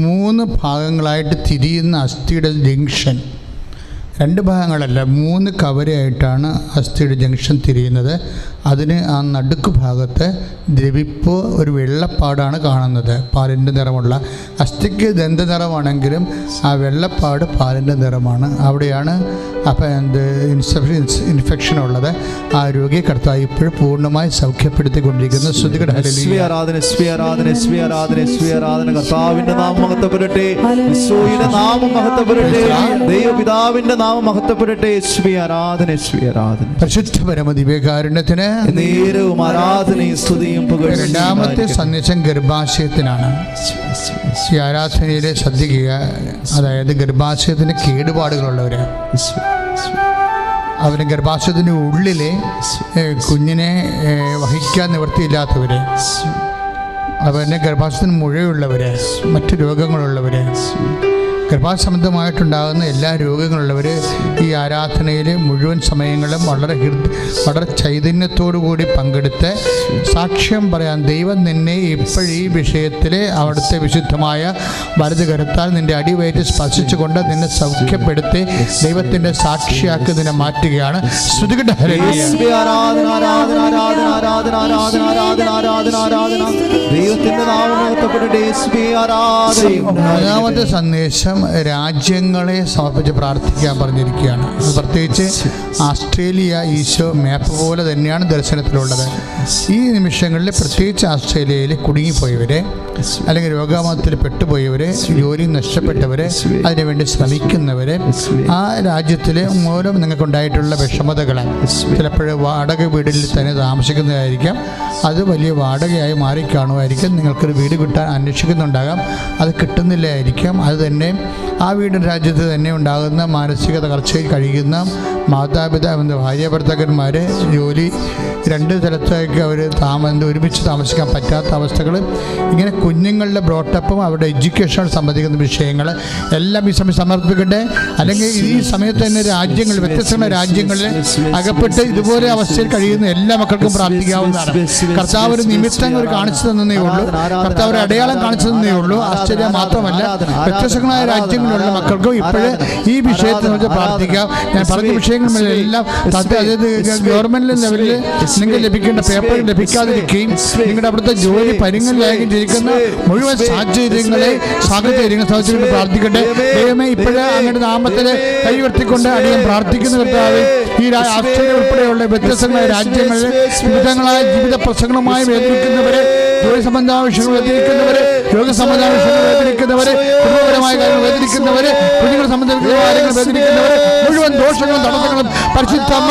3 ഭാഗങ്ങളായിട്ട് തിരിയുന്ന അസ്ഥിയുടെ junction, 2 ഭാഗങ്ങളല്ല 3 കവരയായിട്ടാണ് അസ്ഥിയുടെ junction തിരിയുന്നത്. അതിന് ആ നടുക്ക് ഭാഗത്ത് ദ്രവിപ്പ് ഒരു വെള്ളപ്പാടാണ് കാണുന്നത്, പാലിൻ്റെ നിറമുള്ള. അസ്ഥിക്ക് ദന്തനിറമാണെങ്കിലും ആ വെള്ളപ്പാട് പാലിൻ്റെ നിറമാണ്. അവിടെയാണ് അപ്പം ഇൻഫെക്ഷൻ ഉള്ളത്. ആ രോഗിയെ കർത്താവ് ഇപ്പോഴും പൂർണ്ണമായി സൗഖ്യപ്പെടുത്തിക്കൊണ്ടിരിക്കുന്നു. കർത്താവിന്റെ നാമം മഹത്വപ്പെടട്ടെ, യേശുവിന്റെ നാമം മഹത്വപ്പെടട്ടെ, ദൈവപിതാവിന്റെ നാമം മഹത്വപ്പെടട്ടെ. ആരാധന, ആരാധന. പരിശുദ്ധ പരമ ദിവ്യകാരുണ്യത്തിന് നേരവും ആരാധനയും സ്തുതിയും പുകഴ്ചയും. 2ാമത്തെ സന്ദേശം ഗർഭാശയത്തിനാണ്. ഈ ആരാധനയിലെ ശ്രദ്ധിക്കുക, അതായത് ഗർഭാശയത്തിന് കേടുപാടുകളുള്ളവര്, അവന് ഗർഭാശയത്തിൻ്റെ ഉള്ളിലെ കുഞ്ഞിനെ വഹിക്കാൻ നിവൃത്തിയില്ലാത്തവര്, അവന് ഗർഭാശയത്തിന് മുഴയുള്ളവര്, മറ്റ് രോഗങ്ങളുള്ളവര്, ഗർഭാശയ സംബന്ധമായിട്ടുണ്ടാകുന്ന എല്ലാ രോഗങ്ങളുള്ളവർ ഈ ആരാധനയിൽ മുഴുവൻ സമയങ്ങളും വളരെ ചൈതന്യത്തോടു കൂടി പങ്കെടുത്ത് സാക്ഷ്യം പറയാൻ, ദൈവം നിന്നെ ഇപ്പോഴീ വിഷയത്തിൽ അവിടുത്തെ വിശുദ്ധമായ വലത് കരുത്താൽ നിൻ്റെ അടിവയറ്റ് സ്പർശിച്ചുകൊണ്ട് നിന്നെ സൗഖ്യപ്പെടുത്തി ദൈവത്തിൻ്റെ സാക്ഷിയാക്കി നിന്നെ മാറ്റുകയാണ്. ശ്രുതികട മൂന്നാമത്തെ സന്ദേശം രാജ്യങ്ങളെ സമർപ്പിച്ച് പ്രാർത്ഥിക്കാൻ പറഞ്ഞിരിക്കുകയാണ്. അത് പ്രത്യേകിച്ച് ഓസ്ട്രേലിയ ഈശോ മാപ്പ് പോലെ തന്നെയാണ് ദർശനത്തിലുള്ളത്. ഈ നിമിഷങ്ങളിൽ പ്രത്യേകിച്ച് ഓസ്ട്രേലിയയിൽ കുടുങ്ങിപ്പോയവരെ, അല്ലെങ്കിൽ രോഗാവസ്ഥയിൽ പെട്ടുപോയവരെ, ജോലി നഷ്ടപ്പെട്ടവരെ, അതിനുവേണ്ടി ശ്രമിക്കുന്നവരെ, ആ രാജ്യത്തിൽ മൂലം നിങ്ങൾക്കുണ്ടായിട്ടുള്ള വിഷമതകൾ, ചിലപ്പോൾ വാടക വീടിൽ തന്നെ താമസിക്കുന്നതായിരിക്കാം, അത് വലിയ വാടകയായി മാറിക്കാണുമായിരിക്കും. നിങ്ങൾക്കൊരു വീട് കിട്ടാൻ അന്വേഷിക്കുന്നുണ്ടാകാം, അത് കിട്ടുന്നില്ലായിരിക്കാം. അത് തന്നെ ആ വീടിൻ്റെ രാജ്യത്ത് തന്നെ ഉണ്ടാകുന്ന മാനസിക തകർച്ചയിൽ കഴിയുന്ന മാതാപിതാ ഭാര്യ ഭർത്താക്കന്മാർ, ജോലി 2 സ്ഥലത്തേക്ക് അവർ ഒരുമിച്ച് താമസിക്കാൻ പറ്റാത്ത അവസ്ഥകൾ, ഇങ്ങനെ കുഞ്ഞുങ്ങളുടെ ബ്രോട്ടപ്പും അവരുടെ എഡ്യൂക്കേഷനോട് സംബന്ധിക്കുന്ന വിഷയങ്ങൾ എല്ലാം ഈ സമയം സമർപ്പിക്കട്ടെ. അല്ലെങ്കിൽ ഈ സമയത്ത് തന്നെ രാജ്യങ്ങൾ, വ്യത്യസ്തമായ രാജ്യങ്ങളിൽ അകപ്പെട്ട് ഇതുപോലെ അവസ്ഥയിൽ കഴിയുന്ന എല്ലാ മക്കൾക്കും പ്രാർത്ഥിക്കാവുന്നതാണ്. കർത്താവ് ഒരു നിമിത്തങ്ങൾ കാണിച്ചു തന്നേ ഉള്ളൂ, കർത്താവ് ഒരു അടയാളം കാണിച്ചു തന്നേ ഉള്ളൂ. ആശ്ചര്യം മാത്രമല്ല, വ്യത്യസ്തങ്ങളായ രാജ്യങ്ങളിലുള്ള മക്കൾക്കും ഇപ്പോഴും ഈ വിഷയത്തെ കുറിച്ച് പ്രാർത്ഥിക്കാം. ഞാൻ പറഞ്ഞ വിഷയങ്ങളിലെല്ലാം അതായത് ഗവൺമെന്റ് ലെവലിൽ നിങ്ങൾക്ക് ലഭിക്കേണ്ട പേപ്പർ ലഭിക്കാതിരിക്കുകയും നിങ്ങളുടെ അവിടുത്തെ ജോലി പരിങ്ങലാകുകയും ചെയ്യിക്കുന്ന മുഴുവൻ സാഹചര്യങ്ങൾ പ്രാർത്ഥിക്കട്ടെ. ദൈവമേ, ഇപ്പോഴും അങ്ങയുടെ നാമത്തിൽ കൈവർത്തിക്കൊണ്ട് അധികം പ്രാർത്ഥിക്കുന്ന കർത്താവ്, ഈ ആസ്ട്രേലിയ ഉൾപ്പെടെയുള്ള വ്യത്യസ്തങ്ങളായ രാജ്യങ്ങളിൽ വിവിധങ്ങളായ ജീവിത പ്രശ്നങ്ങളുമായി വേദനിക്കുന്നവരെ, ജോലി സംബന്ധമായ വിഷയങ്ങൾ വേദനിക്കുന്നവരെ, രോഗ സംബന്ധമായ വിഷയങ്ങൾ വേദനിക്കുന്നവരെ, കുടുംബപരമായ കാര്യങ്ങൾ വേദനിക്കുന്നവരെ, കുഞ്ഞുങ്ങൾ സംബന്ധിക്കുന്ന കാര്യങ്ങൾ വേദനിക്കുന്നവരെ, മുഴുവൻ ദോഷങ്ങളും തടസ്സങ്ങളും പരിശുദ്ധമ്മ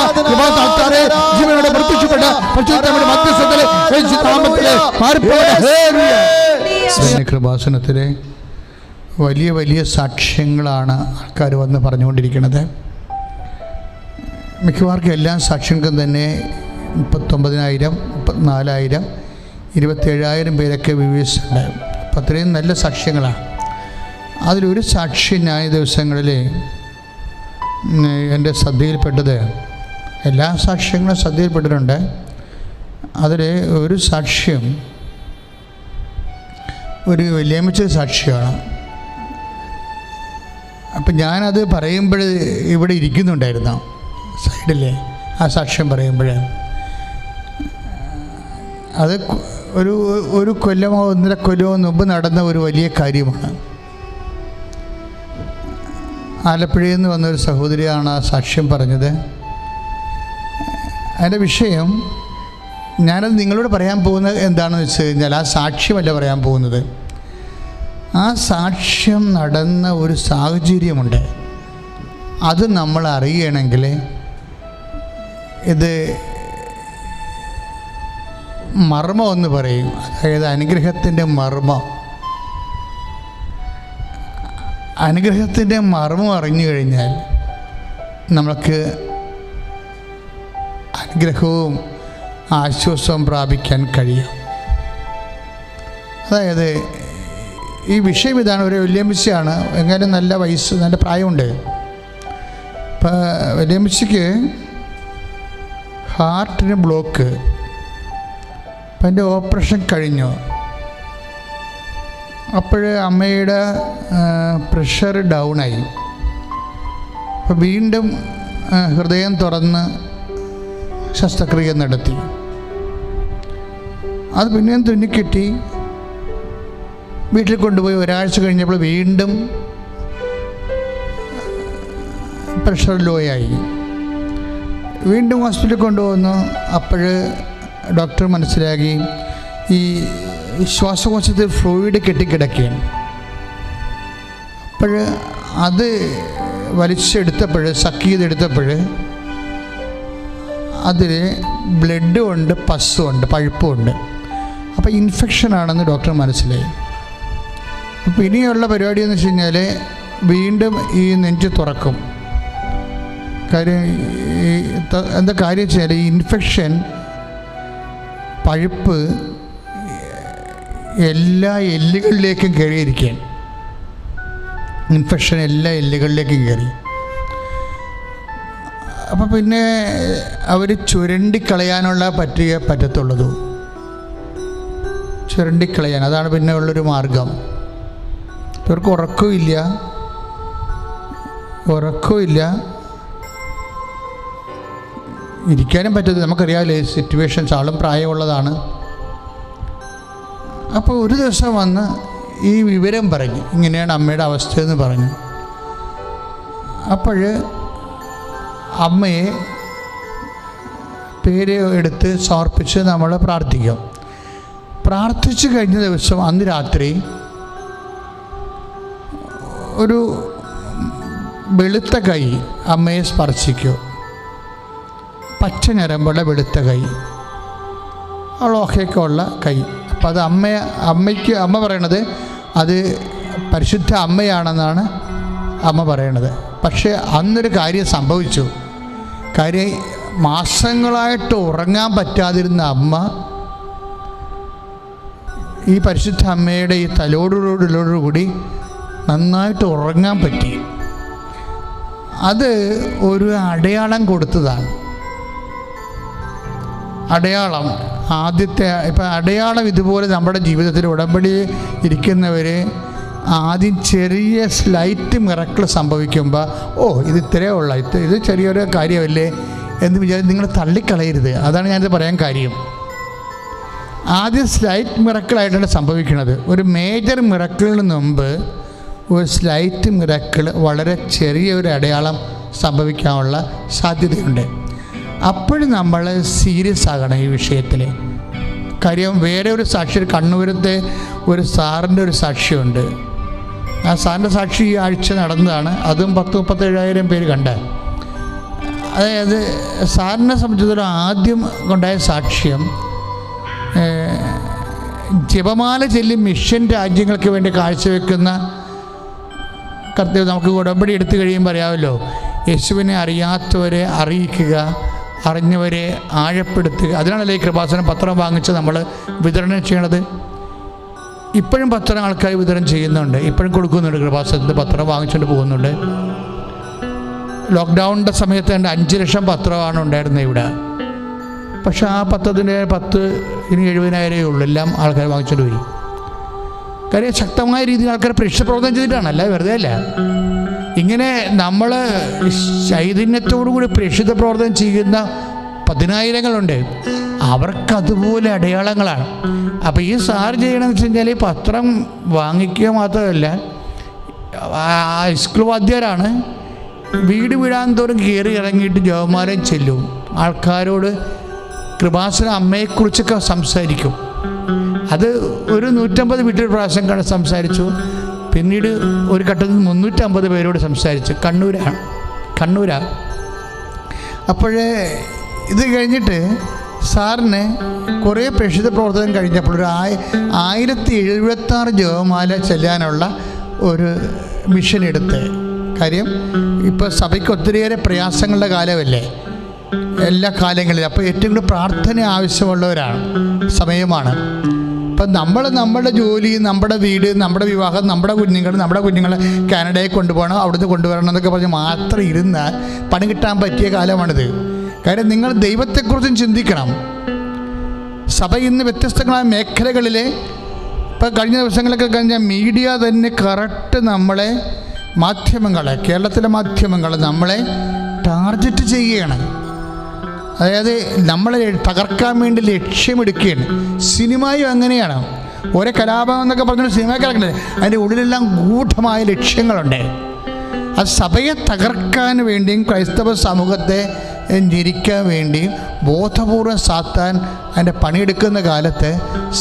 ആൾക്കാരെ ജീവനോടെ പ്രത്യക്ഷപ്പെട്ട പരിശുദ്ധമ്മയുടെ മധ്യസ്ഥത്തിലെ കൃപാസനത്തിലെ വലിയ വലിയ സാക്ഷ്യങ്ങളാണ് ആൾക്കാർ വന്ന് പറഞ്ഞുകൊണ്ടിരിക്കുന്നത്. മിക്കവാർക്കും എല്ലാ സാക്ഷ്യങ്ങൾക്കും തന്നെ 39,000, 34,000, 27,000 പേരൊക്കെ വ്യൂവേഴ്സ് ഉണ്ട്. അപ്പം അത്രയും നല്ല സാക്ഷ്യങ്ങളാണ്. അതിലൊരു സാക്ഷ്യം ഞാൻ ഈ ദിവസങ്ങളിൽ എൻ്റെ ശ്രദ്ധയിൽപ്പെട്ടത്, എല്ലാ സാക്ഷ്യങ്ങളും ശ്രദ്ധയിൽപ്പെട്ടിട്ടുണ്ട്. അതിൽ ഒരു സാക്ഷ്യം ഒരു വലിയമ്മച്ച സാക്ഷിയാണ്. അപ്പം ഞാനത് പറയുമ്പോൾ ഇവിടെ ഇരിക്കുന്നുണ്ടായിരുന്നു സൈഡിലെ ആ സാക്ഷ്യം പറയുമ്പോൾ, അത് ഒരു കൊല്ലമോ 1.5 കൊല്ലമോ മുമ്പ് നടന്ന ഒരു വലിയ കാര്യമാണ്. ആലപ്പുഴയിൽ നിന്ന് വന്നൊരു സഹോദരിയാണ് ആ സാക്ഷ്യം പറഞ്ഞത്. അതിൻ്റെ വിഷയം ഞാനത് നിങ്ങളോട് പറയാൻ പോകുന്നത് എന്താണെന്ന് വെച്ച് കഴിഞ്ഞാൽ, ആ സാക്ഷ്യമല്ല പറയാൻ പോകുന്നത്. ആ സാക്ഷ്യം നടന്ന ഒരു സാഹചര്യമുണ്ട്. അത് നമ്മൾ അറിയണമെങ്കിൽ ഇത് മർമ്മം എന്ന് പറയും, അതായത് അനുഗ്രഹത്തിൻ്റെ മർമ്മം. അനുഗ്രഹത്തിൻ്റെ മർമ്മം അറിഞ്ഞു കഴിഞ്ഞാൽ നമ്മൾക്ക് അനുഗ്രഹവും ആശ്വാസവും പ്രാപിക്കാൻ കഴിയും. അതായത് ഈ വിഷയം ഇതാണ്. ഒരു വല്യമ്മച്ചിയാണ്, എങ്ങനെ നല്ല വയസ്സ്, നല്ല പ്രായമുണ്ട്. ഇപ്പം വല്യമ്മച്ചിക്ക് ഹാർട്ടിന് ബ്ലോക്ക്. അപ്പം എൻ്റെ ഓപ്പറേഷൻ കഴിഞ്ഞു. അപ്പോൾ അമ്മയുടെ പ്രഷർ ഡൗണായി. അപ്പോൾ വീണ്ടും ഹൃദയം തുറന്ന് ശസ്ത്രക്രിയ നടത്തി. അത് പിന്നെയും തുന്നിക്കെട്ടി വീട്ടിൽ കൊണ്ടുപോയി. ഒരാഴ്ച കഴിഞ്ഞപ്പോൾ വീണ്ടും പ്രഷർ ലോ ആയി. വീണ്ടും ഹോസ്പിറ്റലിൽ കൊണ്ടുപോകുന്നു. അപ്പോൾ ഡോക്ടർ മനസ്സിലാക്കി ഈ ശ്വാസകോശത്തിൽ ഫ്ലൂയിഡ് കെട്ടിക്കിടക്കുകയാണ്. അപ്പോൾ അത് വലിച്ചെടുത്തപ്പോൾ, സക്ക് ചെയ്തെടുത്തപ്പോൾ അതിൽ ബ്ലഡും ഉണ്ട്, പസ്സും ഉണ്ട്, പഴുപ്പും ഉണ്ട്. അപ്പോൾ ഇൻഫെക്ഷനാണെന്ന് ഡോക്ടർ മനസ്സിലായി. അപ്പോൾ ഇനിയുള്ള പരിപാടി എന്ന് വെച്ച് കഴിഞ്ഞാൽ വീണ്ടും ഈ നെഞ്ച് തുറക്കും. കാര്യം എന്താ കാര്യം വെച്ചാൽ ഈ ഇൻഫെക്ഷൻ, പഴുപ്പ് എല്ലാ എല്ലുകളിലേക്കും കയറിയിരിക്കുകയാണ്. ഇൻഫെക്ഷൻ എല്ലാ എല്ലുകളിലേക്കും കയറി. അപ്പോൾ പിന്നെ അവർ ചുരണ്ടിക്കളയാനുള്ള പറ്റത്തുള്ളൂ. ചുരണ്ടിക്കളയാൻ, അതാണ് പിന്നെ ഉള്ളൊരു മാർഗം. ഇവർക്ക് ഉറക്കമില്ല, ഇരിക്കാനും പറ്റത്തില്ല. നമുക്കറിയാമല്ലേ സിറ്റുവേഷൻസ്, ആളും പ്രായമുള്ളതാണ്. അപ്പോൾ ഒരു ദിവസം വന്ന് ഈ വിവരം പറഞ്ഞു, ഇങ്ങനെയാണ് അമ്മയുടെ അവസ്ഥയെന്ന് പറഞ്ഞു. അപ്പോൾ അമ്മയെ പേര് എടുത്ത് സമർപ്പിച്ച് നമ്മൾ പ്രാർത്ഥിക്കും. പ്രാർത്ഥിച്ചു കഴിഞ്ഞ ദിവസം അന്ന് രാത്രി ഒരു വെളുത്ത കൈ അമ്മയെ സ്പർശിക്കും. പച്ച ഞരമ്പുള്ള വെളുത്ത കൈ, അവളൊക്കെ ഉള്ള കൈ. അപ്പം അത് അമ്മ പറയണത് അത് പരിശുദ്ധ അമ്മയാണെന്നാണ് അമ്മ പറയണത്. പക്ഷേ അന്നൊരു കാര്യം സംഭവിച്ചു. കാര്യം മാസങ്ങളായിട്ട് ഉറങ്ങാൻ പറ്റാതിരുന്ന അമ്മ ഈ പരിശുദ്ധ അമ്മയുടെ ഈ തലോടോടുകൂടി നന്നായിട്ട് ഉറങ്ങാൻ പറ്റി. അത് ഒരു അടയാളം കൊടുത്തതാണ്. അടയാളം ആദ്യത്തെ, ഇപ്പം അടയാളം ഇതുപോലെ നമ്മുടെ ജീവിതത്തിൽ ഉടമ്പടി ഇരിക്കുന്നവർ ആദ്യം ചെറിയ സ്ലൈറ്റ് മിറക്കിൾ സംഭവിക്കുമ്പോൾ ഇത് ഇത്രയേ ഉള്ള, ഇത് ചെറിയൊരു കാര്യമല്ലേ എന്ന് വിചാരിച്ച് നിങ്ങൾ തള്ളിക്കളയരുത്. അതാണ് ഞാനിത് പറയാൻ കാര്യം. ആദ്യം സ്ലൈറ്റ് മിറക്കിളായിട്ടാണ് സംഭവിക്കുന്നത്. ഒരു മേജർ മിറക്കിളിന് മുമ്പ് ഒരു സ്ലൈറ്റ് മിറക്കിൾ, വളരെ ചെറിയൊരു അടയാളം സംഭവിക്കാനുള്ള സാധ്യതയുണ്ട്. അപ്പോഴും നമ്മൾ സീരിയസ് ആകണം ഈ വിഷയത്തിൽ. കാര്യം വേറെ ഒരു സാക്ഷി, കണ്ണൂരത്തെ ഒരു സാറിൻ്റെ ഒരു സാക്ഷിയുണ്ട്. ആ സാറിൻ്റെ സാക്ഷി ഈ ആഴ്ച നടന്നതാണ്. അതും 37,000 പേര് കണ്ട. അതായത് സാറിനെ സംബന്ധിച്ചിടത്തോളം ആദ്യം ഉണ്ടായ സാക്ഷ്യം, ജപമാല ചൊല്ലി മിഷൻ രാജ്യങ്ങൾക്ക് വേണ്ടി കാഴ്ചവെക്കുന്ന കർത്തവ്യം. നമുക്ക് ഉടമ്പടി എടുത്തു കഴിയുമ്പോൾ അറിയാമല്ലോ, യേശുവിനെ അറിയാത്തവരെ അറിയിക്കുക, അറിഞ്ഞവരെ ആഴപ്പെടുത്തുക. അതിനാണല്ലേ ഈ കൃപാസനം പത്രം വാങ്ങിച്ച് നമ്മൾ വിതരണം ചെയ്യണത്. ഇപ്പോഴും പത്രം ആൾക്കാർ വിതരണം ചെയ്യുന്നുണ്ട്, ഇപ്പോഴും കൊടുക്കുന്നുണ്ട്. കൃപാസനത്തിൽ പത്രം വാങ്ങിച്ചുകൊണ്ട് പോകുന്നുണ്ട്. ലോക്ക്ഡൗണിൻ്റെ സമയത്ത് 5 ലക്ഷം പത്രമാണ് ഉണ്ടായിരുന്നത് ഇവിടെ. പക്ഷേ ആ പത്രത്തിൻ്റെ 70,000 ഉള്ളൂ. എല്ലാം ആൾക്കാർ വാങ്ങിച്ചുകൊണ്ട് പോയി. കാര്യം ശക്തമായ രീതിയിൽ ആൾക്കാർ പ്രേക്ഷിതപ്രവർത്തനം ചെയ്തിട്ടാണ്, അല്ല വെറുതെ അല്ല. ഇങ്ങനെ നമ്മൾ ചൈതന്യത്തോടുകൂടി പ്രേക്ഷിത പ്രവർത്തനം ചെയ്യുന്ന 10,000-ങ്ങളുണ്ട്. അവർക്കതുപോലെ അടയാളങ്ങളാണ്. അപ്പോൾ ഈ സാർ ചെയ്യണമെന്ന് വെച്ച് കഴിഞ്ഞാൽ ഈ പത്രം വാങ്ങിക്കുക മാത്രമല്ല, ഹൈസ്കൂൾ വാദ്യരാണ്. വീട് വീടാൻ തോറും കയറി ഇറങ്ങിയിട്ട് ജപമാലയും ചെല്ലും. ആൾക്കാരോട് കൃപാസന അമ്മയെക്കുറിച്ചൊക്കെ സംസാരിക്കും. അത് ഒരു 150 വീട്ടിൽ പ്രാവശ്യം സംസാരിച്ചു. പിന്നീട് ഒരു ഘട്ടത്തിൽ 350 പേരോട് സംസാരിച്ചു. കണ്ണൂരാ. അപ്പോഴേ ഇത് കഴിഞ്ഞിട്ട് സാറിന് കുറേ പ്രേക്ഷിത പ്രവർത്തനം കഴിഞ്ഞപ്പോൾ ഒരു 1076 ജപമാല ചെല്ലാനുള്ള ഒരു മിഷൻ എടുത്ത്. കാര്യം ഇപ്പോൾ സഭയ്ക്ക് ഒത്തിരിയേറെ പ്രയാസങ്ങളുടെ കാലമല്ലേ, എല്ലാ കാലങ്ങളിലും. അപ്പോൾ ഏറ്റവും കൂടുതൽ പ്രാർത്ഥന ആവശ്യമുള്ളവരാണ്, സമയമാണ്. അപ്പം നമ്മുടെ ജോലി, നമ്മുടെ വീട്, നമ്മുടെ വിവാഹം, നമ്മുടെ കുഞ്ഞുങ്ങളെ കാനഡയിൽ കൊണ്ടുപോകണം, അവിടുന്ന് കൊണ്ടുവരണം എന്നൊക്കെ പറഞ്ഞ് മാത്രം ഇരുന്നാൽ പണി കിട്ടാൻ പറ്റിയ കാലമാണിത്. കാര്യം നിങ്ങൾ ദൈവത്തെക്കുറിച്ചും ചിന്തിക്കണം. സഭ ഇന്ന് വ്യത്യസ്തങ്ങളായ മേഖലകളിലെ ഇപ്പം കഴിഞ്ഞ ദിവസങ്ങളൊക്കെ കഴിഞ്ഞാൽ മീഡിയ തന്നെ കറക്റ്റ് നമ്മളെ കേരളത്തിലെ മാധ്യമങ്ങൾ നമ്മളെ ടാർഗറ്റ് ചെയ്യുകയാണ്. അതായത് നമ്മളെ തകർക്കാൻ വേണ്ടി ലക്ഷ്യമെടുക്കുകയാണ്. സിനിമയും അങ്ങനെയാണ്. ഓരോ കലാപം എന്നൊക്കെ പറഞ്ഞാൽ സിനിമക്കാരല്ലേ, അതിൻ്റെ ഉള്ളിലെല്ലാം ഗൂഢമായ ലക്ഷ്യങ്ങളുണ്ട്. അത് സഭയെ തകർക്കാൻ വേണ്ടിയും ക്രൈസ്തവ സമൂഹത്തെ ഞെരിക്കാൻ വേണ്ടിയും ബോധപൂർവം സാത്താൻ അതിൻ്റെ പണിയെടുക്കുന്ന കാലത്ത്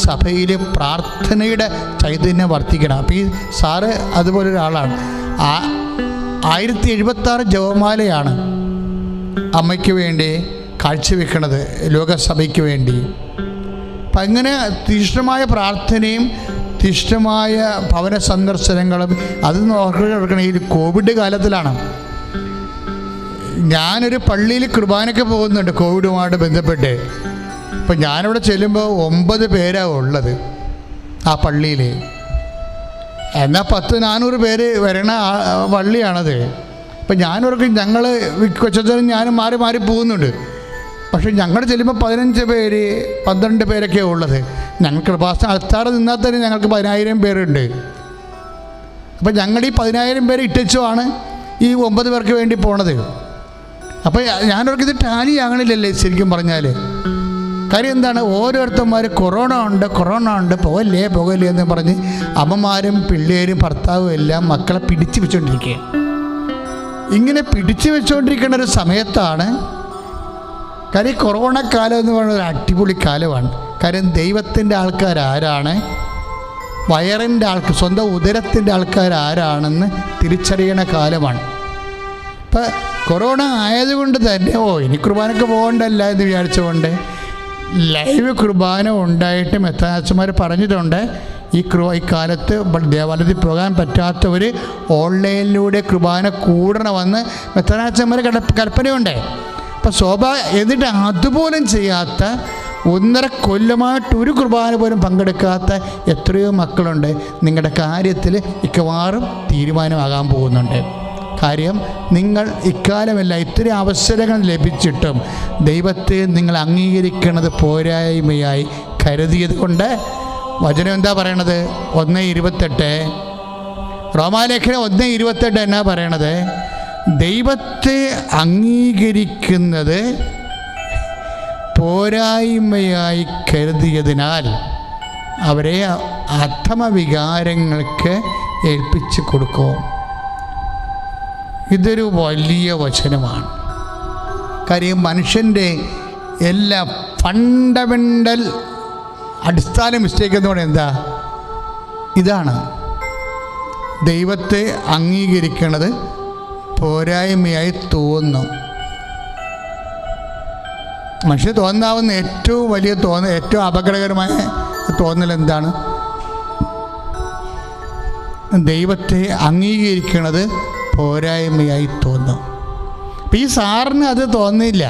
സഭയിൽ പ്രാർത്ഥനയുടെ ചൈതന്യം വർദ്ധിക്കണം. അപ്പോൾ ഈ സാറ് അതുപോലെ ഒരാളാണ്. 1076 ജപമാലയാണ് അമ്മയ്ക്ക് വേണ്ടി കാഴ്ചവെക്കണത്, ലോകസഭയ്ക്ക് വേണ്ടി. അപ്പം അങ്ങനെ തീക്ഷ്ണമായ പ്രാർത്ഥനയും തീക്ഷ്ണമായ ഭവന സന്ദർശനങ്ങളും അത് നോക്കണം. ഈ കോവിഡ് കാലത്തിലാണ്. ഞാനൊരു പള്ളിയിൽ കുർബാനയ്ക്ക് പോകുന്നുണ്ട് കോവിഡുമായിട്ട് ബന്ധപ്പെട്ട്. ഇപ്പം ഞാനിവിടെ ചെല്ലുമ്പോൾ 9 പേരാണ് ഉള്ളത് ആ പള്ളിയിൽ. എന്നാൽ 100-400 പേര് വരണ പള്ളിയാണത്. ഇപ്പം ഞാനവർക്ക് ഞങ്ങൾ കൊച്ചനും ഞാനും മാറി മാറി പോകുന്നുണ്ട്. പക്ഷേ ഞങ്ങൾ ചെല്ലുമ്പോൾ 15 പേര് 12 പേരൊക്കെയാണ് ഉള്ളത്. ഞങ്ങൾക്ക് കൃപാസനം അൾത്താറ് നിന്നാൽ തന്നെ ഞങ്ങൾക്ക് 10,000 പേരുണ്ട്. അപ്പം ഞങ്ങൾ ഈ 10,000 പേര് ഇട്ടിച്ചുമാണ് ഈ 9 പേർക്ക് വേണ്ടി പോണത്. അപ്പോൾ ഞാനവർക്ക് ഇത് ടാലി ആകണില്ലല്ലേ ശരിക്കും പറഞ്ഞാൽ. കാര്യം എന്താണ്, ഓരോരുത്തന്മാർ കൊറോണ ഉണ്ട് പോകല്ലേ എന്ന് പറഞ്ഞ് അമ്മമാരും പിള്ളേരും ഭർത്താവും എല്ലാം മക്കളെ പിടിച്ചു വെച്ചുകൊണ്ടിരിക്കുക. ഇങ്ങനെ പിടിച്ചു വെച്ചുകൊണ്ടിരിക്കുന്ന ഒരു സമയത്താണ്. കാര്യം കൊറോണ കാലം എന്ന് പറയുന്നത് ഒരു അടിപൊളി കാലമാണ്. കാര്യം ദൈവത്തിൻ്റെ ആൾക്കാരാരാണ്, വയറിൻ്റെ സ്വന്തം ഉദരത്തിൻ്റെ ആൾക്കാരാരാണെന്ന് തിരിച്ചറിയണ കാലമാണ്. ഇപ്പം കൊറോണ ആയതുകൊണ്ട് തന്നെ ഇനി കുർബാനയ്ക്ക് പോകണ്ടല്ല എന്ന് വിചാരിച്ചുകൊണ്ട് ലൈവ് കുർബാന ഉണ്ടായിട്ട് മെത്രാച്ചന്മാർ പറഞ്ഞിട്ടുണ്ട്, ഈ കാലത്ത് ദേവാലയത്തിൽ പോകാൻ പറ്റാത്തവർ ഓൺലൈനിലൂടെ കുർബാന കൂടണമെന്ന് മെത്രാച്ചന്മാർ കൽപ്പനയുണ്ട്. അപ്പം എന്നിട്ട് അതുപോലും ചെയ്യാത്ത 1.5 കൊല്ലമായിട്ട് ഒരു കുർബാന പോലും പങ്കെടുക്കാത്ത എത്രയോ മക്കളുണ്ട്. നിങ്ങളുടെ കാര്യത്തിൽ മിക്കവാറും തീരുമാനമാകാൻ പോകുന്നുണ്ട്. കാര്യം നിങ്ങൾ ഇക്കാലമല്ല ഇത്രയും അവസരങ്ങൾ ലഭിച്ചിട്ടും ദൈവത്തെ നിങ്ങൾ അംഗീകരിക്കുന്നത് പോരായ്മയായി കരുതിയത് കൊണ്ട് വചനം എന്താ പറയണത്? 1:28 റോമാലേഖനം 1:28 എന്നാ പറയണത്? ദൈവത്തെ അംഗീകരിക്കുന്നത് പോരായ്മയായി കരുതിയതിനാൽ അവരെ അധമവികാരങ്ങൾക്ക് ഏൽപ്പിച്ചു കൊടുക്കും. ഇതൊരു വലിയ വചനമാണ്. കാര്യം മനുഷ്യൻ്റെ എല്ലാ ഫണ്ടമെൻ്റൽ അടിസ്ഥാന മിസ്റ്റേക്ക് എന്ന് പറയുന്നത് എന്താ? ഇതാണ്, ദൈവത്തെ അംഗീകരിക്കുന്നത് പോരായ്മയായി തോന്നും. മനുഷ്യന് തോന്നാവുന്ന ഏറ്റവും വലിയ ഏറ്റവും അപകടകരമായ തോന്നൽ എന്താണ്? ദൈവത്തെ അംഗീകരിക്കുന്നത് പോരായ്മയായി തോന്നും. അപ്പം ഈ സാറിന് അത് തോന്നില്ല.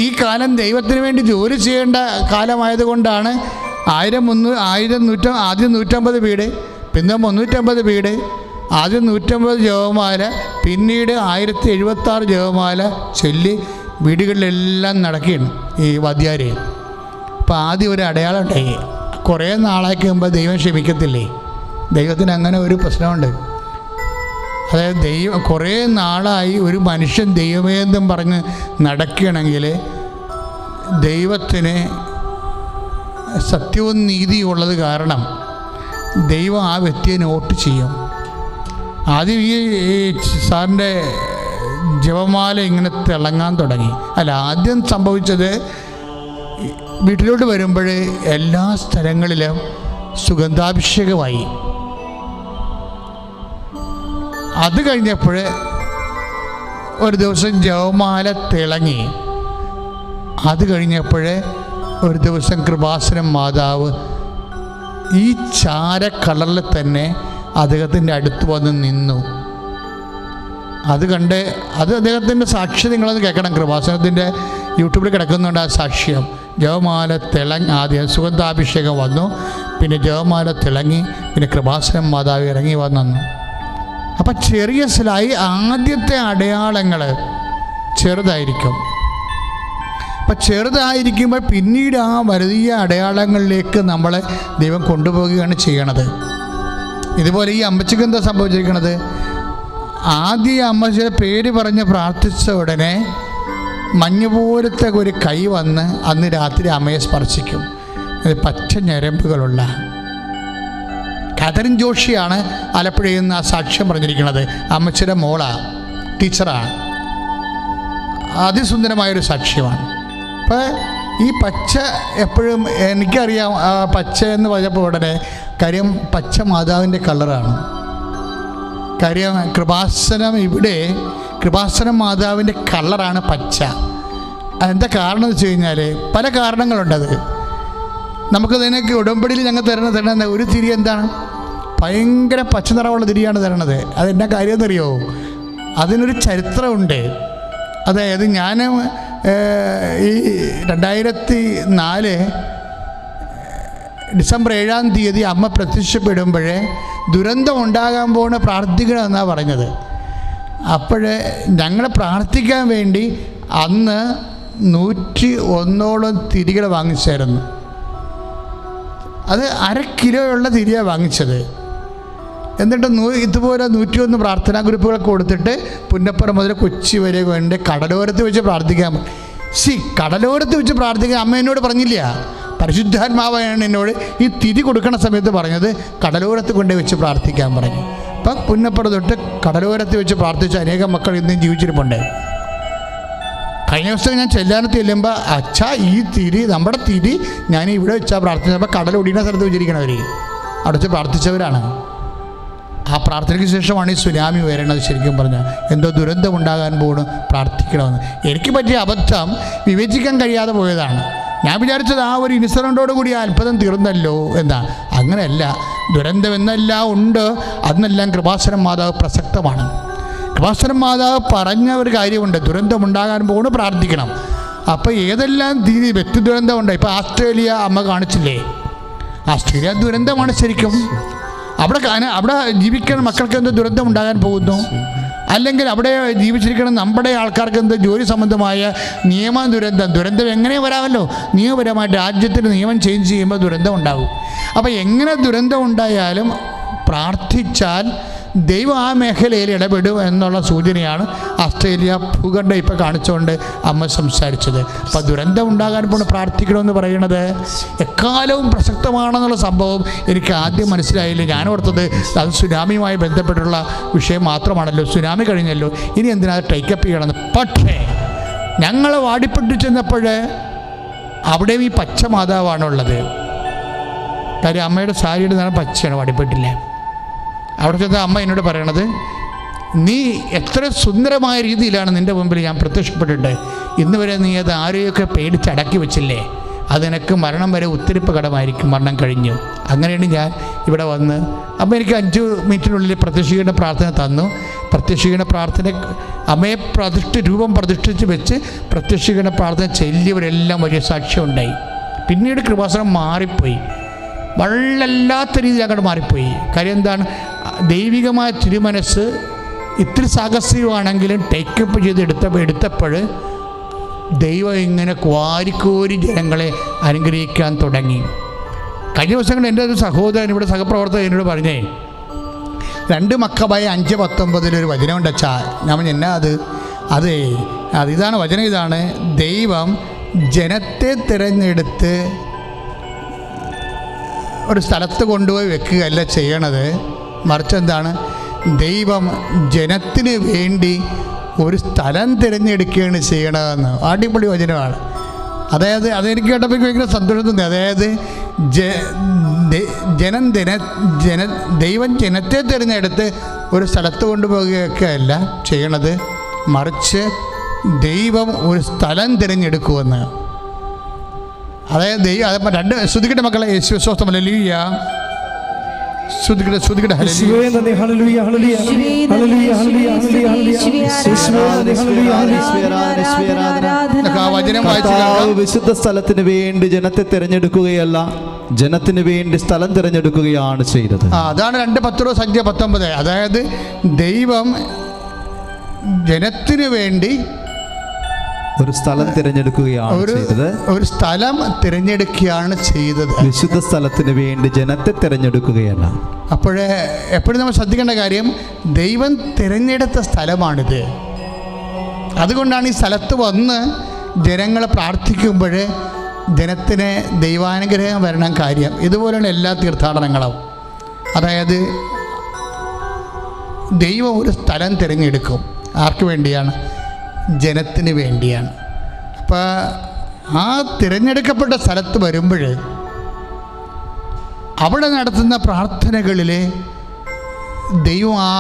ഈ കാലം ദൈവത്തിന് വേണ്ടി ജോലി ചെയ്യേണ്ട കാലമായതുകൊണ്ടാണ് 1000 ആദ്യം 150 വീട്, പിന്നെ 350 വീട്, ആദ്യം 150 ജപമാല, പിന്നീട് 1076 ജപമാല ചൊല്ലി വീടുകളിലെല്ലാം നടക്കുകയാണ് ഈ വാദ്യാർ. അപ്പോൾ ആദ്യം ഒരു അടയാളം ഉണ്ടായി. കുറേ നാളാക്കി മുമ്പ് ദൈവം ക്ഷമിക്കത്തില്ലേ? ദൈവത്തിന് അങ്ങനെ ഒരു പ്രശ്നമുണ്ട്. അതായത് കുറേ നാളായി ഒരു മനുഷ്യൻ ദൈവമേന്തും പറഞ്ഞ് നടക്കുകയാണെങ്കിൽ ദൈവത്തിന് സത്യവും നീതിയും ഉള്ളത് കാരണം ദൈവം ആ വ്യക്തിയെ നോട്ട് ചെയ്യും. ആദ്യം ഈ സാറിൻ്റെ ജപമാല ഇങ്ങനെ തിളങ്ങാൻ തുടങ്ങി. ആദ്യം സംഭവിച്ചത് വീട്ടിലോട്ട് വരുമ്പോൾ എല്ലാ സ്ഥലങ്ങളിലും സുഗന്ധാഭിഷേകമായി. അത് കഴിഞ്ഞപ്പോൾ ഒരു ദിവസം ജപമാല തിളങ്ങി. അത് കഴിഞ്ഞപ്പോൾ ഒരു ദിവസം കൃപാസനം മാതാവ് ഈ ചാര കളറിൽ തന്നെ അദ്ദേഹത്തിൻ്റെ അടുത്ത് വന്ന് നിന്നു. അത് കണ്ട് അത് അദ്ദേഹത്തിൻ്റെ സാക്ഷ്യം നിങ്ങളത് കേൾക്കണം. കൃപാസനത്തിൻ്റെ യൂട്യൂബിൽ കിടക്കുന്നുണ്ട് ആ സാക്ഷ്യം. ജപമാല ആദ്യം സുഗന്ധാഭിഷേകം വന്നു, പിന്നെ ജപമാല തിളങ്ങി, പിന്നെ കൃപാസനം മാതാവ് ഇറങ്ങി വന്നു. അപ്പം ചെറിയ ആദ്യത്തെ അടയാളങ്ങൾ ചെറുതായിരിക്കും. അപ്പം ചെറുതായിരിക്കുമ്പോൾ പിന്നീട് ആ വലിയ അടയാളങ്ങളിലേക്ക് നമ്മളെ ദൈവം കൊണ്ടുപോവുകയാണ് ചെയ്യണത്. ഇതുപോലെ ഈ അമ്മച്ചിക്ക് എന്താ സംഭവിച്ചിരിക്കണത്? ആദ്യം അമ്മച്ചിയുടെ പേര് പറഞ്ഞ് പ്രാർത്ഥിച്ച ഉടനെ മഞ്ഞുപോലത്തെ ഒരു കൈ വന്ന് അന്ന് രാത്രി അമ്മയെ സ്പർശിക്കും. പച്ച ഞരമ്പുകളുള്ള കാതറിൻ ജോഷിയാണ് ആലപ്പുഴയിൽ നിന്ന് ആ സാക്ഷ്യം പറഞ്ഞിരിക്കുന്നത്. അമ്മച്ചിയുടെ മോളാണ്, ടീച്ചറാണ്. അതിസുന്ദരമായൊരു സാക്ഷ്യമാണ്. അപ്പോൾ ഈ പച്ച എപ്പോഴും എനിക്കറിയാം. പച്ച എന്ന് പറഞ്ഞപ്പോൾ ഉടനെ കാര്യം പച്ച മാതാവിൻ്റെ കളറാണ്. കാര്യം കൃപാസനം ഇവിടെ കൃപാസനം മാതാവിൻ്റെ കളറാണ് പച്ച. എന്താ കാരണം എന്ന് വെച്ച് കഴിഞ്ഞാൽ പല കാരണങ്ങളുണ്ടത്. നമുക്ക് ഇതിനൊക്കെ ഉടമ്പടിയിൽ ഞങ്ങൾ തരുന്ന ഒരു തിരി എന്താണ്? ഭയങ്കര പച്ച നിറമുള്ള തിരിയാണ് തരണത്. അതെന്നാ കാര്യം എന്നറിയോ? അതിനൊരു ചരിത്രമുണ്ട്. അതായത് ഞാൻ ഈ 2004 ഡിസംബർ 7-ാം തീയതി അമ്മ പ്രത്യക്ഷപ്പെടുമ്പോഴേ ദുരന്തം ഉണ്ടാകാൻ പോകുന്ന പ്രാർത്ഥിക്കണമെന്നാണ് പറഞ്ഞത്. അപ്പോഴേ ഞങ്ങൾ പ്രാർത്ഥിക്കാൻ വേണ്ടി അന്ന് 101ഓളം തിരികൾ വാങ്ങിച്ചായിരുന്നു. അത് 1/2 കിലോയുള്ള തിരിയാണ് വാങ്ങിച്ചത്. എന്നിട്ട് ഇതുപോലെ 101 പ്രാർത്ഥനാ ഗ്രൂപ്പുകളൊക്കെ കൊടുത്തിട്ട് പുന്നപ്പുറം മുതൽ കൊച്ചി വരെ കൊണ്ട് കടലോരത്ത് വെച്ച് പ്രാർത്ഥിക്കാൻ. കടലോരത്ത് വെച്ച് പ്രാർത്ഥിക്കാൻ അമ്മ എന്നോട് പറഞ്ഞില്ല. പരിശുദ്ധാത്മാവാണ് എന്നോട് ഈ തിരി കൊടുക്കണ സമയത്ത് പറഞ്ഞത് കടലോരത്ത് കൊണ്ട് വെച്ച് പ്രാർത്ഥിക്കാൻ പറഞ്ഞു. അപ്പം പുന്നപ്പുറം തൊട്ട് കടലോരത്ത് വെച്ച് പ്രാർത്ഥിച്ച അനേകം മക്കൾ ഇന്നും ജീവിച്ചിരിപ്പുണ്ട്. കഴിഞ്ഞ ദിവസം ഞാൻ ചെല്ലാനത്ത് ചെല്ലുമ്പോൾ അച്ഛാ ഈ തിരി നമ്മുടെ തിരി ഞാൻ ഇവിടെ വെച്ചാൽ പ്രാർത്ഥിച്ചപ്പോൾ കടലൊടിയുന്ന സ്ഥലത്ത് വെച്ചിരിക്കണവർ അവിടെ വെച്ച് പ്രാർത്ഥിച്ചവരാണ്. ആ പ്രാർത്ഥനയ്ക്ക് ശേഷമാണ് ഈ സുനാമി വരണത്. ശരിക്കും പറഞ്ഞാൽ എന്തോ ദുരന്തം ഉണ്ടാകാൻ പോകണം, പ്രാർത്ഥിക്കണമെന്ന്. എനിക്ക് പറ്റിയ അബദ്ധം വിവേചിക്കാൻ കഴിയാതെ പോയതാണ്. ഞാൻ വിചാരിച്ചത് ആ ഒരു ഇൻസിഡൻറ്റോട് കൂടി ആ അത്ഭുതം തീർന്നല്ലോ എന്നാ. അങ്ങനെയല്ല. ദുരന്തം എന്നെല്ലാം ഉണ്ട്, അന്നെല്ലാം കൃപാസനം മാതാവ് പ്രസക്തമാണ്. കൃപാസനം മാതാവ് പറഞ്ഞ ഒരു കാര്യമുണ്ട്, ദുരന്തമുണ്ടാകാൻ പോകുന്നു, പ്രാർത്ഥിക്കണം. അപ്പോൾ ഏതെല്ലാം വ്യക്തി ദുരന്തമുണ്ട്. ഇപ്പോൾ ആസ്ട്രേലിയ അമ്മ കാണിച്ചില്ലേ? ആസ്ട്രേലിയ ദുരന്തമാണ് ശരിക്കും. അവിടെ ജീവിക്കുന്ന മക്കൾക്ക് എന്ത് ദുരന്തം ഉണ്ടാകാൻ പോകുന്നു? അല്ലെങ്കിൽ അവിടെ ജീവിച്ചിരിക്കണം നമ്മുടെ ആൾക്കാർക്ക് എന്ത് ജോലി സംബന്ധമായ ദുരന്തം എങ്ങനെ വരാമല്ലോ? നിയമപരമായിട്ട് രാജ്യത്തിന് നിയമം ചേഞ്ച് ചെയ്യുമ്പോൾ ദുരന്തം ഉണ്ടാകും. അപ്പോൾ എങ്ങനെ ദുരന്തം ഉണ്ടായാലും പ്രാർത്ഥിച്ചാൽ ദൈവം ആ മേഖലയിൽ ഇടപെടും എന്നുള്ള സൂചനയാണ് ആസ്ട്രേലിയ ഭൂഖണ്ഡം ഇപ്പോൾ കാണിച്ചുകൊണ്ട് അമ്മ സംസാരിച്ചത്. അപ്പോൾ ദുരന്തം ഉണ്ടാകാൻ പോണ് പ്രാർത്ഥിക്കണമെന്ന് പറയുന്നത് എക്കാലവും പ്രസക്തമാണെന്നുള്ള സംഭവം എനിക്ക് ആദ്യം മനസ്സിലായില്ല. ഞാൻ ഓർത്തത് അത് സുനാമിയുമായി ബന്ധപ്പെട്ടുള്ള വിഷയം മാത്രമാണല്ലോ, സുനാമി കഴിഞ്ഞല്ലോ, ഇനി എന്തിനാ ടേക്കപ്പ് ചെയ്യണമെന്ന്. പക്ഷേ ഞങ്ങൾ വാടിപ്പെട്ടു ചെന്നപ്പോൾ അവിടെയും ഈ പച്ച മാതാവാണുള്ളത്. കാര്യം അമ്മയുടെ സാരിയുടെ നിറം പച്ചയാണ്, വാടിപ്പെട്ടില്ല. അവിടെ ചെന്ന അമ്മ എന്നോട് പറയണത്, നീ എത്ര സുന്ദരമായ രീതിയിലാണ് നിൻ്റെ മുമ്പിൽ ഞാൻ പ്രത്യക്ഷപ്പെട്ടിട്ട് ഇന്ന് വരെ നീ അത് ആരെയൊക്കെ പേടിച്ചടക്കി വെച്ചില്ലേ, അത് നിനക്ക് മരണം വരെ ഉത്തരിപ്പ് കടമായിരിക്കും, മരണം കഴിഞ്ഞു. അങ്ങനെയാണ് ഞാൻ ഇവിടെ വന്ന് അമ്മ എനിക്ക് 5 മിനിറ്റിനുള്ളിൽ പ്രത്യക്ഷീകരണ പ്രാർത്ഥന തന്നു. പ്രത്യക്ഷീകരണ പ്രാർത്ഥന അമ്മയെ രൂപം പ്രതിഷ്ഠിച്ച് വെച്ച് പ്രത്യക്ഷീകരണ പ്രാർത്ഥന ചെല്ലിയവരെല്ലാം വലിയ സാക്ഷ്യമുണ്ടായി. പിന്നീട് കൃപാസനം മാറിപ്പോയി, വല്ലാത്ത രീതിയിൽ അങ്ങോട്ട് മാറിപ്പോയി. കാര്യം എന്താണ്? ദൈവികമായ തിരുമനസ് ഇത്തിരി സാഹസികമാണെങ്കിലും ടേക്കപ്പ് ചെയ്ത് എടുത്തപ്പോൾ ദൈവം ഇങ്ങനെ കോരിക്കോരി ജനങ്ങളെ അനുഗ്രഹിക്കാൻ തുടങ്ങി. കഴിഞ്ഞ ദിവസങ്ങളിൽ എൻ്റെ ഒരു സഹോദരൻ ഇവിടെ സഹപ്രവർത്തകൻ എന്നോട് പറഞ്ഞേ, 2 മക്കബായ 5:19 വചനമുണ്ട് അച്ഛാ. ഞാൻ എന്നാ അത് ഇതാണ് വചനം. ഇതാണ്, ദൈവം ജനത്തെ തിരഞ്ഞെടുത്ത് ഒരു സ്ഥലത്ത് കൊണ്ടുപോയി വെക്കുകയല്ല ചെയ്യണത്, മറിച്ച് എന്താണ്, ദൈവം ജനത്തിന് വേണ്ടി ഒരു സ്ഥലം തിരഞ്ഞെടുക്കുകയാണ് ചെയ്യണതെന്ന്. അടിപൊളി വചനമാണ്. അതായത് അതെനിക്ക് കേട്ടപ്പോൾ ഭയങ്കര സന്തോഷം തോന്നി. അതായത് ദൈവം ജനത്തെ തിരഞ്ഞെടുത്ത് ഒരു സ്ഥലത്ത് കൊണ്ടുപോവുകയൊക്കെ അല്ല ചെയ്യണത്, മറിച്ച് ദൈവം ഒരു സ്ഥലം തിരഞ്ഞെടുക്കുമെന്ന്. അതായത് ദൈവം 2 ശ്രുതിക്കട്ടെ മക്കളെ. യേശു സ്വസ്ഥം. ഹല്ലേലൂയ. ശ്രുതിക്കട്ടെ വിശുദ്ധ സ്ഥലത്തിന് വേണ്ടി ജനത്തെ തിരഞ്ഞെടുക്കുകയല്ല, ജനത്തിന് വേണ്ടി സ്ഥലം തിരഞ്ഞെടുക്കുകയാണ് ചെയ്തത്. അതാണ് 2 പത്രോസ് 5:19. അതായത് ദൈവം ജനത്തിന് വേണ്ടി ഒരു സ്ഥലം തിരഞ്ഞെടുക്കുകയാണ് ചെയ്തത്. ഒരു സ്ഥലം തിരഞ്ഞെടുക്കുകയാണ് ചെയ്തത്. വിശുദ്ധ സ്ഥലത്തിന് വേണ്ടി ജനത്തെ തിരഞ്ഞെടുക്കുകയല്ല. അപ്പോഴേ എപ്പോഴും നമ്മൾ ശ്രദ്ധിക്കേണ്ട കാര്യം, ദൈവം തിരഞ്ഞെടുത്ത സ്ഥലമാണിത്. അതുകൊണ്ടാണ് ഈ സ്ഥലത്ത് വന്ന് ജനങ്ങൾ പ്രാർത്ഥിക്കുമ്പോൾ ജനത്തിന് ദൈവാനുഗ്രഹം വരണം കാര്യം. ഇതുപോലെയുള്ള എല്ലാ തീർത്ഥാടനങ്ങളും, അതായത് ദൈവം ഒരു സ്ഥലം തിരഞ്ഞെടുക്കും. ആർക്ക് വേണ്ടിയാണ്? ജനത്തിന് വേണ്ടിയാണ്. അപ്പോൾ ആ തിരഞ്ഞെടുക്കപ്പെട്ട സ്ഥലത്ത് വരുമ്പോൾ അവിടെ നടത്തുന്ന പ്രാർത്ഥനകളിൽ ദൈവം ആ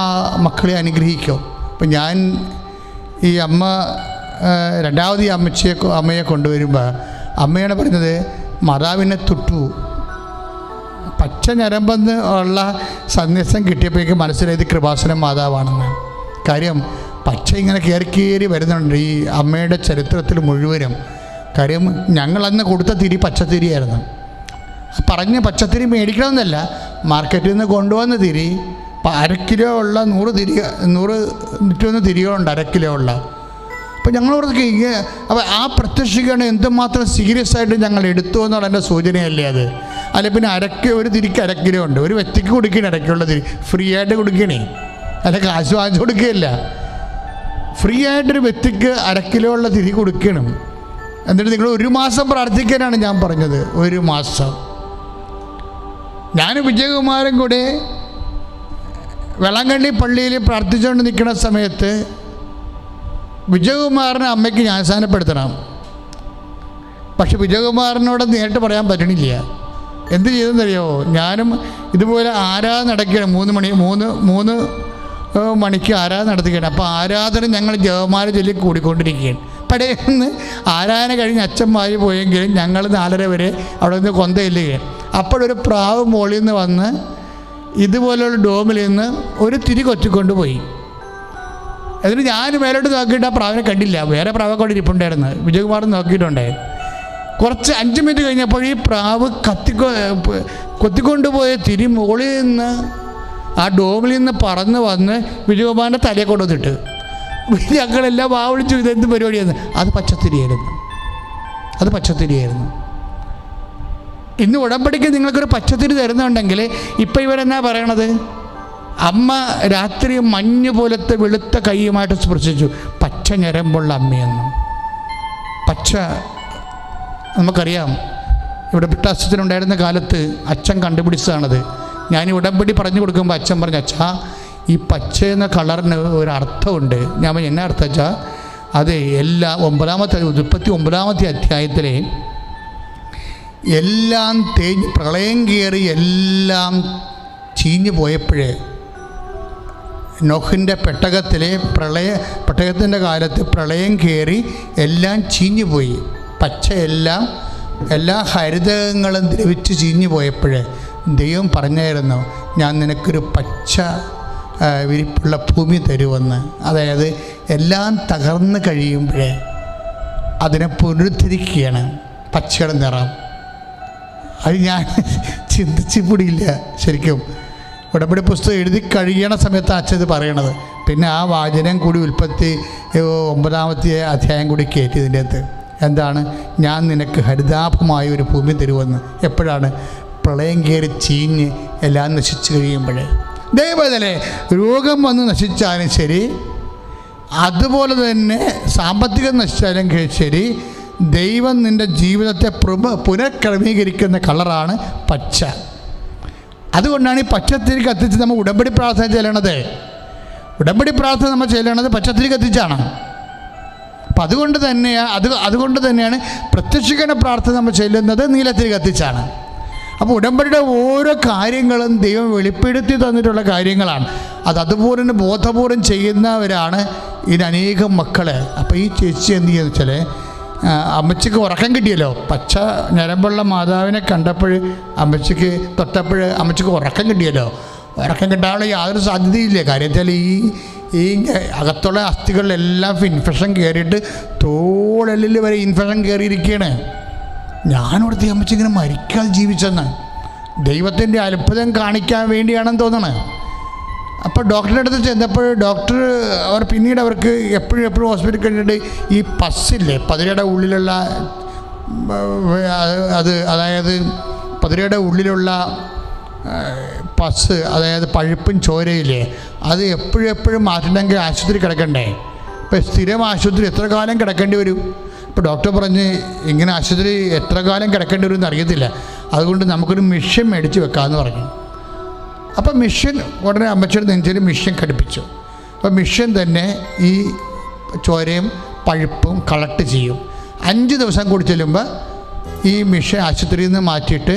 മക്കളെ അനുഗ്രഹിക്കും. ഇപ്പം ഞാൻ ഈ രണ്ടാമത് ഈ അമ്മയെ കൊണ്ടുവരുമ്പോൾ അമ്മയാണ് പറഞ്ഞത്, മാതാവിനെ തൊട്ടു. പച്ച ഞരമ്പെന്ന് ഉള്ള സന്ദേശം കിട്ടിയപ്പോഴേക്കും മനസ്സിലായത് കൃപാസനം മാതാവാണെന്ന്. കാര്യം പച്ച ഇങ്ങനെ കയറി വരുന്നുണ്ട് ഈ അമ്മയുടെ ചരിത്രത്തിൽ മുഴുവനും. കാര്യം ഞങ്ങളന്ന് കൊടുത്ത തിരി പച്ചത്തിരിയായിരുന്നു. പറഞ്ഞ് പച്ചത്തിരി മേടിക്കണമെന്നല്ല, മാർക്കറ്റിൽ നിന്ന് കൊണ്ടുവന്ന തിരി 1/2 കിലോ ഉള്ള 100 തിരികളുണ്ട് 1/2 കിലോ ഉള്ള. അപ്പോൾ ഞങ്ങളോടൊക്കെ അപ്പോൾ ആ പ്രത്യക്ഷീകരണം എന്തുമാത്രം സീരിയസ് ആയിട്ട് ഞങ്ങൾ എടുത്തു എന്നുള്ള എൻ്റെ സൂചനയല്ലേ അത്. അല്ല പിന്നെ ഒരു തിരിക്ക് 1/2 കിലോ ഉണ്ട്. ഒരു വ്യക്തിക്ക് കൊടുക്കണേ 1/2 കിലോ ഉള്ള തിരി ഫ്രീ ആയിട്ട് കൊടുക്കണേ, അല്ല കാശ് വാങ്ങിച്ചു കൊടുക്കുകയല്ല. ഫ്രീ ആയിട്ടൊരു വ്യക്തിക്ക് 1/2 കിലോ ഉള്ള തിരി കൊടുക്കണം. എന്നിട്ട് നിങ്ങൾ 1 മാസം പ്രാർത്ഥിക്കാനാണ് ഞാൻ പറഞ്ഞത്. 1 മാസം ഞാനും വിജയകുമാരൻ കൂടെ വെള്ളാങ്കണ്ണി പള്ളിയിൽ പ്രാർത്ഥിച്ചുകൊണ്ട് നിൽക്കുന്ന സമയത്ത് വിജയകുമാറിനെ അമ്മയ്ക്ക് ജ്ഞാനസ്നാനപ്പെടുത്തണം. പക്ഷെ വിജയകുമാറിനോട് നേരിട്ട് പറയാൻ പറ്റണില്ല. എന്ത് ചെയ്തെന്നറിയാമോ? ഞാനും ഇതുപോലെ ആരാധന നടക്കുകയാണ്. 3 മണിക്ക് ആരാധന നടത്തുകയാണ്. അപ്പോൾ ആരാധന ഞങ്ങൾ ജവമാല ചൊല്ലി കൂടിക്കൊണ്ടിരിക്കുകയാണ്. പടയെന്ന് ആരാധന കഴിഞ്ഞ് അച്ഛന്മാർ പോയെങ്കിലും ഞങ്ങൾ 4:30 വരെ അവിടെ നിന്ന് കൊന്തയില്ലുകയാണ്. അപ്പോഴൊരു പ്രാവ് മോളിൽ നിന്ന് വന്ന് ഇതുപോലുള്ള ഡോമിൽ നിന്ന് ഒരു തിരി കൊത്തിക്കൊണ്ട് പോയി. എന്നിട്ട് ഞാൻ മേലോട്ട് നോക്കിയിട്ട് ആ പ്രാവിനെ കണ്ടില്ല. വേറെ പ്രാവൊക്കെ ഇരിപ്പുണ്ടായിരുന്നു. വിജയകുമാർ നോക്കിയിട്ടുണ്ടേ. കുറച്ച് 5 മിനിറ്റ് കഴിഞ്ഞപ്പോൾ ഈ പ്രാവ് കൊത്തിക്കൊണ്ടുപോയ തിരി മുകളിൽ നിന്ന് ആ ഡോമിൽ നിന്ന് പറന്ന് വന്ന് വിജയകുമാറിൻ്റെ തലയെ കൊണ്ടുവന്നിട്ട് ഞങ്ങളെല്ലാം വാവിളിച്ചു, ഇതെന്ത് പരിപാടിയായിരുന്നു. അത് പച്ചത്തിരിയായിരുന്നു. ഇന്ന് ഉടമ്പടിക്ക് നിങ്ങൾക്കൊരു പച്ചത്തിരി തരുന്നുണ്ടെങ്കിൽ ഇപ്പം ഇവരെന്നാ പറയണത്? അമ്മ രാത്രി മഞ്ഞ് പോലത്തെ വെളുത്ത കൈയുമായിട്ട് സ്പർശിച്ചു. പച്ച ഞരമ്പുള്ള അമ്മയെന്നും. പച്ച നമുക്കറിയാം, ഇവിടെ പിട്ടാസത്തിനുണ്ടായിരുന്ന കാലത്ത് അച്ഛൻ കണ്ടുപിടിച്ചതാണത്. ഞാൻ ഉടമ്പടി പറഞ്ഞു കൊടുക്കുമ്പോൾ അച്ഛൻ പറഞ്ഞു, അച്ഛാ ഈ പച്ച എന്ന കളറിന് ഒരു അർത്ഥമുണ്ട്. ഞാൻ പറഞ്ഞു, എന്നാ അർത്ഥം വെച്ചാൽ അത് എല്ലാ 39-ാമത്തെ അധ്യായത്തിലെ എല്ലാം പ്രളയം കയറി എല്ലാം ചീഞ്ഞു പോയപ്പോഴേ നോഹിൻ്റെ പെട്ടകത്തിൻ്റെ കാലത്ത് പ്രളയം കയറി എല്ലാം ചീഞ്ഞു പോയി. പച്ച എല്ലാ ഹരിതകങ്ങളും ദ്രവിച്ച് ചീഞ്ഞു പോയപ്പോഴേ ദൈവം പറഞ്ഞായിരുന്നു, ഞാൻ നിനക്കൊരു പച്ച വിരിപ്പുള്ള ഭൂമി തരുമെന്ന്. അതായത് എല്ലാം തകർന്ന് കഴിയുമ്പോഴേ അതിനെ പുനരുദ്ധരിക്കുകയാണ് പച്ചയുടെ നിറം. അത് ഞാൻ ചിന്തിച്ചു കൂടിയില്ല ശരിക്കും. ഉടമ്പടി പുസ്തകം എഴുതി കഴിയണ സമയത്ത് അച്ഛൻ ഇത് പറയണത്. പിന്നെ ആ വാചനം കൂടി ഉൽപ്പത്തി 9-ാമത്തെ അധ്യായം കൂടി കയറ്റി ഇതിൻ്റെ അകത്ത്. എന്താണ്? ഞാൻ നിനക്ക് ഹരിതാഭമായ ഒരു ഭൂമി തരുമെന്ന്. എപ്പോഴാണ്? പ്രളയം കയറി ചീഞ്ഞ് എല്ലാം നശിച്ചു കഴിയുമ്പോഴേ. ദൈവത്തിലെ രോഗം വന്ന് നശിച്ചാലും ശരി, അതുപോലെ തന്നെ സാമ്പത്തികം നശിച്ചാലും ശരി, ദൈവം നിൻ്റെ ജീവിതത്തെ പുനഃക്രമീകരിക്കുന്ന കളറാണ് പച്ച. അതുകൊണ്ടാണ് ഈ പച്ചത്തിരി കത്തിച്ച് നമ്മൾ ഉടമ്പടി പ്രാർത്ഥന ചെല്ലണത്. ഉടമ്പടി പ്രാർത്ഥന നമ്മൾ ചെല്ലണത് പച്ചത്തിരി കത്തിച്ചാണ്. അപ്പം അതുകൊണ്ട് തന്നെയാണ് പ്രത്യക്ഷീകരണ പ്രാർത്ഥന നമ്മൾ ചെല്ലുന്നത് നീലത്തിരി കത്തിച്ചാണ്. അപ്പോൾ ഉടമ്പടിയുടെ ഓരോ കാര്യങ്ങളും ദൈവം വെളിപ്പെടുത്തി തന്നിട്ടുള്ള കാര്യങ്ങളാണ്. അതുപോലെ തന്നെ ബോധപൂർവം ചെയ്യുന്നവരാണ് ഇതിനനേകം മക്കൾ. അപ്പോൾ ഈ ചേച്ചി എന്ത് ചെയ്യുന്ന വെച്ചാൽ, അമ്മച്ചിക്ക് ഉറക്കം കിട്ടിയല്ലോ. പച്ച ഞരമ്പുള്ള മാതാവിനെ കണ്ടപ്പോൾ അമ്മച്ചിക്ക് തൊട്ടപ്പോൾ അമ്മച്ചിക്ക് ഉറക്കം കിട്ടിയല്ലോ. ഉറക്കം കിട്ടാനുള്ള യാതൊരു സാധ്യതയില്ല. കാര്യം വെച്ചാൽ ഈ അകത്തുള്ള അസ്ഥികളിലെല്ലാം ഇൻഫെക്ഷൻ കയറിയിട്ട് തോളെല്ലിൽ വരെ ഇൻഫെക്ഷൻ കയറിയിരിക്കുകയാണ്. ഞാനോടത്ത് അമ്മച്ചി ഇങ്ങനെ മരിക്കാതെ ജീവിച്ചെന്ന് ദൈവത്തിൻ്റെ അത്ഭുതം കാണിക്കാൻ വേണ്ടിയാണെന്ന് തോന്നണേ. അപ്പോൾ ഡോക്ടറുടെ അടുത്ത് ചെന്നപ്പോൾ ഡോക്ടർ പിന്നീട് അവർക്ക് എപ്പോഴും ഹോസ്പിറ്റലിൽ കഴിഞ്ഞിട്ട് ഈ പസ്സില്ലേ പതിരയുടെ ഉള്ളിലുള്ള അതായത് പതിരയുടെ ഉള്ളിലുള്ള പസ്, അതായത് പഴുപ്പും ചോരയില്ലേ, അത് എപ്പോഴും മാറ്റണമെങ്കിൽ ആശുപത്രി കിടക്കണ്ടേ. ഇപ്പോൾ സ്ഥിരം ആശുപത്രി എത്ര കാലം കിടക്കേണ്ടി വരും? ഇപ്പോൾ ഡോക്ടർ പറഞ്ഞ് ഇങ്ങനെ ആശുപത്രി എത്ര കാലം കിടക്കേണ്ടി വരും എന്ന് അറിയത്തില്ല, അതുകൊണ്ട് നമുക്കൊരു മിഷ്യൻ മേടിച്ച് വെക്കാമെന്ന് പറഞ്ഞു. അപ്പോൾ മിഷ്യൻ ഉടനെ അമ്മച്ചിയുടെ നെഞ്ചിൽ മിഷ്യൻ ഘടിപ്പിച്ചു. അപ്പോൾ മിഷ്യൻ തന്നെ ഈ ചോരയും പഴുപ്പും കളക്ട് ചെയ്യും. 5 ദിവസം കൂടി ചെല്ലുമ്പോൾ ഈ മിഷ്യൻ ആശുപത്രിയിൽ നിന്ന് മാറ്റിയിട്ട്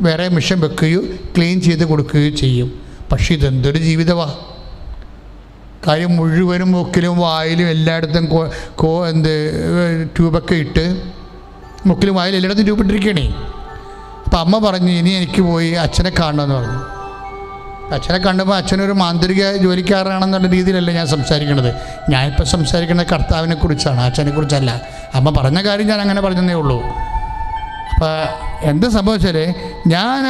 വേറെ മിഷ്യൻ വെക്കുകയോ ക്ലീൻ ചെയ്ത് കൊടുക്കുകയോ ചെയ്യും. പക്ഷേ ഇതെന്തൊരു ജീവിതമാണ്! കാര്യം മുഴുവനും മൂക്കിലും വായിലും എല്ലായിടത്തും ട്യൂബൊക്കെ ഇട്ട് മൂക്കിലും വായിലും എല്ലായിടത്തും ട്യൂബ് ഇട്ടിരിക്കണേ. അപ്പം അമ്മ പറഞ്ഞു, ഇനി എനിക്ക് പോയി അച്ഛനെ കാണണമെന്ന് പറഞ്ഞു. അച്ഛനെ കണ്ടപ്പോൾ അച്ഛനൊരു മാന്ത്രിക ജോലിക്കാരനാണെന്നുള്ള രീതിയിലല്ല ഞാൻ സംസാരിക്കുന്നത്. ഞാനിപ്പോൾ സംസാരിക്കുന്നത് കർത്താവിനെ കുറിച്ചാണ്, അച്ഛനെ കുറിച്ചല്ല. അമ്മ പറഞ്ഞ കാര്യം ഞാൻ അങ്ങനെ പറഞ്ഞതേ ഉള്ളൂ. അപ്പോൾ എന്താ സംഭവിച്ചാൽ, ഞാൻ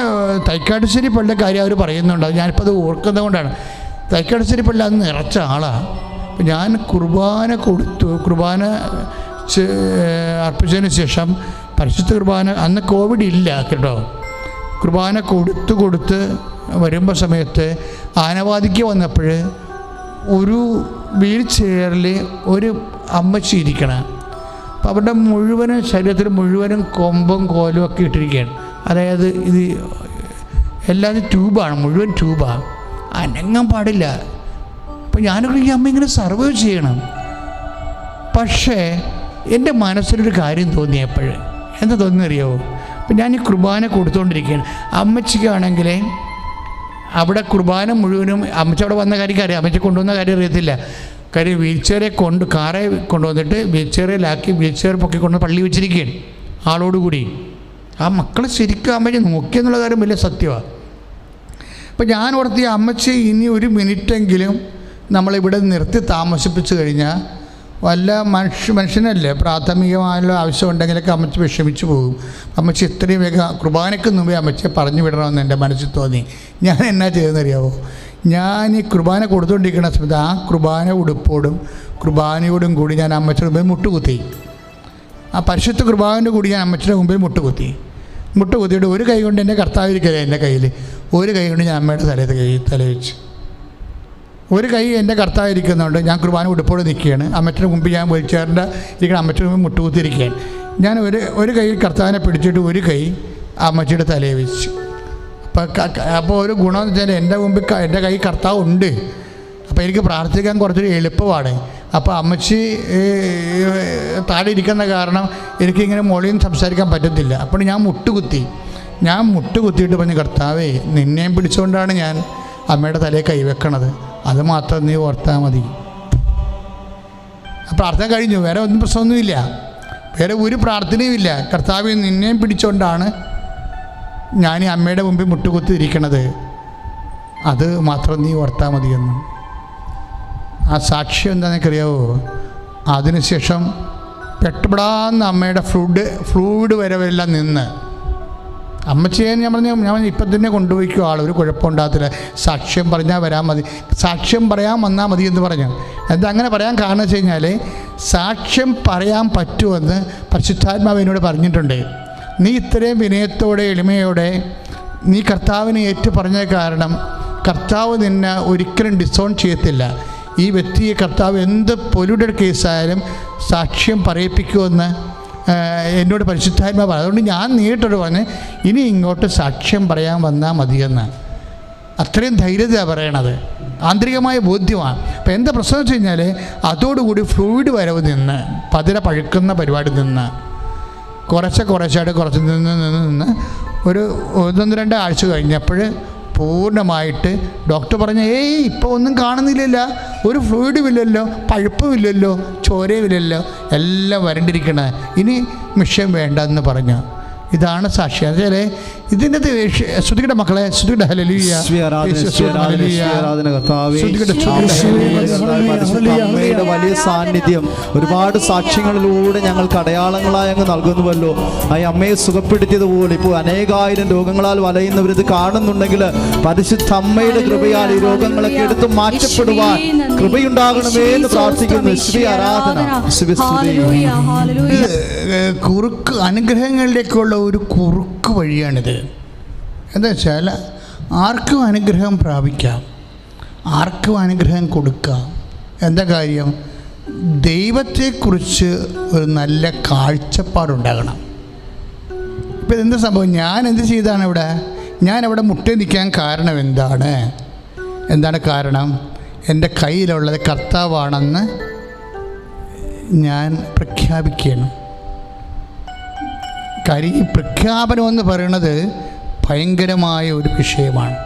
തൈക്കാട്ടുശ്ശേരി പള്ളിയുടെ കാര്യം അവർ പറയുന്നുണ്ട്, അത് ഞാനിപ്പോൾ അത് ഓർക്കുന്നത് കൊണ്ടാണ്. തൈക്കാട്ടുശ്ശേരി പള്ളി അന്ന് നിറച്ച ആളാണ്. അപ്പോൾ ഞാൻ കുർബാന അർപ്പിച്ചതിന് ശേഷം പരിശുദ്ധ കുർബാന, അന്ന് കോവിഡ് ഇല്ല കേട്ടോ, കുർബാന കൊടുത്ത് വരുമ്പോൾ സമയത്ത് ആനവാദിക്ക് വന്നപ്പോൾ ഒരു വീൽ ചെയറിൽ ഒരു അമ്മച്ചി ഇരിക്കണം. അപ്പം അവരുടെ മുഴുവനും ശരീരത്തിൽ മുഴുവനും കൊമ്പും കോലും ഒക്കെ ഇട്ടിരിക്കുകയാണ്. അതായത് ഇത് എല്ലാവരും ട്യൂബാണ്, മുഴുവൻ ട്യൂബാണ്, അനങ്ങാൻ പാടില്ല. അപ്പം ഞാനൊക്കെ ഈ അമ്മ ഇങ്ങനെ സർവൈവ് ചെയ്യണം. പക്ഷേ എൻ്റെ മനസ്സിലൊരു കാര്യം തോന്നിയപ്പോൾ എന്താ തോന്നിയറിയാവോ? അപ്പം ഞാൻ ഈ കുർബാന കൊടുത്തുകൊണ്ടിരിക്കുകയാണ്. അമ്മച്ചിക്കാണെങ്കിൽ അവിടെ കുർബാന മുഴുവനും അമ്മച്ചി അവിടെ വന്ന കാര്യം അറിയാം, അമ്മച്ചി കൊണ്ടുവന്ന കാര്യം അറിയത്തില്ല. കാര്യം വീൽ ചെയറെ കാറെ കൊണ്ടുവന്നിട്ട് വീൽ ചെയറിലാക്കി വീൽ ചെയർ പൊക്കിക്കൊണ്ട് പള്ളി വെച്ചിരിക്കുകയാണ് ആളോടുകൂടി. ആ മക്കളെ ശരിക്കും അമ്മച്ചി നോക്കിയെന്നുള്ള കാര്യം വലിയ സത്യമാണ്. അപ്പം ഞാൻ ഓർത്തി അമ്മച്ചി ഇനി ഒരു മിനിറ്റെങ്കിലും നമ്മളിവിടെ നിർത്തി താമസിപ്പിച്ച് കഴിഞ്ഞാൽ വല്ല മനുഷ്യനല്ലേ, പ്രാഥമികമായുള്ള ആവശ്യമുണ്ടെങ്കിലൊക്കെ അമ്മച്ചി വിഷമിച്ചു പോകും. അമ്മച്ചി ഇത്രയും വേഗം കുർബാനയ്ക്ക് മുമ്പേ അമ്മച്ചിയെ പറഞ്ഞു വിടണമെന്ന് എൻ്റെ മനസ്സിൽ തോന്നി. ഞാൻ എന്നാ ചെയ്തെന്നറിയാവോ? ഞാൻ ഈ കുർബാന കൊടുത്തുകൊണ്ടിരിക്കുന്ന സമയത്ത് ആ കുർബാന ഉടുപ്പോടും കുർബാനയോടും കൂടി ഞാൻ അമ്മച്ചിയുടെ മുമ്പിൽ മുട്ടുകുത്തി. ആ പരിശുദ്ധ കുർബാനയുടെ കൂടി ഞാൻ അമ്മച്ചിയുടെ മുമ്പിൽ മുട്ടുകുത്തിയിട്ട് ഒരു കൈ കൊണ്ട് എൻ്റെ കർത്താവിരിക്കല എൻ്റെ കയ്യിൽ, ഒരു കൈ കൊണ്ട് ഞാൻ അമ്മയുടെ തലവെച്ച്. ഒരു കൈ എൻ്റെ കർത്താവിരിക്കുന്നുണ്ട്, ഞാൻ കുർബാന ഉടുപ്പോട് നിൽക്കുകയാണ്. അമ്മച്ചിയുടെ മുമ്പിൽ ഞാൻ വീൽചെയറിൻ്റെ ഇരിക്കണം, അമ്മച്ചിയുടെ മുമ്പിൽ മുട്ടുകുത്തിയിരിക്കുകയാണ്. ഞാൻ ഒരു കൈ കർത്താവിനെ പിടിച്ചിട്ട് ഒരു കൈ അമ്മച്ചിയുടെ തലയെ വെച്ചു. അപ്പോൾ ഒരു ഗുണമെന്ന് വെച്ചാൽ എൻ്റെ മുമ്പിൽ എൻ്റെ കൈ കർത്താവ് ഉണ്ട്. അപ്പോൾ എനിക്ക് പ്രാർത്ഥിക്കാൻ കുറച്ചൊരു എളുപ്പമാണ്. അപ്പോൾ അമ്മച്ചി താഴെ ഇരിക്കുന്ന കാരണം എനിക്കിങ്ങനെ മോളിൽ സംസാരിക്കാൻ പറ്റത്തില്ല. അപ്പോൾ ഞാൻ മുട്ടുകുത്തിയിട്ട് പറഞ്ഞു, കർത്താവേ നിന്നെയും പിടിച്ചുകൊണ്ടാണ് ഞാൻ അമ്മയുടെ തലയെ കൈവെക്കണത്, അത് മാത്രം നീ ഓർത്താൽ മതി. പ്രാർത്ഥന കഴിഞ്ഞു, വേറെ ഒന്നും പ്രശ്നമൊന്നുമില്ല, വേറെ ഒരു പ്രാർത്ഥനയും ഇല്ല. കർത്താവേ നിന്നെയും പിടിച്ചുകൊണ്ടാണ് ഞാൻ ഈ അമ്മയുടെ മുമ്പിൽ മുട്ടുകുത്തിയിരിക്കണത്, അത് മാത്രം നീ ഓർത്താൽ മതിയെന്ന്. ആ സാക്ഷ്യം എന്താണെന്നറിയാവോ? അതിനുശേഷം പെട്ടപ്പെടാന്ന് അമ്മയുടെ ഫ്ലൂയിഡ് വരവെല്ലാം നിന്ന് അമ്മച്ചിയെ ഞാൻ ഇപ്പം തന്നെ കൊണ്ടുപോയിക്കും, ആളൊരു കുഴപ്പമുണ്ടാകത്തില്ല, സാക്ഷ്യം പറഞ്ഞാൽ വരാൻ മതി, സാക്ഷ്യം പറയാൻ വന്നാൽ മതി എന്ന് പറഞ്ഞു. എന്താ അങ്ങനെ പറയാൻ കാരണം വെച്ച് കഴിഞ്ഞാൽ സാക്ഷ്യം പറയാൻ പറ്റുമെന്ന് പരിശുദ്ധാത്മാവ് എന്നോട് പറഞ്ഞിട്ടുണ്ട്. നീ ഇത്രയും വിനയത്തോടെ എളിമയോടെ നീ കർത്താവിനെ ഏറ്റു പറഞ്ഞ കാരണം കർത്താവ് നിന്നെ ഒരിക്കലും ഡിസോൺ ചെയ്യത്തില്ല. ഈ വ്യക്തിയെ കർത്താവ് എന്ത് പൊല്യൂട്ടഡ് കേസായാലും സാക്ഷ്യം പറയിപ്പിക്കുമെന്ന് എന്നോട് പരിശുദ്ധാത്മാവ് പറഞ്ഞു. അതുകൊണ്ട് ഞാൻ നേരിട്ടോട് പറഞ്ഞ് ഇനി ഇങ്ങോട്ട് സാക്ഷ്യം പറയാൻ വന്നാൽ മതിയെന്ന്. അത്രയും ധൈര്യതയാണ് പറയണത്, ആന്തരികമായ ബോധ്യമാണ്. അപ്പോൾ എന്താ പ്രശ്നം വെച്ച് കഴിഞ്ഞാൽ അതോടുകൂടി ഫ്ലൂയിഡ് വരവ് നിന്ന് പതിര പഴുക്കുന്ന പരിപാടി നിന്ന് കുറച്ചായിട്ട് നിന്ന് ഒരു 1-2 ആഴ്ച കഴിഞ്ഞപ്പോൾ പൂർണ്ണമായിട്ട് ഡോക്ടർ പറഞ്ഞു, ഇപ്പോൾ ഒന്നും കാണുന്നില്ലല്ല, ഒരു ഫ്ലൂയിഡും ഇല്ലല്ലോ, പഴുപ്പുമില്ലല്ലോ, ചോരയുമില്ലല്ലോ, എല്ലാം വരണ്ടിരിക്കണേ, ഇനി മിഷൻ വേണ്ടെന്ന് പറഞ്ഞു. ഇതാണ് സാക്ഷി. അതുപോലെ ഇതിൻ്റെ ശ്രുതിയുടെ മക്കളെ, ശ്രുതിയുടെ ഹല്ലേലൂയ, അമ്മയുടെ വലിയ സാന്നിധ്യം ഒരുപാട് സാക്ഷ്യങ്ങളിലൂടെ ഞങ്ങൾക്ക് അടയാളങ്ങളായി അങ്ങ് നൽകുന്നുവല്ലോ. ആ അമ്മയെ സുഖപ്പെടുത്തിയതുപോലെ ഇപ്പോൾ അനേകായിരം രോഗങ്ങളാൽ വലയുന്നവർ ഇത് കാണുന്നുണ്ടെങ്കിൽ പരിശുദ്ധ അമ്മയുടെ കൃപയാൽ ഈ രോഗങ്ങളൊക്കെ എടുത്ത് മാറ്റപ്പെടുവാൻ കൃപയുണ്ടാകണമേ എന്ന് പ്രാർത്ഥിക്കുന്നു. ശ്രീ ആരാധന, കുറുക്ക് അനുഗ്രഹങ്ങളിലേക്കുള്ള ഒരു കുറുക്ക് വഴിയാണിത്. എന്താ വെച്ചാൽ ആർക്കും അനുഗ്രഹം പ്രാപിക്കാം, ആർക്കും അനുഗ്രഹം കൊടുക്കാം. എന്താ കാര്യം? ദൈവത്തെക്കുറിച്ച് ഒരു നല്ല കാഴ്ചപ്പാടുണ്ടാകണം. ഇപ്പം എന്ത് സംഭവം? ഞാൻ എന്ത് ചെയ്താണ് ഇവിടെ? ഞാനവിടെ മുട്ടേ നിൽക്കാൻ കാരണം എന്താണ് കാരണം? എൻ്റെ കയ്യിലുള്ളത് കർത്താവാണെന്ന് ഞാൻ പ്രഖ്യാപിക്കുകയാണ്. കാര്യം ഈ പ്രഖ്യാപനം എന്ന് പറയുന്നത് ഭയങ്കരമായ ഒരു വിഷയമാണ്.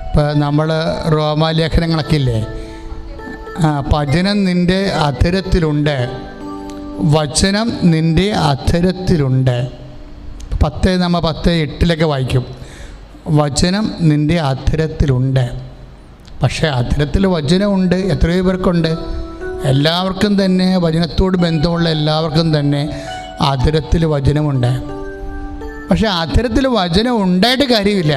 ഇപ്പോൾ നമ്മൾ റോമാലേഖനങ്ങളൊക്കെ ഇല്ലേ, വചനം നിൻ്റെ അധരത്തിലുണ്ട്, വചനം നിൻ്റെ അധരത്തിലുണ്ട്. 10:8 വായിക്കും, വചനം നിൻ്റെ അധരത്തിലുണ്ട്. പക്ഷേ അധരത്തിൽ വചനമുണ്ട്, എത്രയോ പേർക്കുണ്ട്? എല്ലാവർക്കും തന്നെ വചനത്തോട് ബന്ധമുള്ള എല്ലാവർക്കും തന്നെ അധരത്തിൽ വചനമുണ്ട്. പക്ഷേ അധരത്തിൽ വചനം ഉണ്ടായിട്ട് കാര്യമില്ല.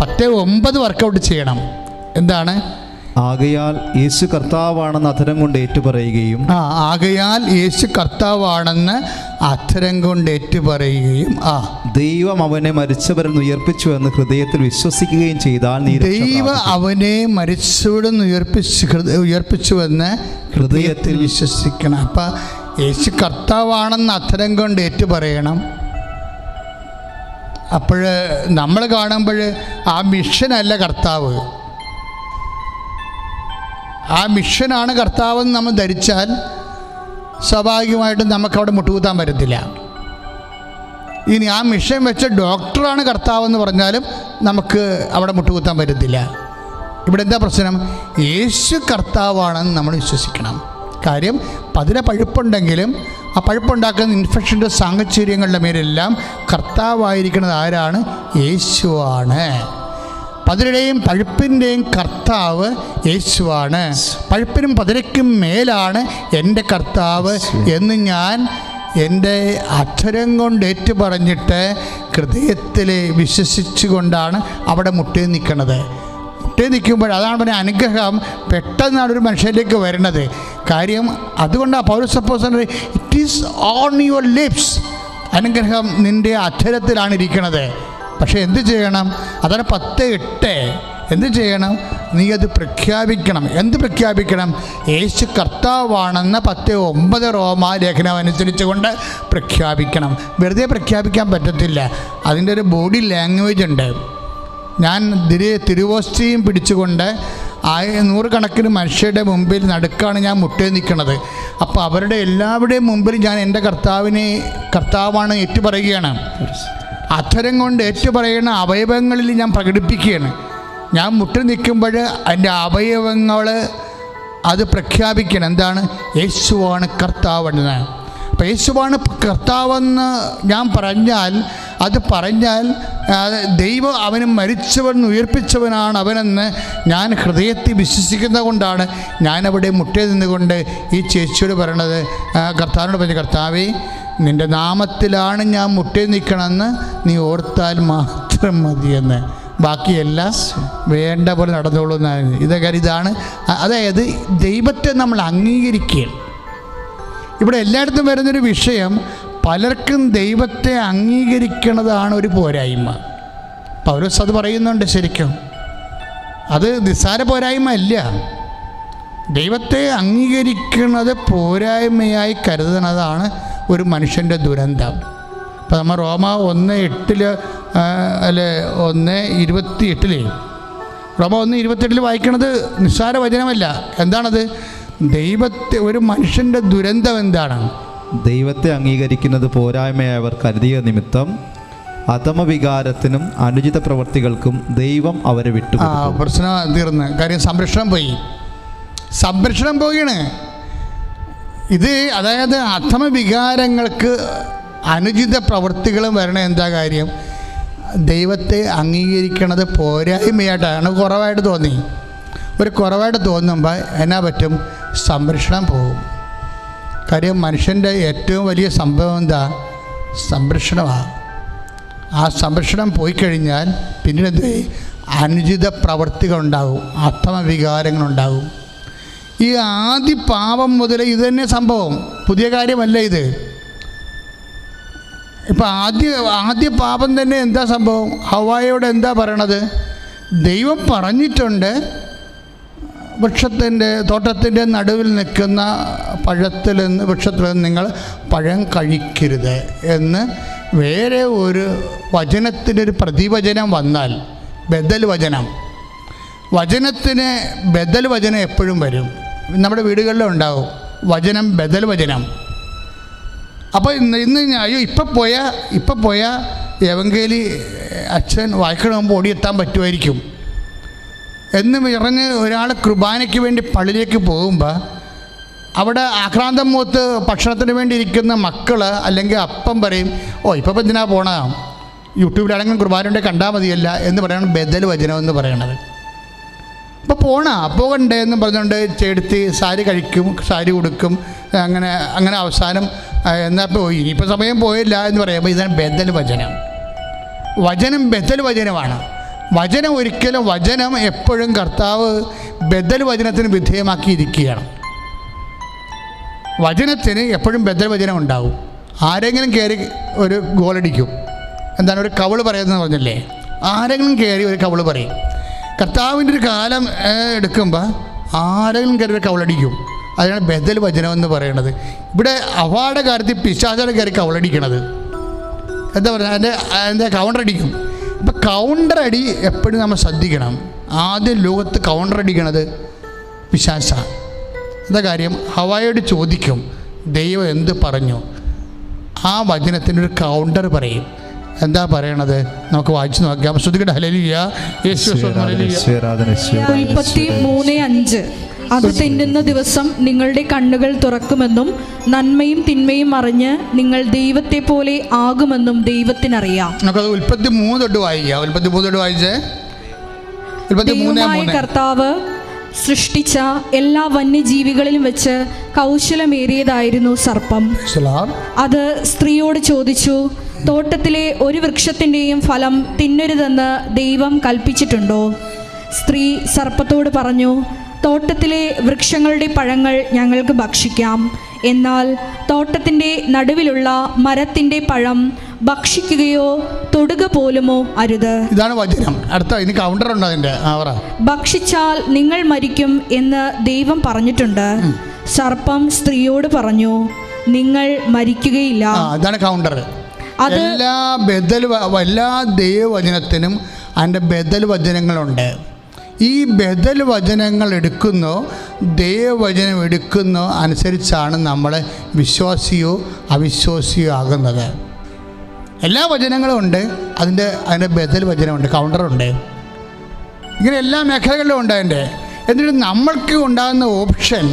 10:9 വർക്കൗട്ട് ചെയ്യണം. എന്താണ്? ആകയാൽ യേശു കർത്താവാണെന്ന് അധരം കൊണ്ട് ഏറ്റുപറയുകയും ആകയാൽ യേശു കർത്താവാണെന്ന് അധരം കൊണ്ട് ഏറ്റുപറയുകയും ദൈവം അവനെ മരിച്ചവരിൽ നിന്ന് ഉയർപ്പിച്ചു എന്ന് ഹൃദയത്തിൽ വിശ്വസിക്കുകയും ചെയ്താൽ ദൈവം അവനെ മരിച്ചവരിൽ നിന്ന് ഉയർപ്പിച്ചുവെന്ന് ഹൃദയത്തിൽ വിശ്വസിക്കണം. അപ്പം യേശു കർത്താവാണെന്ന് അധരം കൊണ്ട് ഏറ്റുപറയണം. അപ്പോൾ നമ്മൾ കാണുമ്പോൾ ആ മിഷനല്ല കർത്താവ്, ആ മിഷനാണ് കർത്താവെന്ന് നമ്മൾ ധരിച്ചാൽ സ്വാഭാവികമായിട്ടും നമുക്കവിടെ മുട്ടുകുത്താൻ പറ്റത്തില്ല. ഇനി ആ മിഷൻ വെച്ച ഡോക്ടറാണ് കർത്താവെന്ന് പറഞ്ഞാലും നമുക്ക് അവിടെ മുട്ടുകുത്താൻ പറ്റത്തില്ല. ഇവിടെ എന്താ പ്രശ്നം? യേശു കർത്താവാണെന്ന് നമ്മൾ വിശ്വസിക്കണം. കാര്യം പതിരെ പഴുപ്പുണ്ടെങ്കിലും ആ പഴുപ്പുണ്ടാക്കുന്ന ഇൻഫെക്ഷൻ്റെ സാഹചര്യങ്ങളുടെ മേലെല്ലാം കർത്താവായിരിക്കുന്നത് ആരാണ്? യേശുവാണ്. പതിരുടെയും പഴുപ്പിൻ്റെയും കർത്താവ് യേശുവാണ്. പഴുപ്പിനും പതിരയ്ക്കും മേലാണ് എൻ്റെ കർത്താവ് എന്ന് ഞാൻ എൻ്റെ അധരം കൊണ്ട് ഏറ്റുപറഞ്ഞിട്ട് ഹൃദയത്തിൽ വിശ്വസിച്ചുകൊണ്ടാണ് അവിടെ മുട്ടേ നിൽക്കുന്നത്. മുട്ടേ നിൽക്കുമ്പോൾ അതാണ് പിന്നെ അനുഗ്രഹം പെട്ടെന്നാണ് ഒരു മനുഷ്യരിലേക്ക് വരുന്നത്. കാര്യം അതുകൊണ്ടാണ് പൗലോസ് അപ്പോസ്തലൻ it is on your lips, അനുഗ്രഹം നിൻ്റെ അധരത്തിലാണ് ഇരിക്കുന്നത്. പക്ഷേ എന്ത് ചെയ്യണം? അതാണ് 10:8. എന്ത് ചെയ്യണം? നീ അത് പ്രഖ്യാപിക്കണം. എന്ത് പ്രഖ്യാപിക്കണം? യേശു കർത്താവാണെന്ന് 10:9 റോമാലേഖനം അനുസരിച്ചുകൊണ്ട് പ്രഖ്യാപിക്കണം. വെറുതെ പ്രഖ്യാപിക്കാൻ പറ്റത്തില്ല, അതിൻ്റെ ഒരു ബോഡി ലാംഗ്വേജ് ഉണ്ട്. ഞാൻ തിരുവോസ്തിയും പിടിച്ചുകൊണ്ട് 100 മനുഷ്യരുടെ മുമ്പിൽ നടുക്കാണ് ഞാൻ മുട്ടേ നിൽക്കുന്നത്. അപ്പോൾ അവരുടെ എല്ലാവരുടെയും മുമ്പിൽ ഞാൻ എൻ്റെ കർത്താവാണ് ഏറ്റുപറയുകയാണ്. അധരം കൊണ്ട് ഏറ്റുപറയുന്ന അവയവങ്ങളിൽ ഞാൻ പ്രകടിപ്പിക്കുകയാണ്. ഞാൻ മുട്ടി നിൽക്കുമ്പോൾ എൻ്റെ അവയവങ്ങൾ അത് പ്രഖ്യാപിക്കണം. എന്താണ്? യേശുവാണ് കർത്താവെന്ന്. അപ്പോൾ യേശുവാണ് കർത്താവെന്ന് ഞാൻ പറഞ്ഞാൽ ദൈവം അവന് മരിച്ചവൻ ഉയർപ്പിച്ചവനാണ് അവനെന്ന് ഞാൻ ഹൃദയത്തിൽ വിശ്വസിക്കുന്നത് കൊണ്ടാണ് ഞാനവിടെ മുട്ടേ നിന്നുകൊണ്ട് ഈ ചേച്ചിയോട് പറയണത്, കർത്താവിനോട് പറഞ്ഞു, കർത്താവേ നിൻ്റെ നാമത്തിലാണ് ഞാൻ മുട്ടേ നിൽക്കണമെന്ന് നീ ഓർത്താൽ മാത്രം മതിയെന്ന്. ബാക്കിയെല്ലാം വേണ്ട പോലെ നടന്നോളൂ എന്നാണ്. ഇതാണ്. അതായത് ദൈവത്തെ നമ്മൾ അംഗീകരിക്കുകയാണ്. ഇവിടെ എല്ലായിടത്തും വരുന്നൊരു വിഷയം, പലർക്കും ദൈവത്തെ അംഗീകരിക്കുന്നതാണ് ഒരു പോരായ്മ. പൗലോസ് അത് പറയുന്നുണ്ട്. ശരിക്കും അത് നിസ്സാര പോരായ്മ അല്ല. ദൈവത്തെ അംഗീകരിക്കുന്നത് പോരായ്മയായി കരുതുന്നതാണ് ഒരു മനുഷ്യൻ്റെ ദുരന്തം. ഇപ്പം നമ്മൾ റോമ 1:8 അല്ലെ 1:28 റോമ 1:28 വായിക്കണത് നിസ്സാര വചനമല്ല. എന്താണത്? ഒരു മനുഷ്യൻ്റെ ദുരന്തം എന്താണ്? ദൈവത്തെ അംഗീകരിക്കുന്നത് പോരായ്മയവർ കരുതിയ നിമിത്തം അധമവികാരത്തിനും അനുചിത പ്രവൃത്തികൾക്കും ദൈവം അവരെ വിട്ടു. പ്രശ്നം തീർന്ന്. കാര്യം സംരക്ഷണം പോവുകയാണ്. ഇത് അതായത് അധമവികാരങ്ങൾക്ക് അനുചിത പ്രവൃത്തികളും വരണ എന്താ കാര്യം? ദൈവത്തെ അംഗീകരിക്കണത് പോരായ്മയായിട്ടാണ്, കുറവായിട്ട് തോന്നി. ഒരു കുറവായിട്ട് തോന്നുമ്പോൾ എന്നാ പറ്റും? സംരക്ഷണം പോകും. കാര്യം മനുഷ്യൻ്റെ ഏറ്റവും വലിയ സംഭവം എന്താ? സംരക്ഷണമാണ്. ആ സംരക്ഷണം പോയി കഴിഞ്ഞാൽ പിന്നീട് അനുചിത പ്രവൃത്തികളുണ്ടാകും, അധമവികാരങ്ങളുണ്ടാകും. ഈ ആദ്യ പാപം മുതൽ ഇത് തന്നെ സംഭവം, പുതിയ കാര്യമല്ല ഇത്. ഇപ്പം ആദ്യ പാപം തന്നെ എന്താ സംഭവം? ഹവ്വായോട് എന്താ പറയണത്? ദൈവം പറഞ്ഞിട്ടുണ്ട്, തോട്ടത്തിൻ്റെ നടുവിൽ നിൽക്കുന്ന വൃക്ഷത്തിൽ നിന്ന് നിങ്ങൾ പഴം കഴിക്കരുത് എന്ന് വേറെ ഒരു വചനത്തിനൊരു പ്രതിവചനം വന്നാൽ, ബദൽ വചനത്തിന് ബദൽ വചനം എപ്പോഴും വരും. നമ്മുടെ വീടുകളിലും ഉണ്ടാവും വചനം, ബദൽ വചനം. അപ്പോൾ ഇന്ന് അയ്യോ ഇപ്പം പോയ എവങ്കേലി അച്ഛൻ വായിക്കണ മുമ്പ് ഓടിയെത്താൻ പറ്റുമായിരിക്കും എന്ന് പറഞ്ഞ് ഒരാൾ കുർബാനയ്ക്ക് വേണ്ടി പള്ളിയിലേക്ക് പോകുമ്പോൾ അവിടെ ആക്രാന്തം മൂത്ത് ഭക്ഷണത്തിന് വേണ്ടി ഇരിക്കുന്ന മക്കൾ അല്ലെങ്കിൽ അപ്പം പറയും, ഇപ്പം എന്തിനാ പോണ, യൂട്യൂബിലാണെങ്കിലും കുർബാനയുടെ കണ്ടാൽ മതിയല്ല എന്ന് പറയണം ബദൽ വചനം എന്ന് പറയണത്. അപ്പോൾ പോകണ്ടേ എന്ന് പറഞ്ഞുകൊണ്ട് ചേർത്തി സാരി കഴിക്കും, സാരി ഉടുക്കും, അങ്ങനെ അവസാനം എന്നാൽ ഇനിയിപ്പോൾ സമയം പോയില്ല എന്ന് പറയുമ്പോൾ ഇതാണ് ബദൽ വചനം. ബദൽ വചനമാണ്. വചനം എപ്പോഴും കർത്താവ് ബദൽ വചനത്തിന് വിധേയമാക്കിയിരിക്കുകയാണ്. വചനത്തിന് എപ്പോഴും ബദൽ വചനം ഉണ്ടാവും. ആരെങ്കിലും കയറി ഒരു ഗോളടിക്കും, എന്താണ് ഒരു കവിള് പറയുന്നത് പറഞ്ഞല്ലേ, ആരെങ്കിലും കയറി ഒരു കവിള് പറയും. കർത്താവിൻ്റെ ഒരു കാലം എടുക്കുമ്പോൾ ആരെങ്കിലും കയറി ഒരു കവിളടിക്കും. അതിനാണ് ബദൽ വചനം എന്ന് പറയുന്നത്. ഇവിടെ അവാർഡ് കാര്യത്തിൽ പിശാചാണ് കയറി കവിളടിക്കണത്. എന്താ പറയുക, അതിൻ്റെ കൗണ്ടർ അടിക്കും. ഇപ്പം കൗണ്ടർ അടി എപ്പോഴും നമ്മൾ ശ്രദ്ധിക്കണം. ആദ്യം ലോകത്ത് കൗണ്ടർ അടിക്കണത് പിശാചാണ്. എന്താ കാര്യം? ഹവ്വായോട് ചോദിക്കും ദൈവം എന്ത് പറഞ്ഞു, ആ വചനത്തിനൊരു കൗണ്ടർ പറയും. എന്താ പറയണത്? നമുക്ക് വായിച്ചു നോക്കാം. ശ്രദ്ധിക്കട്ടെ. ഹല്ലേലൂയ, യേശുവേ ഹല്ലേലൂയ. ഉൽപ്പത്തി 3:5 അത് തിന്നുന്ന ദിവസം നിങ്ങളുടെ കണ്ണുകൾ തുറക്കുമെന്നും നന്മയും തിന്മയും അറിഞ്ഞ് നിങ്ങൾ ദൈവത്തെ പോലെ ആകുമെന്നും ദൈവത്തിനറിയാം. നമുക്കത് ഉൽപ്പത്തി 3 തൊട്ട് വായിക്കാം. ഉൽപ്പത്തി 3 തൊട്ട് വായിച്ചേ. ദൈവമായ കർത്താവ് സൃഷ്ടിച്ച എല്ലാ വന്യജീവികളിലും വെച്ച് കൗശലമേറിയതായിരുന്നു സർപ്പം. അത് സ്ത്രീയോട് ചോദിച്ചു, തോട്ടത്തിലെ ഒരു വൃക്ഷത്തിൻ്റെയും ഫലം തിന്നരുതെന്ന് ദൈവം കൽപ്പിച്ചിട്ടുണ്ടോ? സ്ത്രീ സർപ്പത്തോട് പറഞ്ഞു, തോട്ടത്തിലെ വൃക്ഷങ്ങളുടെ പഴങ്ങൾ ഞങ്ങൾക്ക് ഭക്ഷിക്കാം, എന്നാൽ തോട്ടത്തിൻ്റെ നടുവിലുള്ള മരത്തിൻ്റെ പഴം ഭക്ഷിക്കുകയോ തൊടുക പോലുമോ അരുത്. ഇതാണ് വചനം. അടുത്ത ഇനി കൗണ്ടർ ഉണ്ടോ അതിൻ്റെ? ഭക്ഷിച്ചാൽ നിങ്ങൾ മരിക്കും എന്ന് ദൈവം പറഞ്ഞിട്ടുണ്ട്. സർപ്പം സ്ത്രീയോട് പറഞ്ഞു, നിങ്ങൾ മരിക്കുകയില്ല. അതാണ് കൗണ്ടർ. എല്ലാ ദൈവവചനത്തിനും അതിൻ്റെ ബദൽ വചനങ്ങളുണ്ട്. ഈ ബദൽ വചനങ്ങൾ എടുക്കുന്നോ ദൈവവചനം എടുക്കുന്നോ അനുസരിച്ചാണ് നമ്മൾ വിശ്വാസിയോ അവിശ്വാസിയോ ആകുന്നത്. എല്ലാ വചനങ്ങളും ഉണ്ട്, അതിൻ്റെ ബദൽ വചനമുണ്ട്, കൗണ്ടറുണ്ട്. ഇങ്ങനെ എല്ലാ മേഖലകളിലും ഉണ്ട് അതിൻ്റെ. എന്നിട്ട് നമ്മൾക്ക് ഉണ്ടാകുന്ന ഓപ്ഷൻ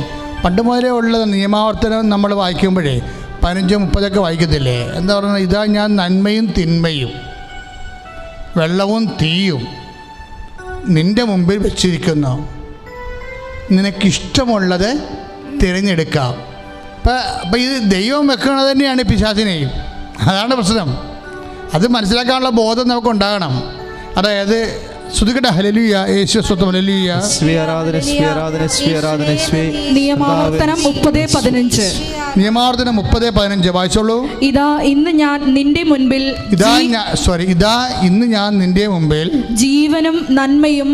പണ്ട് മുതലേ ഉള്ള നിയമാവർത്തനം നമ്മൾ വായിക്കുമ്പോഴേ 15-30 വായിക്കത്തില്ലേ? എന്താ പറയുന്നത്? ഇതാ ഞാൻ നന്മയും തിന്മയും വെള്ളവും തീയും നിൻ്റെ മുമ്പിൽ വെച്ചിരിക്കുന്നു, നിനക്കിഷ്ടമുള്ളത് തിരഞ്ഞെടുക്കാം. അപ്പം ഇത് ദൈവം വെക്കുന്നത് തന്നെയാണ് പിശാചിനെയും. അതാണ് പ്രശ്നം. അത് മനസ്സിലാക്കാനുള്ള ബോധം നമുക്ക് ഉണ്ടാകണം. അതായത് ശ്രുതികട്ടെ. ഹല്ലേലൂയ, യേശുവേ സ്തോത്രം. ഹല്ലേലൂയ. നിയമാവർത്തനം 30:15 വായിച്ചോളൂ. ഇതാ ഇന്ന് ഞാൻ നിന്റെ മുൻപിൽ ജീവനും നന്മയും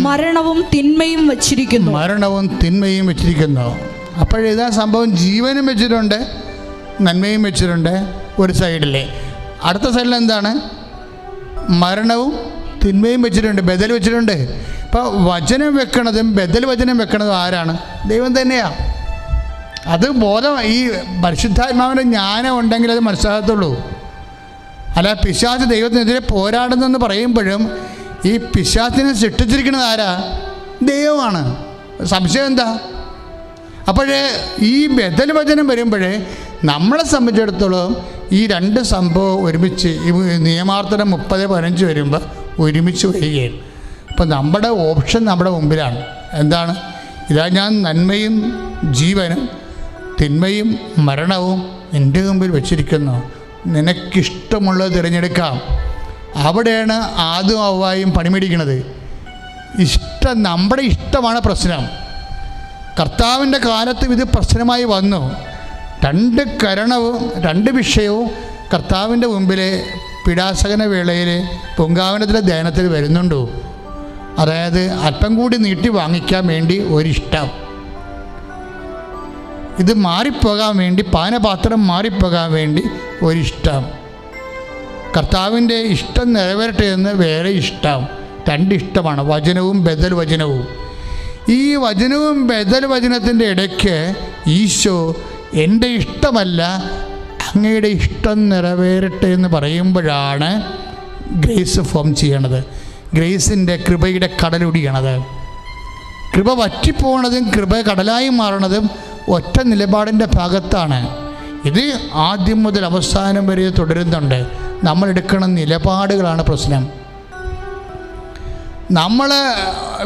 മരണവും തിന്മയും വെച്ചിരിക്കുന്നു. അപ്പോഴിതാ സംഭവം, ജീവനും വെച്ചിട്ടുണ്ട്, നന്മയും വെച്ചിട്ടുണ്ട് ഒരു സൈഡിലെ. അടുത്ത സൈഡിൽ എന്താണ്? മരണവും തിന്മയും വെച്ചിട്ടുണ്ട്, ബദൽ വെച്ചിട്ടുണ്ട്. ഇപ്പോൾ വചനം വെക്കണതും ബദൽ വചനം വെക്കണതും ആരാണ്? ദൈവം തന്നെയാണ്. അത് ബോധം, ഈ പരിശുദ്ധാത്മാവിൻ്റെ ജ്ഞാനം ഉണ്ടെങ്കിൽ അത് മനസ്സിലാകത്തുള്ളൂ. അല്ല പിശാച് ദൈവത്തിനെതിരെ പോരാടുന്നെന്ന് പറയുമ്പോഴും ഈ പിശാചിനെ സൃഷ്ടിച്ചിരിക്കുന്നത് ആരാ? ദൈവമാണ്. സംശയം എന്താ? അപ്പോഴേ ഈ ബദൽ വചനം വരുമ്പോഴേ നമ്മളെ സംബന്ധിച്ചിടത്തോളം ഈ രണ്ട് സംഭവം ഒരുമിച്ച് നിയമാർത്ഥനം 30:15 വരുമ്പോൾ ഒരുമിച്ച് വരികയാണ്. അപ്പോൾ നമ്മുടെ ഓപ്ഷൻ നമ്മുടെ മുമ്പിലാണ്. എന്താണ്? ഇതാ ഞാൻ നന്മയും ജീവനും തിന്മയും മരണവും നിൻ്റെ മുമ്പിൽ വെച്ചിരിക്കുന്നു, നിനക്കിഷ്ടമുള്ളത് തിരഞ്ഞെടുക്കാം. അവിടെയാണ് ആദും ഹവ്വായും പണിമേടിക്കുന്നത്. നമ്മുടെ ഇഷ്ടമാണ് പ്രശ്നം. കർത്താവിൻ്റെ കാലത്തും ഇത് പ്രശ്നമായി വന്നു. രണ്ട് വിഷയവും കർത്താവിൻ്റെ മുമ്പിൽ പീഡാസകന വേളയിൽ പൊങ്കാവനത്തിലെ ധ്യാനത്തിൽ വരുന്നുണ്ടോ? അതായത് അല്പം കൂടി നീട്ടി വാങ്ങിക്കാൻ വേണ്ടി ഒരിഷ്ടം, ഇത് മാറിപ്പോകാൻ വേണ്ടി, പാനപാത്രം മാറിപ്പോകാൻ വേണ്ടി ഒരിഷ്ടം, കർത്താവിൻ്റെ ഇഷ്ടം നിറവേറട്ടെ എന്ന് വേറെ ഇഷ്ടം. രണ്ടിഷ്ടമാണ്, വചനവും ബദൽ വചനവും. ഈ വചനവും ബദൽ വചനത്തിൻ്റെ ഇടയ്ക്ക് ഈശോ എൻ്റെ ഇഷ്ടമല്ല അങ്ങയുടെ ഇഷ്ടം നിറവേറട്ടെ എന്ന് പറയുമ്പോഴാണ് ഗ്രേസ് ഫോം ചെയ്യണത്, ഗ്രേസിൻ്റെ കൃപയുടെ കടലൊടിയണത്. കൃപ വറ്റിപ്പോണതും കൃപ കടലായി മാറണതും ഒറ്റ നിലപാടിൻ്റെ ഭാഗത്താണ്. ഇത് ആദ്യം മുതൽ അവസാനം വരെ തുടരുന്നുണ്ട്. നമ്മളെടുക്കുന്ന നിലപാടുകളാണ് പ്രശ്നം. നമ്മൾ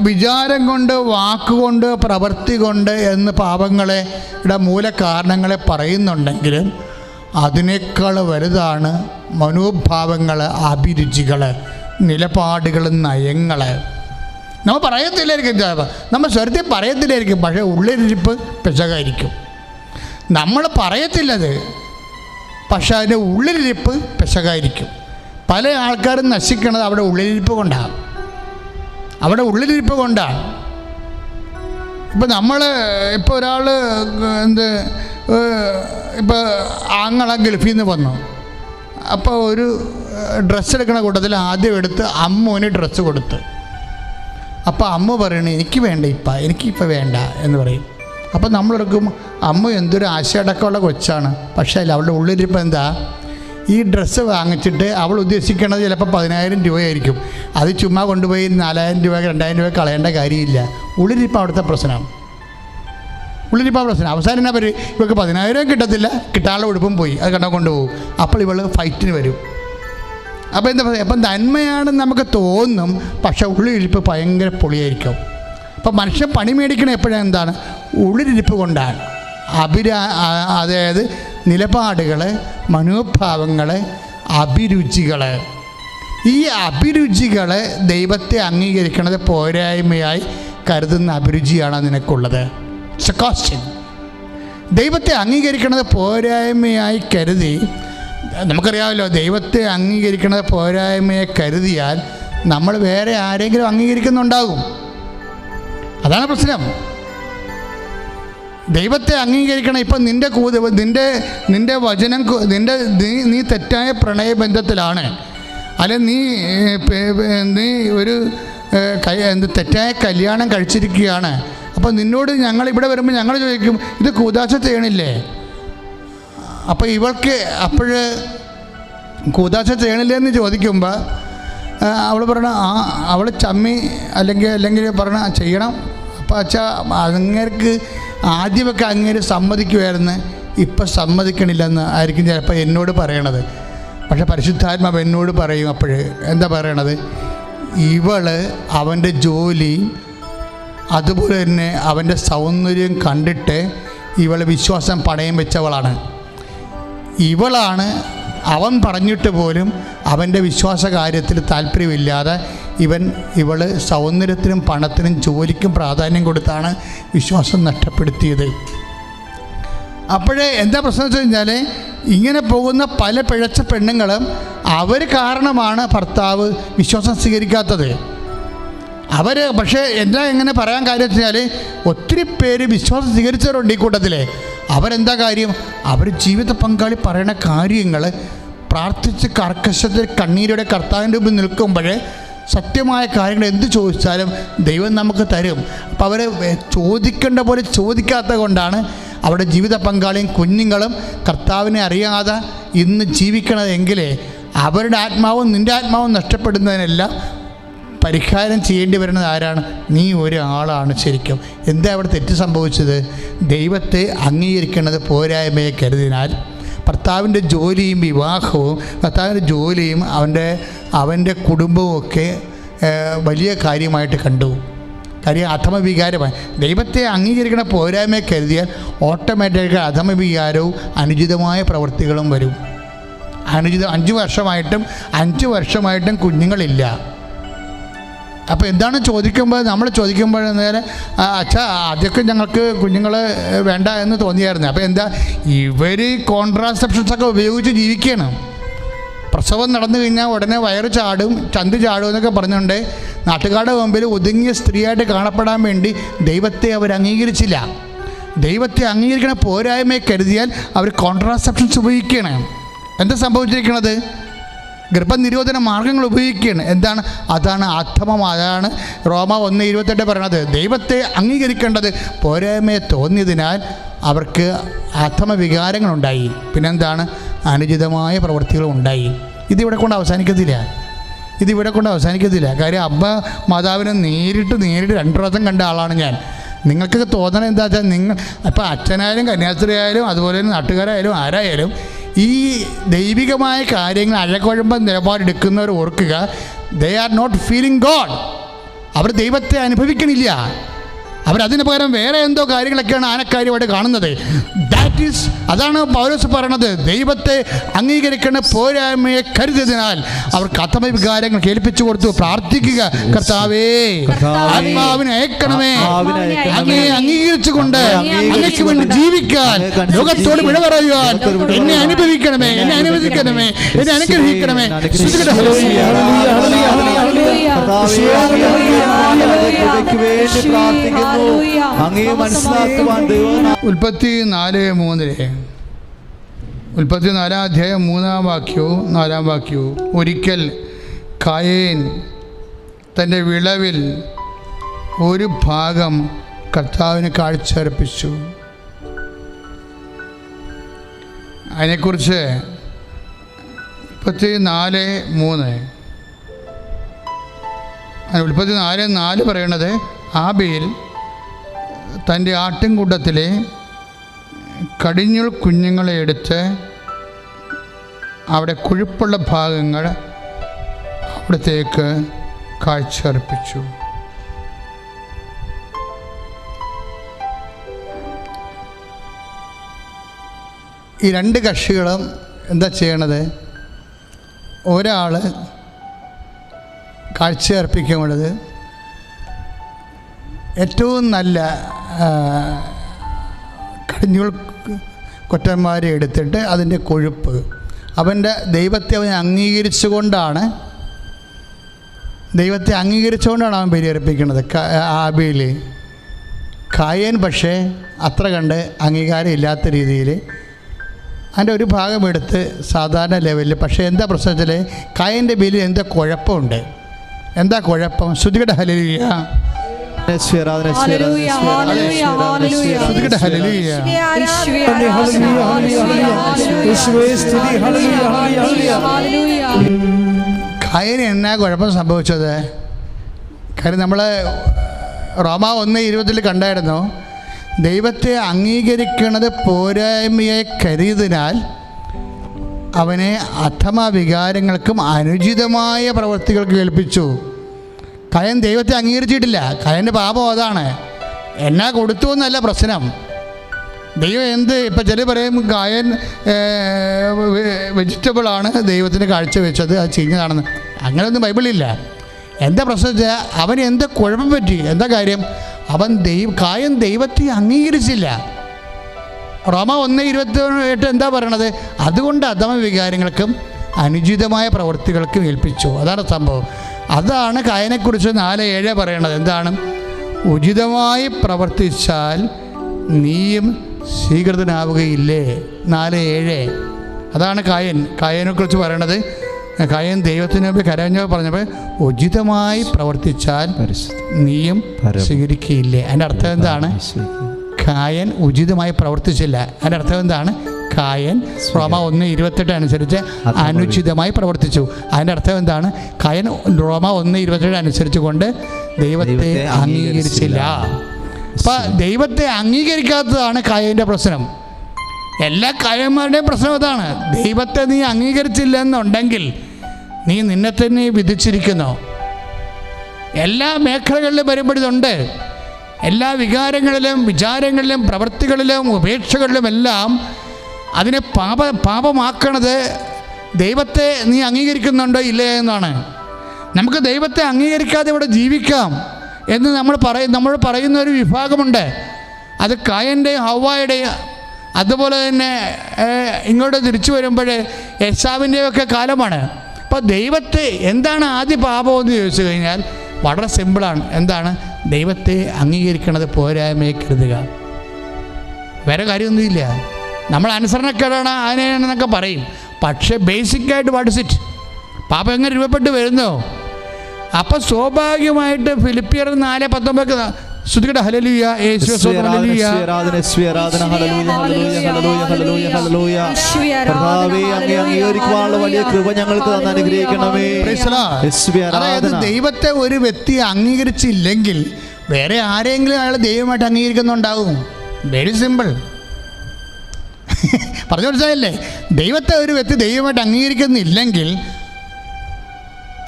വിചാരം കൊണ്ട്, വാക്കുകൊണ്ട്, പ്രവൃത്തി കൊണ്ട് എന്ന് പാപങ്ങളുടെ മൂലകാരണങ്ങളെ പറയുന്നുണ്ടെങ്കിലും അതിനേക്കാൾ വലുതാണ് മനോഭാവങ്ങൾ, അഭിരുചികൾ, നിലപാടുകൾ, നയങ്ങൾ. നമ്മൾ പറയത്തില്ലായിരിക്കും, നമ്മൾ സ്വരത്തിൽ പറയത്തില്ലായിരിക്കും, പക്ഷേ ഉള്ളിലിരിപ്പ് പെശകായിരിക്കും. നമ്മൾ പറയത്തില്ലത്, പക്ഷെ അതിൻ്റെ ഉള്ളിലിരിപ്പ് പെശകായിരിക്കും. പല ആൾക്കാരും നശിക്കണത് അവിടെ ഉള്ളിലിരിപ്പ് കൊണ്ടാണ്. ഇപ്പോൾ ഒരാൾ ഇപ്പോൾ ആങ്ങളെ ഗൾഫിൽ നിന്ന് വന്നു. അപ്പോൾ ഒരു ഡ്രസ്സ് എടുക്കുന്ന കൂട്ടത്തിൽ ആദ്യം എടുത്ത് അമ്മുവിന് ഡ്രസ്സ് കൊടുത്ത്. അപ്പോൾ അമ്മ പറയണേ എനിക്ക് വേണ്ട, എനിക്കിപ്പോൾ വേണ്ട എന്ന് പറയും. അപ്പോൾ നമ്മളെടുക്കും അമ്മ എന്തൊരു ആശയടക്കമുള്ള കൊച്ചാണ്, പക്ഷേ അല്ല, അവളുടെ ഉള്ളിലിപ്പോൾ എന്താ? ഈ ഡ്രസ്സ് വാങ്ങിച്ചിട്ട് അവൾ ഉദ്ദേശിക്കുന്നത് ചിലപ്പോൾ 10,000 രൂപയായിരിക്കും. അത് ചുമ്മാ കൊണ്ടുപോയി 4,000 രൂപ 2,000 രൂപ കളയേണ്ട കാര്യമില്ല. ഉള്ളിലിപ്പോൾ അവിടുത്തെ പ്രശ്നം. അവസാനം എന്നാ പറയും, ഇവൾക്ക് 10,000 കിട്ടത്തില്ല, കിട്ടാനുള്ള ഉടുപ്പും പോയി, അത് കണ്ടാൽ കൊണ്ടുപോകും. അപ്പോൾ ഇവൾ ഫൈറ്റിന് വരും. അപ്പോൾ എന്താ പറയുക, അപ്പം നന്മയാണെന്ന് നമുക്ക് തോന്നും, പക്ഷേ ഉള്ളിലിരിപ്പ് ഭയങ്കര പൊളിയായിരിക്കും. അപ്പം മനുഷ്യൻ പണി മേടിക്കണ എപ്പോഴാണ്? എന്താണ്? ഉള്ളിലിരിപ്പ് കൊണ്ടാണ്. അതായത് നിലപാടുകൾ, മനോഭാവങ്ങൾ, അഭിരുചികൾ. ഈ അഭിരുചികൾ ദൈവത്തെ അംഗീകരിക്കുന്നത് പോരായ്മയായി കരുതുന്ന അഭിരുചിയാണ് നിനക്കുള്ളത്. ദൈവത്തെ അംഗീകരിക്കുന്നത് പോരായ്മയായി കരുതി, നമുക്കറിയാമല്ലോ, ദൈവത്തെ അംഗീകരിക്കുന്നത് പോരായ്മയെ കരുതിയാൽ നമ്മൾ വേറെ ആരെങ്കിലും അംഗീകരിക്കുന്നുണ്ടാകും. അതാണ് പ്രശ്നം. ദൈവത്തെ അംഗീകരിക്കണം. ഇപ്പം നിൻ്റെ വചനം, നീ തെറ്റായ പ്രണയബന്ധത്തിലാണ്, അല്ലെ നീ ഒരു തെറ്റായ കല്യാണം കഴിച്ചിരിക്കുകയാണ്. അപ്പോൾ നിന്നോട് ഞങ്ങളിവിടെ വരുമ്പോൾ ഞങ്ങൾ ചോദിക്കും, ഇത് കൂദാശ ചെയ്യണില്ലേ? അപ്പോൾ ഇവൾക്ക് കൂദാശ ചെയ്യണില്ലേ എന്ന് ചോദിക്കുമ്പോൾ അവൾ പറഞ്ഞ അവൾ ചമ്മി അല്ലെങ്കിൽ പറഞ്ഞ ചെയ്യണം. അപ്പോൾ അച്ഛാ, അങ്ങേർക്ക് ആദ്യമൊക്കെ അങ്ങേര് സമ്മതിക്കുമായിരുന്നു, ഇപ്പം സമ്മതിക്കണില്ലെന്ന് ആയിരിക്കും ചിലപ്പോൾ എന്നോട് പറയണത്. പക്ഷെ പരിശുദ്ധാത്മാവ് എന്നോട് പറയും. എന്താ പറയണത്? ഇവള് അവൻ്റെ ജോലി, അതുപോലെ തന്നെ അവൻ്റെ സൗന്ദര്യം കണ്ടിട്ട് ഇവൾ വിശ്വാസം പണയം വെച്ചവളാണ്. അവൻ പറഞ്ഞിട്ട് പോലും അവൻ്റെ വിശ്വാസ കാര്യത്തിൽ താല്പര്യമില്ലാതെ ഇവൾ സൗന്ദര്യത്തിനും പണത്തിനും ജോലിക്കും പ്രാധാന്യം കൊടുത്താണ് വിശ്വാസം നഷ്ടപ്പെടുത്തിയത്. എന്താ പ്രശ്നം വെച്ച് കഴിഞ്ഞാൽ, ഇങ്ങനെ പോകുന്ന പല പിഴച്ച പെണ്ണുങ്ങളും അവർ കാരണമാണ് ഭർത്താവ് വിശ്വാസം സ്വീകരിക്കാത്തത്. പക്ഷേ എങ്ങനെ പറയാൻ കാര്യം വെച്ച് കഴിഞ്ഞാൽ, ഒത്തിരി പേര് വിശ്വാസം സ്വീകരിച്ചവരുണ്ട് ഈ കൂട്ടത്തിൽ. അവരെന്താ കാര്യം? അവർ ജീവിത പങ്കാളി പറയുന്ന കാര്യങ്ങൾ പ്രാർത്ഥിച്ച് കർക്കശത്തിൽ കണ്ണീരോടെ കർത്താവിൻ്റെ മുമ്പിൽ നിൽക്കുമ്പോൾ സത്യമായ കാര്യങ്ങൾ എന്ത് ചോദിച്ചാലും ദൈവം നമുക്ക് തരും. അപ്പോൾ അവർ ചോദിക്കേണ്ട പോലെ ചോദിക്കാത്തത് കൊണ്ടാണ് അവരുടെ ജീവിത പങ്കാളിയും കുഞ്ഞുങ്ങളും കർത്താവിനെ അറിയാതെ ഇന്ന് ജീവിക്കണതെങ്കിൽ അവരുടെ ആത്മാവും നിൻ്റെ ആത്മാവും നഷ്ടപ്പെടുന്നതിനെല്ലാം പരിഹാരം ചെയ്യേണ്ടി വരുന്നത് ആരാണ്? നീ ഒരാളാണ് ശരിക്കും. എന്താ അവിടെ തെറ്റ് സംഭവിച്ചത്? ദൈവത്തെ അംഗീകരിക്കുന്നത് പോരായ്മയെ കരുതിനാൽ ഭർത്താവിൻ്റെ ജോലിയും വിവാഹവും ഭർത്താവിൻ്റെ ജോലിയും അവൻ്റെ കുടുംബവും ഒക്കെ വലിയ കാര്യമായിട്ട് കണ്ടു. കാര്യം അധമവികാരമായി ദൈവത്തെ അംഗീകരിക്കണ പോരായ്മയെ കരുതിയാൽ ഓട്ടോമാറ്റിക്കായി അധമവികാരവും അനുചിതമായ പ്രവൃത്തികളും വരും. 5 വർഷമായിട്ടും കുഞ്ഞുങ്ങളില്ല. അപ്പോൾ എന്താണ് നമ്മൾ ചോദിക്കുമ്പോൾ നേരെ അച്ഛാ ആദ്യമൊക്കെ ഞങ്ങൾക്ക് കുഞ്ഞുങ്ങൾ വേണ്ട എന്ന് തോന്നിയായിരുന്നു. അപ്പോൾ എന്താ ഇവർ കോൺട്രാസെപ്ഷൻസൊക്കെ ഉപയോഗിച്ച് ജീവിക്കുകയാണ്. പ്രസവം നടന്നു കഴിഞ്ഞാൽ ഉടനെ വയറ് ചാടും ചന്ത് ചാടും എന്നൊക്കെ പറഞ്ഞുകൊണ്ട് നാട്ടുകാരുടെ മുമ്പിൽ ഒതുങ്ങിയ സ്ത്രീയായിട്ട് കാണപ്പെടാൻ വേണ്ടി ദൈവത്തെ അവർ അംഗീകരിച്ചില്ല. ദൈവത്തെ അംഗീകരിക്കണ പോരായ്മയെ കരുതിയാൽ അവർ കോൺട്രാസെപ്ഷൻസ് ഉപയോഗിക്കുകയാണ്. എന്താ സംഭവിച്ചിരിക്കുന്നത്? ഗർഭനിരോധന മാർഗങ്ങൾ ഉപയോഗിക്കുകയാണ്. അതാണ് അധമം. അതാണ് റോമ 1:28 പറയണത്. ദൈവത്തെ അംഗീകരിക്കേണ്ടത് പോരായ്മയെ തോന്നിയതിനാൽ അവർക്ക് അധമ വികാരങ്ങളുണ്ടായി. പിന്നെന്താണ്? അനുചിതമായ പ്രവൃത്തികളും ഉണ്ടായി. ഇതിവിടെ കൊണ്ട് അവസാനിക്കത്തില്ല. കാര്യം അമ്മ മാതാവിനെ നേരിട്ട് 2 പ്രാവശ്യം കണ്ട ആളാണ് ഞാൻ. നിങ്ങൾക്കൊക്കെ തോന്നണം എന്താ വെച്ചാൽ ഇപ്പോൾ അച്ഛനായാലും കന്യാസ്ത്രീയായാലും അതുപോലെ തന്നെ നാട്ടുകാരായാലും ആരായാലും ഈ ദൈവികമായ കാര്യങ്ങൾ അഴകുഴമ്പം നിലപാടെടുക്കുന്നവർ ഓർക്കുക, they are not feeling God. അവർ ദൈവത്തെ അനുഭവിക്കണില്ല. അവരതിന് പകരം വേറെ എന്തോ കാര്യങ്ങളൊക്കെയാണ് ആനക്കാര്യമായിട്ട് കാണുന്നത്. അതാണ് പൗലോസ് പറയണത്. ദൈവത്തെ അംഗീകരിക്കുന്ന പോരായ്മയെ കരുതിയതിനാൽ അവർക്ക് അധമ വികാരങ്ങൾ കേൾപ്പിച്ചു കൊടുത്തു. പ്രാർത്ഥിക്കുക, കർത്താവേ ആത്മാവിനെ അയക്കണമേ, അങ്ങയെ അംഗീകരിച്ചുകൊണ്ട് അങ്ങയ്ക്ക് വേണ്ടി ജീവിക്കാൻ, ലോകത്തോട് വിട പറയുവാൻ എന്നെ അനുഭവിക്കണമേ, എന്നെ അനുവദിക്കണമേ, എന്നെ അനുഗ്രഹിക്കണമേ. ഉൽപ്പത്തി 4:3 ഉൽപ്പത്തി 4:3 ഒരിക്കൽ കായേൻ തൻ്റെ വിളവിൽ ഒരു ഭാഗം കർത്താവിന് കാഴ്ചയർപ്പിച്ചു. അതിനെക്കുറിച്ച് ഉൽപ്പത്തി 4:4 പറയണത്, ആബേൽ തൻ്റെ ആട്ടിൻകൂട്ടത്തിലെ കടിഞ്ഞൂൽ കുഞ്ഞുങ്ങളെ എടുത്ത് അവിടെ കൊഴുപ്പുള്ള ഭാഗങ്ങൾ അവിടത്തേക്ക് കാഴ്ചയർപ്പിച്ചു. ഈ 2 കക്ഷികളും എന്താ ചെയ്യണത്? ഒരാൾ കാഴ്ചയർപ്പിക്കുന്നത് ഏറ്റവും നല്ല കടിഞ്ഞൂൽ കൊറ്റന്മാരെ എടുത്തിട്ട് അതിൻ്റെ കൊഴുപ്പ് ദൈവത്തെ അംഗീകരിച്ചുകൊണ്ടാണ് അവൻ ബലിയർപ്പിക്കുന്നത്. ആബേൽ. കായേൻ പക്ഷേ അത്ര കണ്ട് അംഗീകാരം ഇല്ലാത്ത രീതിയിൽ അതിൻ്റെ ഒരു ഭാഗം എടുത്ത് സാധാരണ ലെവലിൽ. പക്ഷേ എന്താ പ്രശ്നം വെച്ചാൽ കായേൻ്റെ ബലി എന്താ കുഴപ്പമുണ്ട്? എന്താ കുഴപ്പം? ശ്രുതികടെ ഹല്ലേലൂയ. കായേന് എന്നാ കുഴപ്പം സംഭവിച്ചത്? കാര്യം നമ്മൾ റോമ 1:20 കണ്ടായിരുന്നു, ദൈവത്തെ അംഗീകരിക്കുന്നത് പോരായ്മയെ കരുതിയതിനാൽ അവനെ അധമ വികാരങ്ങൾക്കും അനുചിതമായ പ്രവൃത്തികൾക്ക് ഏൽപ്പിച്ചു. കായൻ ദൈവത്തെ അംഗീകരിച്ചിട്ടില്ല. കായൻ്റെ പാപം അതാണ്. എന്നാ കൊടുത്തു എന്നല്ല പ്രശ്നം. ദൈവം ഇപ്പം ചില പറയും കായൻ വെജിറ്റബിളാണ് ദൈവത്തിന് കാഴ്ചവെച്ചത്, അത് ചീഞ്ഞതാണെന്ന്. അങ്ങനെയൊന്നും ബൈബിളില്ല. എന്താ പ്രശ്നം വെച്ചാൽ അവന് എന്താ കുഴപ്പം പറ്റി? എന്താ കാര്യം? കായൻ ദൈവത്തെ അംഗീകരിച്ചില്ല. റോമ 1:28 എന്താ പറയണത്? അതുകൊണ്ട് അധമ വികാരങ്ങൾക്കും അനുചിതമായ പ്രവൃത്തികൾക്കും ഏൽപ്പിച്ചു. അതാണ് സംഭവം. അതാണ് കായനെക്കുറിച്ച് 4:7 പറയണത്. എന്താണ്? ഉചിതമായി പ്രവർത്തിച്ചാൽ നീയും സ്വീകൃതനാവുകയില്ലേ. 4:7 അതാണ് കായനെക്കുറിച്ച് പറയണത്. കായൻ ദൈവത്തിന് മുമ്പ് കരഞ്ഞോ പറഞ്ഞപ്പോൾ ഉചിതമായി പ്രവർത്തിച്ചാൽ നീയും സ്വീകരിക്കുകയില്ലേ. അതിൻ്റെ അർത്ഥം എന്താണ്? കായൻ ഉചിതമായി പ്രവർത്തിച്ചില്ല. അതിൻ്റെ അർത്ഥം എന്താണ്? കായൻ റോമ 1:28 അനുസരിച്ച് അനുചിതമായി പ്രവർത്തിച്ചു. അതിൻ്റെ അർത്ഥം എന്താണ്? കായൻ റോമ 1:27 അനുസരിച്ച് കൊണ്ട് ദൈവത്തെ അംഗീകരിച്ചില്ല. അപ്പം ദൈവത്തെ അംഗീകരിക്കാത്തതാണ് കായൻ്റെ പ്രശ്നം. എല്ലാ കായന്മാരുടെയും പ്രശ്നം അതാണ്. ദൈവത്തെ നീ അംഗീകരിച്ചില്ല എന്നുണ്ടെങ്കിൽ നീ നിന്നെ തന്നെ വിധിച്ചിരിക്കുന്നു. എല്ലാ മേഖലകളിലും വരുമ്പോഴിതുണ്ട്. എല്ലാ വികാരങ്ങളിലും വിചാരങ്ങളിലും പ്രവൃത്തികളിലും ഉപേക്ഷകളിലുമെല്ലാം അതിനെ പാപമാക്കണത് ദൈവത്തെ നീ അംഗീകരിക്കുന്നുണ്ടോ ഇല്ലേ എന്നാണ്. നമുക്ക് ദൈവത്തെ അംഗീകരിക്കാതെ ഇവിടെ ജീവിക്കാം എന്ന് നമ്മൾ പറയുന്ന ഒരു വിഭാഗമുണ്ട്. അത് കായൻ്റെയും ഹവ്വായുടെയും അതുപോലെ തന്നെ ഇങ്ങോട്ട് തിരിച്ചു വരുമ്പോൾ യേശാവിൻ്റെയൊക്കെ കാലമാണ്. അപ്പോൾ ദൈവത്തെ എന്താണ് ആദ്യ പാപമെന്ന് ചോദിച്ചു കഴിഞ്ഞാൽ വളരെ സിമ്പിളാണ്. എന്താണ്? ദൈവത്തെ അംഗീകരിക്കണത് പോരായ്മയെ കരുതുക. വേറെ കാര്യമൊന്നുമില്ല. നമ്മൾ അനുസരണക്കേടാണ് അതിനെന്നൊക്കെ പറയും. പക്ഷേ ബേസിക്കായിട്ട് വാട്ട് ഇസ് ഇറ്റ്? പാപം എങ്ങനെ രൂപപ്പെട്ട് വരുന്നോ അപ്പോൾ സ്വാഭാവികമായിട്ട് ഫിലിപ്പിയർ 4:19 ശ്രുതികട ഹല്ലേലൂയ യേശുവേ സ്തോത്രം ഹല്ലേലൂയ അംഗീകരിക്കുവാനുള്ള വലിയ കൃപ ഞങ്ങൾക്ക് തന്നെ അനുഗ്രഹിക്കണമേ. അതായത് ദൈവത്തെ ഒരു വ്യക്തി അംഗീകരിച്ചില്ലെങ്കിൽ വേറെ ആരെങ്കിലും അയാൾ ദൈവമായിട്ട് അംഗീകരിക്കുന്നുണ്ടാവും. Very simple. പറഞ്ഞു മനസ്സിലായില്ലേ? ദൈവത്തെ ഒരു വ്യക്തി ദൈവമായിട്ട് അംഗീകരിക്കുന്നില്ലെങ്കിൽ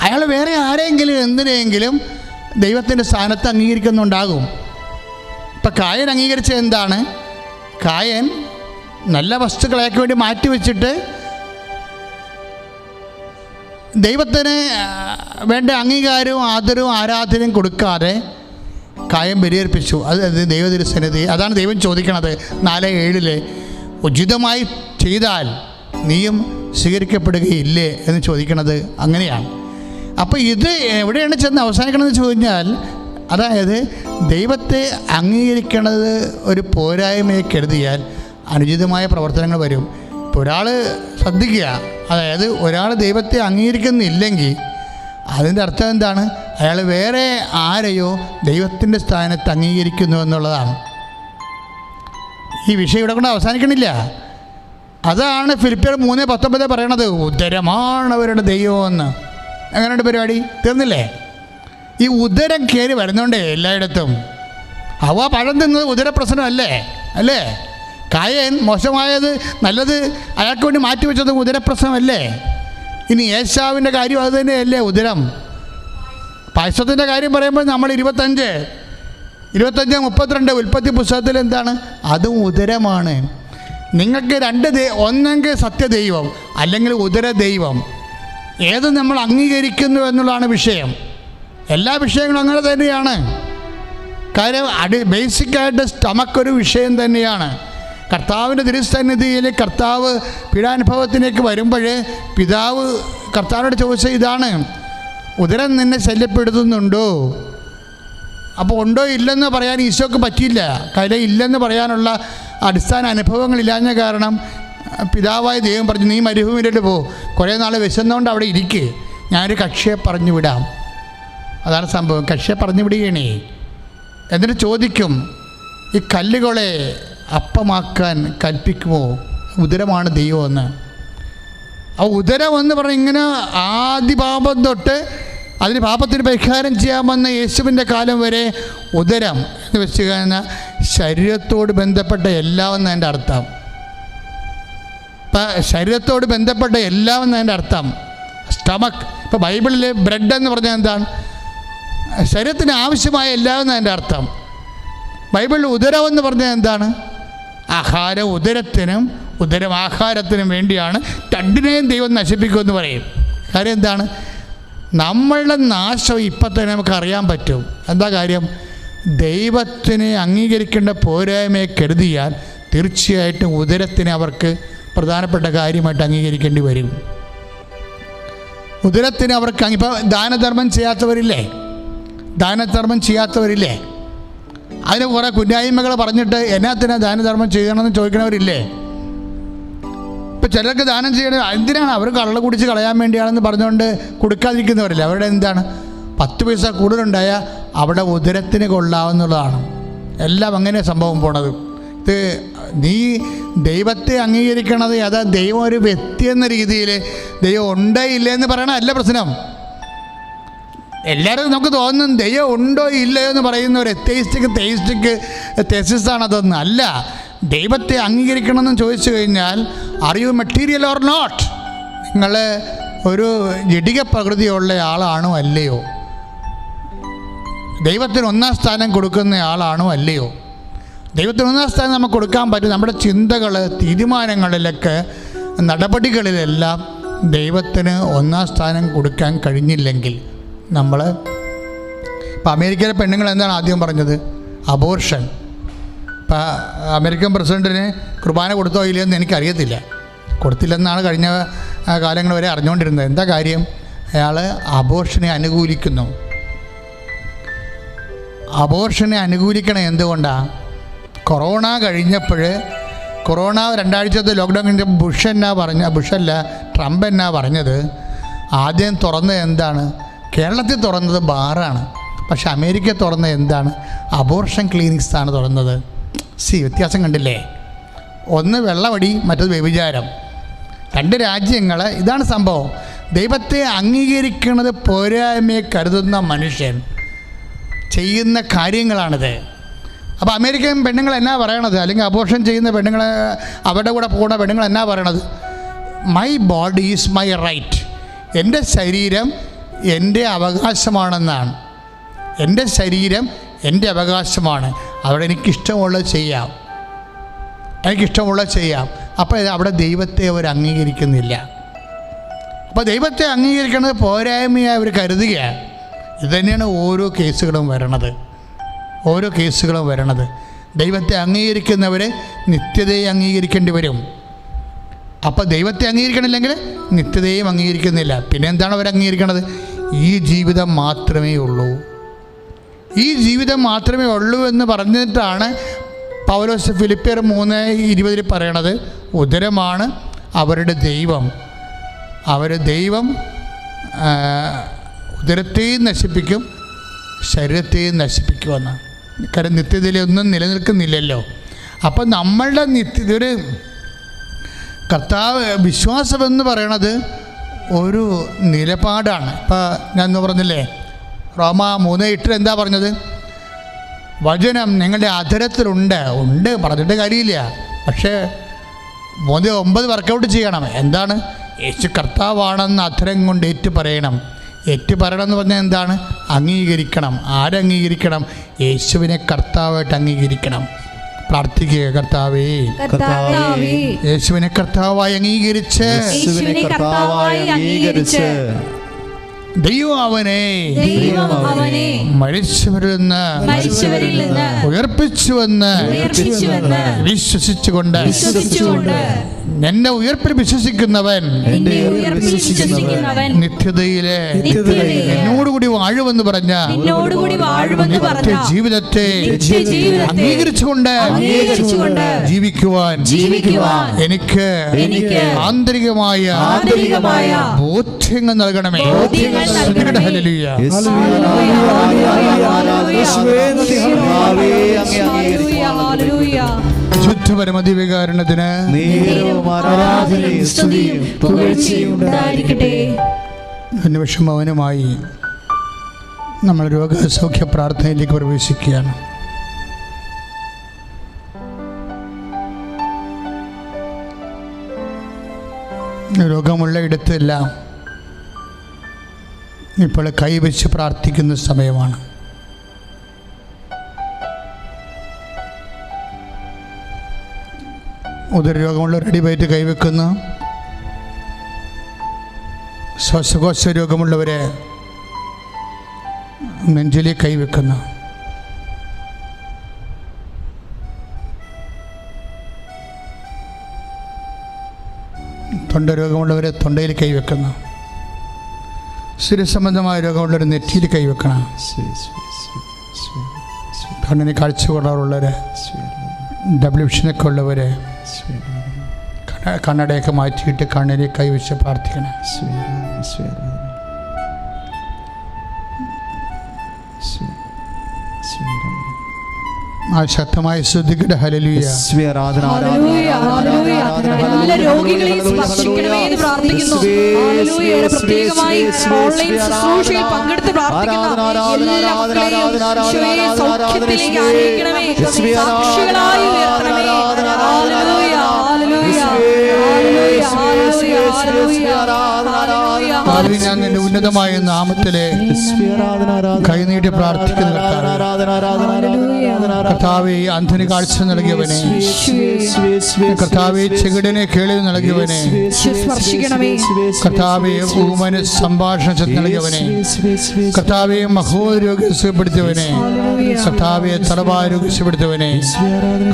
അയാൾ വേറെ ആരെങ്കിലും എന്തിനെങ്കിലും ദൈവത്തിൻ്റെ സ്ഥാനത്ത് അംഗീകരിക്കുന്നുണ്ടാകും. ഇപ്പം കായൻ അംഗീകരിച്ചത് എന്താണ്? കായൻ നല്ല വസ്തുക്കളെയൊക്കെ വേണ്ടി മാറ്റിവെച്ചിട്ട് ദൈവത്തിന് വേണ്ട അംഗീകാരവും ആദരവും ആരാധനയും കൊടുക്കാതെ കായൻ ബലിയർപ്പിച്ചു. അത് ദൈവതിരുസന്നിധി. അതാണ് ദൈവം ചോദിക്കണത് 4:7 ഉചിതമായി ചെയ്താൽ നീയും സ്വീകരിക്കപ്പെടുകയില്ലേ എന്ന് ചോദിക്കണത് അങ്ങനെയാണ്. അപ്പോൾ ഇത് എവിടെയാണ് ചെന്ന് അവസാനിക്കണമെന്ന് ചോദിച്ചാൽ, അതായത് ദൈവത്തെ അംഗീകരിക്കണത് ഒരു പോരായ്മയെ കരുതിയാൽ അനുചിതമായ പ്രവർത്തനങ്ങൾ വരും. ഇപ്പോൾ ഒരാൾ ശ്രദ്ധിക്കുക, അതായത് ഒരാൾ ദൈവത്തെ അംഗീകരിക്കുന്നില്ലെങ്കിൽ അതിൻ്റെ അർത്ഥം എന്താണ്? അയാൾ വേറെ ആരെയോ ദൈവത്തിൻ്റെ സ്ഥാനത്ത് അംഗീകരിക്കുന്നു എന്നുള്ളതാണ്. ഈ വിഷയം ഇവിടെ കൊണ്ട് അവസാനിക്കണില്ല. അതാണ് ഫിലിപ്പിയർ 3:19 പറയണത്, ഉദരമാണ് അവരുടെ ദൈവമെന്ന്. അങ്ങനെയുണ്ട് പരിപാടി. തീർന്നില്ലേ? ഈ ഉദരം കയറി വരുന്നുണ്ട് എല്ലായിടത്തും. പഴം തിന്നത് ഉദരപ്രശ്നമല്ലേ? അല്ലേ? കായൻ മോശമായത് നല്ലത് അയാൾക്ക് വേണ്ടി മാറ്റിവെച്ചത് ഉദരപ്രശ്നമല്ലേ? ഇനി ഏശാവിൻ്റെ കാര്യം അത് തന്നെയല്ലേ ഉദരം? പായസത്തിൻ്റെ കാര്യം പറയുമ്പോൾ നമ്മൾ 25-32 ഉൽപ്പത്തി പുസ്തകത്തിൽ എന്താണ്? അതും ഉദരമാണ്. നിങ്ങൾക്ക് ഒന്നെങ്കിൽ സത്യദൈവം അല്ലെങ്കിൽ ഉദര ദൈവം, ഏത് നമ്മൾ അംഗീകരിക്കുന്നു എന്നുള്ളതാണ് വിഷയം. എല്ലാ വിഷയങ്ങളും അങ്ങനെ തന്നെയാണ്. കാര്യം ബേസിക്കായിട്ട് സ്റ്റമക്ക് ഒരു വിഷയം തന്നെയാണ്. കർത്താവിൻ്റെ തിരുസന്നിധിയിൽ കർത്താവ് പീഡാനുഭവത്തിലേക്ക് വരുമ്പോൾ പിതാവ് കർത്താവിനോട് ചോദിച്ച ഇതാണ്, ഉദരം നിന്നെ ശല്യപ്പെടുത്തുന്നുണ്ടോ? അപ്പോൾ ഉണ്ടോ ഇല്ലെന്ന് പറയാൻ ഈശോക്ക് പറ്റിയില്ല. കാര്യം ഇല്ലെന്ന് പറയാനുള്ള അടിസ്ഥാന അനുഭവങ്ങളില്ലാഞ്ഞ കാരണം പിതാവായ ദൈവം പറഞ്ഞു, നീ മരുഭൂമിയിലോട്ട് പോ, കുറേ നാൾ വിശന്നുകൊണ്ട് അവിടെ ഇരിക്കുക, ഞാനൊരു കക്ഷിയെ പറഞ്ഞു വിടാം. അതാണ് സംഭവം. കക്ഷിയെ പറഞ്ഞു വിടുകയാണേ. എന്നിട്ട് ചോദിക്കും, ഈ കല്ലുകളെ അപ്പമാക്കാൻ കൽപ്പിക്കുമോ? ഉദരമാണ് ദൈവമെന്ന്. ആ ഉദരമെന്ന് പറഞ്ഞാൽ ഇങ്ങനെ ആദ്യ പാപം തൊട്ട് അതിന് പാപത്തിന് പരിഹാരം ചെയ്യാമെന്ന യേശുവിൻ്റെ കാലം വരെ ഉദരം എന്ന് വെച്ച് കഴിഞ്ഞാൽ ശരീരത്തോട് ബന്ധപ്പെട്ട എല്ലാം എന്നതിൻ്റെ അർത്ഥം. ഇപ്പം ശരീരത്തോട് ബന്ധപ്പെട്ട എല്ലാം എന്നതിൻ്റെ അർത്ഥം സ്റ്റമക്ക്. ഇപ്പോൾ ബൈബിളിൽ ബ്രെഡ് എന്ന് പറഞ്ഞാൽ എന്താണ്? ശരീരത്തിന് ആവശ്യമായ എല്ലാം എന്നതിൻ്റെ അർത്ഥം. ബൈബിളിൽ ഉദരം എന്ന് പറഞ്ഞാൽ എന്താണ്? ആഹാരം ഉദരത്തിനും ഉദരം ആഹാരത്തിനും വേണ്ടിയാണ്. രണ്ടിനെയും ദൈവം നശിപ്പിക്കുമെന്ന് പറയും. കാര്യം എന്താണ്? നമ്മളുടെ നാശം ഇപ്പം തന്നെ നമുക്ക് അറിയാൻ പറ്റും. എന്താ കാര്യം? ദൈവത്തിനെ അംഗീകരിക്കേണ്ട പോരായ്മയെ കരുതിയാൽ തീർച്ചയായിട്ടും ഉദരത്തിനെ അവർക്ക് പ്രധാനപ്പെട്ട കാര്യമായിട്ട് അംഗീകരിക്കേണ്ടി വരും. ഉദരത്തിന് അവർക്ക് ഇപ്പോൾ ദാനധർമ്മം ചെയ്യാത്തവരില്ലേ? അതിന് കുറേ കുന്നായ്മകൾ പറഞ്ഞിട്ട് എന്നാത്തിനാ ദാനധർമ്മം ചെയ്യണമെന്ന് ചോദിക്കണവരില്ലേ? ഇപ്പം ചിലർക്ക് ദാനം ചെയ്യണം എന്തിനാണ്? അവർ കള്ള കുടിച്ച് കളയാൻ വേണ്ടിയാണെന്ന് പറഞ്ഞുകൊണ്ട് കൊടുക്കാതിരിക്കുന്നവരില്ല. അവരുടെ എന്താണ്? 10 പൈസ കൂടുതലുണ്ടായാൽ അവിടെ ഉദരത്തിന് കൊള്ളാവുന്നതാണ്. എല്ലാം അങ്ങനെ സംഭവം പോണത്. ഇത് നീ ദൈവത്തെ അംഗീകരിക്കണത് അതാ ദൈവം ഒരു വ്യക്തി എന്ന രീതിയിൽ ദൈവം ഉണ്ടോ ഇല്ലേ എന്ന് പറയണ അല്ല പ്രശ്നം. എല്ലാവരും നമുക്ക് തോന്നും ദൈവം ഉണ്ടോ ഇല്ലയോ എന്ന് പറയുന്ന ഒരു തെയിസ്റ്റിക് തെസിസാണ്. അതൊന്നും അല്ല. ദൈവത്തെ അംഗീകരിക്കണമെന്ന് ചോദിച്ചു കഴിഞ്ഞാൽ are you material or not? നിങ്ങൾ ഒരു ജഡിക പ്രകൃതിയുള്ള ആളാണോ അല്ലയോ? ദൈവത്തിന് ഒന്നാം സ്ഥാനം കൊടുക്കുന്ന ആളാണോ അല്ലയോ? ദൈവത്തിന് ഒന്നാം സ്ഥാനം നമുക്ക് കൊടുക്കാൻ പറ്റും. നമ്മുടെ ചിന്തകൾ, തീരുമാനങ്ങളിലൊക്കെ, നടപടികളിലെല്ലാം ദൈവത്തിന് ഒന്നാം സ്ഥാനം കൊടുക്കാൻ കഴിഞ്ഞില്ലെങ്കിൽ നമ്മൾ ഇപ്പം അമേരിക്കയിലെ പെണ്ണുങ്ങൾ എന്താണ് ആദ്യം പറഞ്ഞത്? അബോർഷൻ. ഇപ്പം അമേരിക്കൻ പ്രസിഡൻറ്റിന് കുർബാന കൊടുത്തോ ഇല്ലയെന്ന് എനിക്കറിയത്തില്ല. കൊടുത്തില്ലെന്നാണ് കഴിഞ്ഞ കാലങ്ങൾ വരെ അറിഞ്ഞുകൊണ്ടിരുന്നത്. എന്താ കാര്യം? അയാൾ അബോർഷനെ അനുകൂലിക്കുന്നു. അബോർഷനെ അനുകൂലിക്കണം എന്തുകൊണ്ടാണ്? കൊറോണ കഴിഞ്ഞപ്പോൾ, കൊറോണ 2 ആഴ്ചത്തെ ലോക്ക്ഡൗൺ കഴിഞ്ഞപ്പോൾ ട്രംപ് എന്നാ പറഞ്ഞത്? ആദ്യം തുറന്നത് എന്താണ്? കേരളത്തിൽ തുറന്നത് ബാറാണ്, പക്ഷെ അമേരിക്ക തുറന്നത് എന്താണ്? അബോർഷൻ ക്ലിനിക്സാണ് തുറന്നത്. വ്യത്യാസം കണ്ടില്ലേ? ഒന്ന് വെള്ളമടി, മറ്റത് വ്യഭിചാരം. 2 രാജ്യങ്ങൾ. ഇതാണ് സംഭവം. ദൈവത്തെ അംഗീകരിക്കുന്നത് പോരായ്മയെ കരുതുന്ന മനുഷ്യൻ ചെയ്യുന്ന കാര്യങ്ങളാണിത്. അപ്പോൾ അമേരിക്കൻ പെണ്ണുങ്ങൾ എന്നാ പറയണത്? അല്ലെങ്കിൽ അബോർഷൻ ചെയ്യുന്ന പെണ്ണുങ്ങൾ, അവരുടെ കൂടെ പോകുന്ന പെണ്ണുങ്ങൾ എന്നാ പറയണത്? My body is my right. എൻ്റെ ശരീരം എൻ്റെ അവകാശമാണെന്നാണ്. എൻ്റെ ശരീരം എൻ്റെ അവകാശമാണ്. അവിടെ എനിക്കിഷ്ടമുള്ളത് ചെയ്യാം, എനിക്കിഷ്ടമുള്ളത് ചെയ്യാം. അപ്പോൾ അവിടെ ദൈവത്തെ അവർ അംഗീകരിക്കുന്നില്ല. അപ്പോൾ ദൈവത്തെ അംഗീകരിക്കുന്നത് പോരായ്മയായി അവർ കരുതുകയാണ്. ഇതുതന്നെയാണ് ഓരോ കേസുകളും വരണത്. ദൈവത്തെ അംഗീകരിക്കുന്നവർ നിത്യതയെ അംഗീകരിക്കേണ്ടി വരും. അപ്പോൾ ദൈവത്തെ അംഗീകരിക്കണില്ലെങ്കിൽ നിത്യതയും അംഗീകരിക്കുന്നില്ല. പിന്നെ എന്താണ് അവർ അംഗീകരിക്കണത്? ഈ ജീവിതം മാത്രമേ ഉള്ളൂ, ഈ ജീവിതം മാത്രമേ ഉള്ളൂ എന്ന് പറഞ്ഞിട്ടാണ് പൗലോസ് ഫിലിപ്പിയർ 3:20 പറയണത്, ഉദരമാണ് അവരുടെ ദൈവം. ദൈവം ഉദരത്തെയും നശിപ്പിക്കും, ശരീരത്തെയും നശിപ്പിക്കുമെന്നാണ്. കാരണം നിത്യതയിലൊന്നും നിലനിൽക്കുന്നില്ലല്ലോ. അപ്പം നമ്മളുടെ ഒരു കർത്താവ് വിശ്വാസമെന്ന് പറയണത് ഒരു നിലപാടാണ്. ഇപ്പം ഞാൻ എന്ന് പറഞ്ഞില്ലേ, റോമ 3:8 എന്താ പറഞ്ഞത്? വചനം നിങ്ങളുടെ അധരത്തിലുണ്ട്. പറഞ്ഞിട്ട് കാര്യമില്ല. പക്ഷേ 3:9 വർക്കൗട്ട് ചെയ്യണം. എന്താണ്? യേശു കർത്താവാണെന്ന് അധരം കൊണ്ട് ഏറ്റു പറയണം. എന്ന് പറഞ്ഞാൽ എന്താണ്? അംഗീകരിക്കണം. ആരംഗീകരിക്കണം? യേശുവിനെ കർത്താവായിട്ട് അംഗീകരിക്കണം. പ്രാർത്ഥിക്കുക, കർത്താവേ, യേശുവിനെ കർത്താവായി അംഗീകരിച്ച് ദൈവം അവനെ മരിച്ചവരിൽ നിന്ന് ഉയർപ്പിച്ചുവെന്ന് വിശ്വസിച്ചുകൊണ്ട് എന്നെ ഉയർപ്പിൽ വിശ്വസിക്കുന്നവൻ നിത്യതയിലെ എന്നോടുകൂടി വാഴുമെന്ന് പറഞ്ഞ നിത്യ ജീവിതത്തെ അംഗീകരിച്ചുകൊണ്ട് ജീവിക്കുവാൻ എനിക്ക് ആന്തരികമായ ബോധ്യങ്ങൾ നൽകണമേ. ശുദ്ധപരമതിവികാരണത്തിന് നിമിഷം മൗനമായി നമ്മൾ രോഗസൗഖ്യ പ്രാർത്ഥനയിലേക്ക് പ്രവേശിക്കുകയാണ്. രോഗമുള്ള ഇടത്തെല്ലാം ഇപ്പോൾ കൈവച്ച് പ്രാർത്ഥിക്കുന്ന സമയമാണ്. ഉദരരോഗമുള്ളവർ അടിവയറ്റ് കൈവെക്കുന്നു. ശ്വാസകോശ രോഗമുള്ളവരെ നെഞ്ചിലേക്ക് കൈവെക്കുന്നു. തൊണ്ട രോഗമുള്ളവരെ തൊണ്ടയിൽ കൈവെക്കുന്നു. ശിരസംബന്ധമായ രോഗമുള്ളവർ നെറ്റിയിൽ കൈവെക്കണം. കണ്ണിന് കാഴ്ചക്കുറവുള്ളവർ, ഡബ്ല്യു വിഷനൊക്കെ ഉള്ളവർ കണ്ണടയൊക്കെ മാറ്റിയിട്ട് കണ്ണിനെ കൈവച്ച് പ്രാർത്ഥിക്കണം. ആ ശക്തമായി ശ്രദ്ധിക്കട്ടെ. ഹല്ലേലൂയ. യേശുവേ, ആരാധന, ഹല്ലേലൂയ, ഹല്ലേലൂയ. എല്ലാ രോഗികളെയും സ്പർശിക്കണമേ എന്ന് പ്രാർത്ഥിക്കുന്നു. ഹല്ലേലൂയ. പ്രത്യേകമായി ഓൺലൈൻ ശുശ്രൂഷയിൽ പങ്കെടുത്ത് പ്രാർത്ഥിക്കുന്ന എല്ലാ മക്കളെയും ഈശോയെ സൗഖ്യത്തിലേക്ക് ആനയിക്കണമേ, സാക്ഷികളായി ഉയർത്തണമേ. Hallelujah, hallelujah, hallelujah, hallelujah, hallelujah. കർത്താവേ, ഞാൻ നിന്റെ ഉന്നതമായ നാമത്തിലെ കൈനീട്ടി പ്രാർത്ഥിക്കുന്ന കർത്താവേ, അന്ധന് കാഴ്ച നൽകിയവനെ, കർത്താവേ ചെകിടനെ കേൾവി നൽകിയവനെ, സ്പർശിക്കണമേ. കർത്താവേ ഊമന് സംഭാഷണ ശക്തി നൽകിയവനെ, കർത്താവെ മഹോരോഗ്യം സുഖപ്പെടുത്തിയവനെ, കർത്താവെ തലവാരോഗ്യം സുഖപ്പെടുത്തിയവനെ,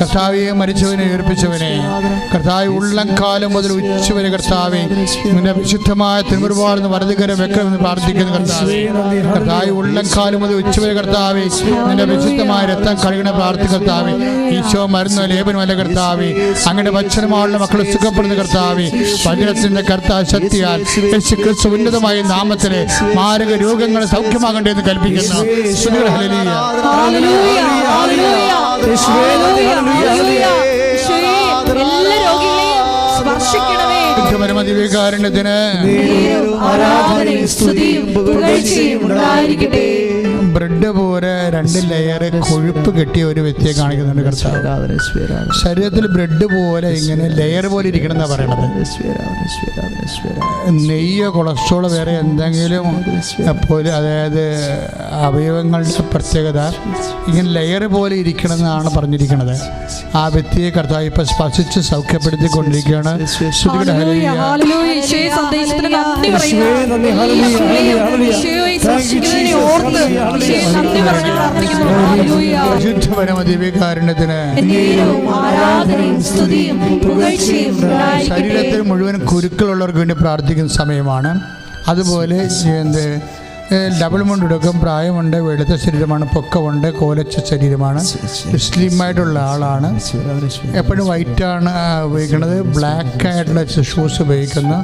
കർത്താവെ മരിച്ചവനെ ഉയർപ്പിച്ചവനെ, കർത്താവെ ഉള്ളംകാലം മുതൽ ഉച്ചവരെ കർത്താവെ നിന്റെ വിശുദ്ധമായ തിരുമുറിവാർന്ന് വലതുകരം വെക്കണമെന്ന് പ്രാർത്ഥിക്കുന്ന കർത്താവെ, കർത്താവെ ഉള്ളംകാലം മുതൽ ഉച്ചവരെ കർത്താവെ നിന്റെ വിശുദ്ധമായ രക്തം കഴുകണ പ്രാർത്ഥിക്കുന്ന കർത്താവെ, ഈശോ മരുന്ന് ലേപനമല്ല കർത്താവെ, അങ്ങനെ വചനമായുള്ള മക്കളെ സുഖപ്പെടുന്ന കർത്താവെ, വചനത്തിന്റെ കർത്താവ് ശക്തിയാൽ യേശു ക്രിസ്തു ഉന്നതമായ നാമത്തിലെ മാരക രോഗങ്ങൾ സൗഖ്യമാകണ്ടേ എന്ന് കൽപ്പിക്കുന്നു. Hallelujah, hallelujah, hallelujah, hallelujah. ഈശോയെ, എല്ലാ രോഗികളെയും സ്പർശിക്കണമേ. പരമദിവ്യകാരുണ്യത്തിന് ആരാധനയും സ്തുതിയും പുകഴ്ചയും ഉണ്ടായിരിക്കട്ടെ. ബ്രെഡ് പോലെ 2 ലെയർ കൊഴുപ്പ് കെട്ടിയ ഒരു വ്യക്തിയെ കാണിക്കുന്നുണ്ട് കർത്താവ്. ശരീരത്തിൽ ബ്രെഡ് പോലെ ഇങ്ങനെ ലെയർ പോലെ ഇരിക്കണം എന്നാ പറയണത്. നെയ്യോ കൊളസ്ട്രോളോ വേറെ എന്തെങ്കിലും പോലെ, അതായത് അവയവങ്ങളുടെ പ്രത്യേകത ഇങ്ങനെ ലെയർ പോലെ ഇരിക്കണം എന്നാണ് പറഞ്ഞിരിക്കുന്നത്. ആ വ്യക്തിയെ കർത്താവ് ഇപ്പൊ സ്പർശിച്ച് സൗഖ്യപ്പെടുത്തിക്കൊണ്ടിരിക്കുകയാണ്. Hallelujah, hallelujah. ഈശോയെ സന്ദേശത്തിന് നന്ദി പറയുന്നു. ഈശോയെ സ്പർശിക്കുന്നതിനെ ഓർത്ത് ഈശോയെ നന്ദി പറഞ്ഞ് പ്രാർത്ഥിക്കുന്നു. ഹല്ലേലൂയ. പരിശുദ്ധ പരമദിവ്യകാരുണ്യത്തിന് ആരാധനയും സ്തുതിയും പുകഴ്ചയും ഉണ്ടായിരിക്കട്ടെ. ശരീരത്തിൽ മുഴുവൻ കുരുക്കളുള്ളവർക്ക് വേണ്ടി പ്രാർത്ഥിക്കുന്ന സമയമാണ്. അതുപോലെ ഡബിൾ മുണ്ടെടുക്കും, പ്രായമുണ്ട്, വെളുത്ത ശരീരമാണ്, പൊക്കമുണ്ട്, കോലച്ച ശരീരമാണ്, സ്ലിമായിട്ടുള്ള ആളാണ്, എപ്പോഴും വൈറ്റാണ് ഉപയോഗിക്കുന്നത്, ബ്ലാക്ക് ആയിട്ടുള്ള ഷൂസ് ഉപയോഗിക്കുന്നു,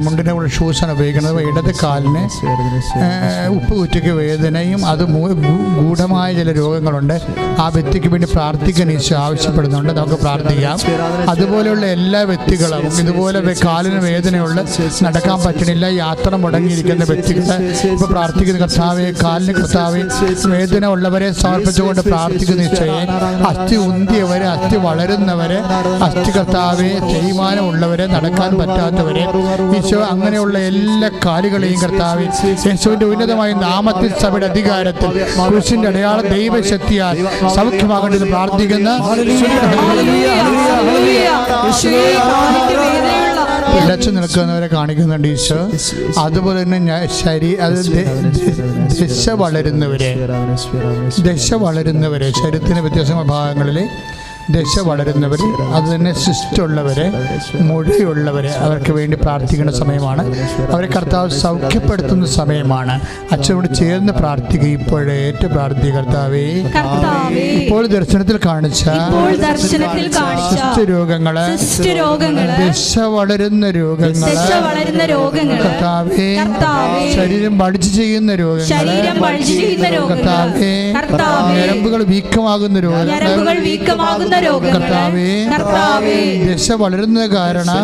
മുണ്ടിൻ്റെ കൂടെ ഷൂസാണ് ഉപയോഗിക്കുന്നത്. ഇടത് കാലിന് ഉപ്പ് കുറ്റിക്ക് വേദനയും അത് ഗൂഢമായ ചില രോഗങ്ങളുണ്ട്. ആ വ്യക്തിക്ക് വേണ്ടി പ്രാർത്ഥിക്കാൻ ഈശോ ആവശ്യപ്പെടുന്നുണ്ട്. നമുക്ക് പ്രാർത്ഥിക്കാം. അതുപോലെയുള്ള എല്ലാ വ്യക്തികളും ഇതുപോലെ കാലിന് വേദനയുള്ള, നടക്കാൻ പറ്റണില്ല, യാത്ര മുടങ്ങിയിരിക്കുന്ന വ്യക്തികളെ ഇപ്പൊ പ്രാർത്ഥിക്കുന്ന കർത്താവെ, കാലിന് കർത്താവെ വേദന ഉള്ളവരെ സമർപ്പിച്ചുകൊണ്ട് പ്രാർത്ഥിക്കുന്ന ഈശോയെ, അസ്ഥി ഉന്തിയവരെ, അസ്ഥി വളരുന്നവരെ, അസ്ഥി കർത്താവെ തേയ്മാനമുള്ളവരെ, നടക്കാൻ പറ്റാത്തവരെ, ഈശോ അങ്ങനെയുള്ള എല്ലാ കാലുകളെയും കർത്താവെ യേശുവിന്റെ ഉന്നതമായ നാമത്തിൽ സഭയുടെ അധികാരത്തിൽ ക്രൂശിന്റെ അടയാള ദൈവശക്തിയാൽ സൗഖ്യമാകേണ്ടത് പ്രാർത്ഥിക്കുന്ന ഇടച്ചു നിൽക്കുന്നവരെ കാണിക്കുന്നുണ്ട് ഈശോ. അതുപോലെ തന്നെ ദശ വളരുന്നവരെ ശരീരത്തിന് വ്യത്യാസമായ ഭാഗങ്ങളിൽ ദശ വളരുന്നവർ, അത് തന്നെ സിസ്റ്റ് ഉള്ളവരെ, മുഴയുള്ളവരെ, അവർക്ക് വേണ്ടി പ്രാർത്ഥിക്കേണ്ട സമയമാണ്. അവരെ കർത്താവ് സൗഖ്യപ്പെടുത്തുന്ന സമയമാണ്. അച്ഛനോട് ചേർന്ന് പ്രാർത്ഥിക്കുക. ഇപ്പോഴേറ്റ് പ്രാർത്ഥിക്കുക. കർത്താവേ, ഇപ്പോൾ ദർശനത്തിൽ കാണിച്ച രോഗങ്ങള്, ദശ വളരുന്ന രോഗങ്ങള്, കർത്താവേ, ശരീരം പഠിച്ചു ചെയ്യുന്ന രോഗങ്ങള്, കർത്താവേ, ഞരമ്പുകൾ വീക്കമാകുന്ന രോഗങ്ങൾ, കർത്താവേ, ദശ വളരുന്നത് കാരണം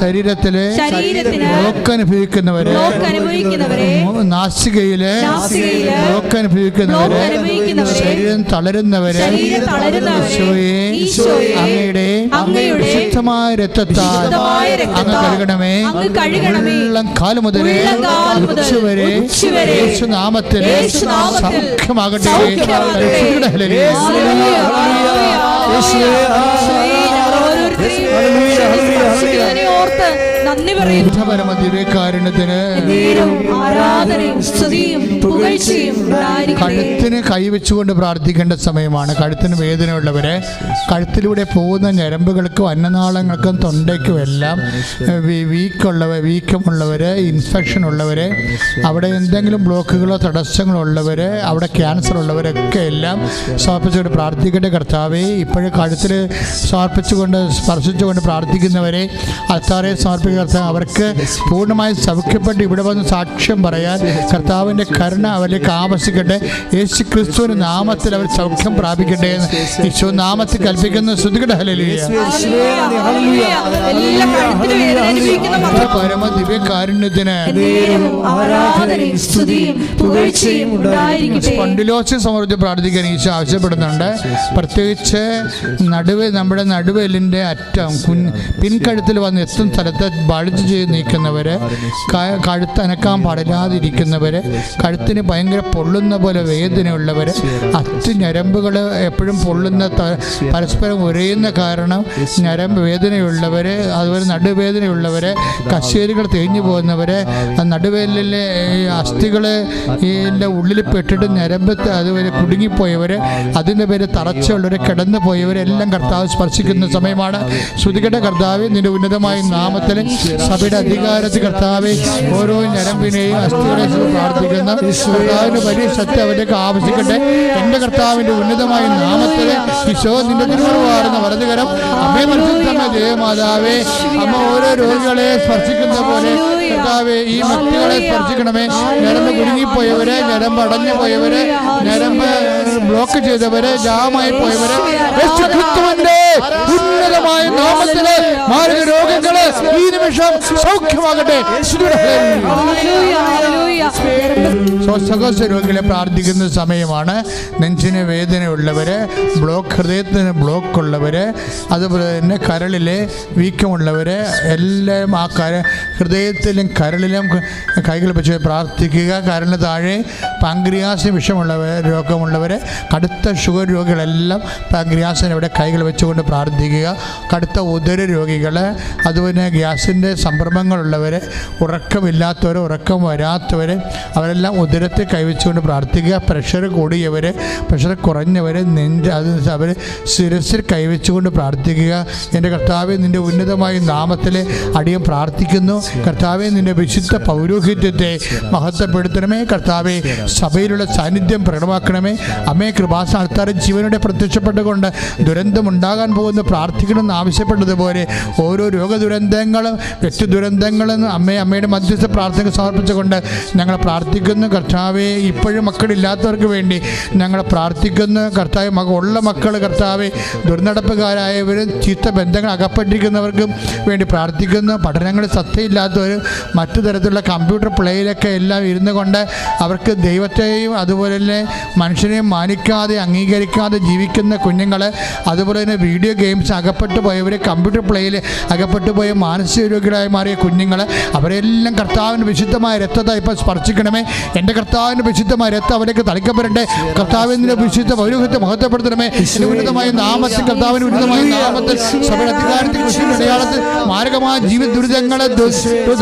ശരീരത്തിലെ രോഗമനുഭവിക്കുന്നവരെ, നാസികയിലെ രോഗമനുഭവിക്കുന്നവരെ, ശരീരം തളരുന്നവരെ, അങ്ങയുടെ വിശുദ്ധമായ രക്തത്താൽ അങ്ങ് കഴുകണമേ. വെള്ളം കാലു മുതൽ ഉച്ചവരെ യേശുനാമത്തിൽ സൗഖ്യമാകട്ടെ. നന്ദി പറയുന്നു. കഴുത്തിന് കൈവച്ചുകൊണ്ട് പ്രാർത്ഥിക്കേണ്ട സമയമാണ്. കഴുത്തിന് വേദനയുള്ളവരെ, കഴുത്തിലൂടെ പോകുന്ന ഞരമ്പുകൾക്കും അന്നനാളങ്ങൾക്കും തൊണ്ടയ്ക്കും എല്ലാം വീക്കമുള്ളവര്, ഇൻഫെക്ഷൻ ഉള്ളവര്, അവിടെ എന്തെങ്കിലും ബ്ലോക്കുകളോ തടസ്സങ്ങളോ ഉള്ളവര്, അവിടെ ക്യാൻസർ ഉള്ളവരൊക്കെ എല്ലാം സമർപ്പിച്ചുകൊണ്ട് പ്രാർത്ഥിക്കേണ്ട. കർത്താവേ, ഇപ്പോഴും കഴുത്തിൽ സമർപ്പിച്ചുകൊണ്ട് സ്പർശിച്ചുകൊണ്ട് പ്രാർത്ഥിക്കുന്നവരെ, അത്താറെ സമർപ്പിക്കുന്ന കർത്താവ് അവർക്ക് പൂർണ്ണമായി സൗഖ്യപ്പെട്ട് ഇവിടെ വന്ന് സാക്ഷ്യം പറയാൻ കർത്താവിൻ്റെ കരുണ അവരിലേക്ക് ആവസിക്കട്ടെ. യേശു ക്രിസ്തുവിൻ്റെ നാമത്തിൽ അവർ സൗഖ്യം പ്രാപിക്കട്ടെ എന്ന് ഈശോ നാമത്തിൽ കൽപ്പിക്കുന്ന സ്തുതിക്കട്ടെ. ഹല്ലേലൂയ. പരമ ദിവ്യകാരുണ്യത്തിന് സ്പോണ്ടിലോസിസ് സമർപ്പിച്ച് പ്രാർത്ഥിക്കാൻ ഈശോ ആവശ്യപ്പെടുന്നുണ്ട്. പ്രത്യേകിച്ച് നമ്മുടെ നടുവേലിൻ്റെ അറ്റം പിൻകഴുത്തിൽ വന്ന് എത്തും സ്ഥലത്ത് ബൾജ് ചെയ്ത് നീക്കുന്നവർ, കഴുത്ത് അനക്കാൻ പാടില്ലാതിരിക്കുന്നവർ, കഴുത്തിന് ഭയങ്കര പൊള്ളുന്ന പോലെ വേദനയുള്ളവർ, ഞരമ്പുകൾ എപ്പോഴും പൊള്ളുന്ന പരസ്പരം ഉരയുന്ന കാരണം ഞരമ്പ് വേദനയുള്ളവർ, അതുപോലെ നടുവേദനയുള്ളവർ, കശേരുകൾ തേഞ്ഞു പോകുന്നവർ, നടുവേലിലെ അസ്ഥികൾ ഇതിൻ്റെ ഉള്ളിൽ പെട്ടിട്ട് ഞരമ്പ് അതുവരെ കുടുങ്ങിപ്പോയവർ, അതിൻ്റെ പേര് തറച്ചുള്ളവർ, കിടന്നു പോയവരെല്ലാം കർത്താവ് സ്പർശിക്കുന്ന സമയമാണ്. ശ്രുതികയുടെ കർത്താവ് നിന്റെ ഉന്നതമായ നാമത്തിൽ സഭയുടെ അധികാരത്തിൽ കർത്താവ് ഓരോ ഞരമ്പിനെയും അസ്ഥികളെയും പ്രാർത്ഥിക്കുന്ന കർത്താവിന് വലിയ ശക്തി അവരിലേക്ക് ആവശ്യിക്കട്ടെ. എൻ്റെ കർത്താവിൻ്റെ ഉന്നതമായ നാമത്തിൽ ഈശോ നിന്റെ തിരുമുറുവാറുന്ന വലതുകരം അമ്മേ പരിശുദ്ധമേ ജയമാതാവേ, അമ്മ ഓരോ രോഗികളെ സ്പർശിക്കുന്ന പോലെ കർത്താവേ ഈ വ്യക്തികളെ സ്പർശിക്കണമേ. ഞരമ്പ് കുടുങ്ങിപ്പോയവരെ, ഞരമ്പ് അടഞ്ഞു പോയവരെ, ഞരമ്പ് ബ്ലോക്ക് ചെയ്തവരെ, ജാമായി പോയവരെ യേശുക്രിസ്തുവിന്റെ ഉന്നതമായ നാമത്തില് മാരക രോഗങ്ങള് ഈ നിമിഷം സൗഖ്യമാകട്ടെ. ശ്വാസകോശ രോഗികളെ പ്രാർത്ഥിക്കുന്ന സമയമാണ്. നെഞ്ചിന് വേദനയുള്ളവര്, ഹൃദയത്തിന് ബ്ലോക്ക് ഉള്ളവര്, അതുപോലെ തന്നെ കരളിലെ വീക്കമുള്ളവര് എല്ലാം ആ ഹൃദയത്തിലും കരളിലും കൈകൾ വെച്ച് പ്രാർത്ഥിക്കുക. കരളിന് താഴെ പാങ്ക്രിയാസിന് രോഗമുള്ളവർ, കടുത്ത ഷുഗർ രോഗികളെല്ലാം പാങ്ക്രിയാസിന് ഇവിടെ കൈകൾ വെച്ചുകൊണ്ട് പ്രാർത്ഥിക്കുക. കടുത്ത ഉദര രോഗികൾ, അതുപോലെ ഗ്യാസിൻ്റെ സംഭ്രമങ്ങളുള്ളവർ, ഉറക്കമില്ലാത്തവർ, ഉറക്കം വരാത്തവർ, അവരെല്ലാം ഉദരത്തെ കൈവച്ചുകൊണ്ട് പ്രാർത്ഥിക്കുക. പ്രഷർ കൂടിയവർ, പ്രഷർ കുറഞ്ഞവർ, അവർ ശിരസിൽ കൈവച്ചുകൊണ്ട് പ്രാർത്ഥിക്കുക. എൻ്റെ കർത്താവെ നിൻ്റെ ഉന്നതമായ നാമത്തിൽ അടിയം പ്രാർത്ഥിക്കുന്നു. കർത്താവെ നിൻ്റെ വിശുദ്ധ പൗരോഹിത്യത്തെ മഹത്വപ്പെടുത്തണമേ. കർത്താവെ സഭയിലുള്ള സാന്നിധ്യം പ്രകടമാക്കണമേ. അമ്മേ കൃപാസ്ഥാനത്താറ് ജീവനോടെ പ്രത്യക്ഷപ്പെട്ടുകൊണ്ട് ദുരന്തമുണ്ടാകാൻ പോകുന്ന പ്രാർത്ഥിക്കണമെന്ന് ആവശ്യപ്പെട്ടതുപോലെ ഓരോ രോഗദുരന്തങ്ങളും വ്യക്തി ദുരന്തങ്ങളും അമ്മയുടെ മധ്യസ്ഥ പ്രാർത്ഥന സമർപ്പിച്ചുകൊണ്ട് ഞങ്ങൾ പ്രാർത്ഥിക്കുന്നു. കർത്താവെ ഇപ്പോഴും മക്കളില്ലാത്തവർക്ക് വേണ്ടി ഞങ്ങൾ പ്രാർത്ഥിക്കുന്നു. കർത്താവ് ഉള്ള മക്കൾ കർത്താവെ ദുർനടപ്പുകാരായവരും ചീത്ത ബന്ധങ്ങൾ അകപ്പെട്ടിരിക്കുന്നവർക്കും വേണ്ടി പ്രാർത്ഥിക്കുന്നു. പഠനങ്ങളിൽ സത്യമില്ലാത്തവർ മറ്റു തരത്തിലുള്ള കമ്പ്യൂട്ടർ പ്ലേയിലൊക്കെ എല്ലാം ഇരുന്നു കൊണ്ട് അവർക്ക് ദൈവത്തെയും അതുപോലെ തന്നെ മനുഷ്യനെയും മാനിക്കാതെ അംഗീകരിക്കാതെ ജീവിക്കുന്ന കുഞ്ഞുങ്ങൾ, അതുപോലെ തന്നെ വീഡിയോ ഗെയിംസ് അകപ്പെട്ടു പോയവർ, കമ്പ്യൂട്ടർ പ്ലേയിൽ അകപ്പെട്ടു പോയ മാനസിക രോഗികളായി മാറിയ കുഞ്ഞുങ്ങൾ, അവരെല്ലാം കർത്താവിൻ്റെ വിശുദ്ധമായ രക്തത്തെ ഇപ്പോൾ സ്പർശിക്കണമേ. എൻ്റെ കർത്താവിൻ്റെ വിശുദ്ധമായ രക്തം അവരേക്ക് തളിക്കപ്പെടട്ടെ. കർത്താവിൻ്റെ വിശുദ്ധ പൗരോഹിത്യത്തെ മഹത്വപ്പെടുത്തണമേ. ഉന്നതമായ നാമത്തിൽ കർത്താവിൻ്റെ ഉന്നതമായ നാമത്തിൽ സഭയുടെ അധികാരത്തിൽ അടയാളത്തിൽ മാരകമായ ജീവിത ദുരിതങ്ങൾ,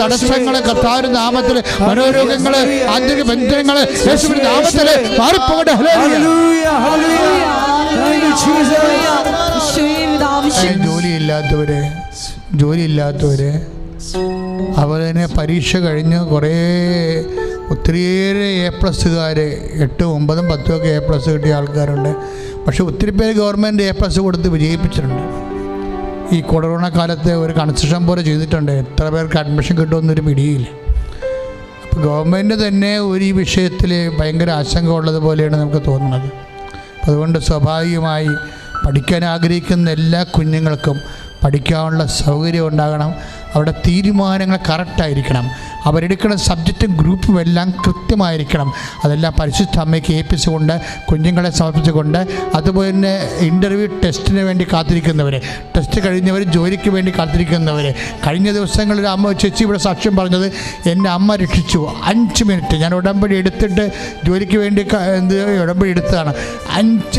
തടസ്സങ്ങൾ കർത്താവിൻ്റെ നാമത്തിൽ, മനോരോഗങ്ങൾ, ആന്തരിക ബന്ധനങ്ങൾ യേശുവിന്റെ നാമത്തിൽ മാറിപ്പോകട്ടെ. ജോലിയില്ലാത്തവര് അവർ തന്നെ പരീക്ഷ കഴിഞ്ഞ് ഒത്തിരിയേറെ A+കാർ 8, 9, 10 A+ കിട്ടിയ ആൾക്കാരുണ്ട്. പക്ഷെ ഒത്തിരി പേര് ഗവൺമെൻറ് A+ കൊടുത്ത് വിജയിപ്പിച്ചിട്ടുണ്ട്. ഈ കൊറോണ കാലത്ത് ഒരു കൺസെഷൻ പോലെ ചെയ്തിട്ടുണ്ട്. എത്ര പേർക്ക് അഡ്മിഷൻ കിട്ടുമെന്നൊരു പിടിയില്ല. അപ്പോൾ ഗവൺമെൻറ് തന്നെ ഈ വിഷയത്തിൽ ഭയങ്കര ആശങ്ക ഉള്ളതുപോലെയാണ് നമുക്ക് തോന്നുന്നത്. അതുകൊണ്ട് സ്വാഭാവികമായി പഠിക്കാൻ ആഗ്രഹിക്കുന്ന എല്ലാ കുഞ്ഞുങ്ങൾക്കും പഠിക്കാനുള്ള സൗകര്യം ഉണ്ടാകണം. അവിടെ തീരുമാനങ്ങൾ കറക്റ്റായിരിക്കണം. അവരെടുക്കുന്ന സബ്ജക്റ്റും ഗ്രൂപ്പും എല്ലാം കൃത്യമായിരിക്കണം. അതെല്ലാം പരിശുദ്ധ അമ്മയ്ക്ക് ഏൽപ്പിച്ചുകൊണ്ട് കുഞ്ഞുങ്ങളെ സമർപ്പിച്ചുകൊണ്ട്, അതുപോലെ തന്നെ ഇൻ്റർവ്യൂ ടെസ്റ്റിന് വേണ്ടി കാത്തിരിക്കുന്നവർ, ടെസ്റ്റ് കഴിഞ്ഞവർ, ജോലിക്ക് വേണ്ടി കാത്തിരിക്കുന്നവർ. കഴിഞ്ഞ ദിവസങ്ങളിൽ അമ്മ ചേച്ചി ഇവിടെ സാക്ഷ്യം പറഞ്ഞത്, എൻ്റെ അമ്മ രക്ഷിച്ചു 5 മിനിറ്റ്. ഞാൻ ഉടമ്പടി എടുത്തിട്ട് ജോലിക്ക് വേണ്ടി ഉടമ്പടി എടുത്തതാണ്.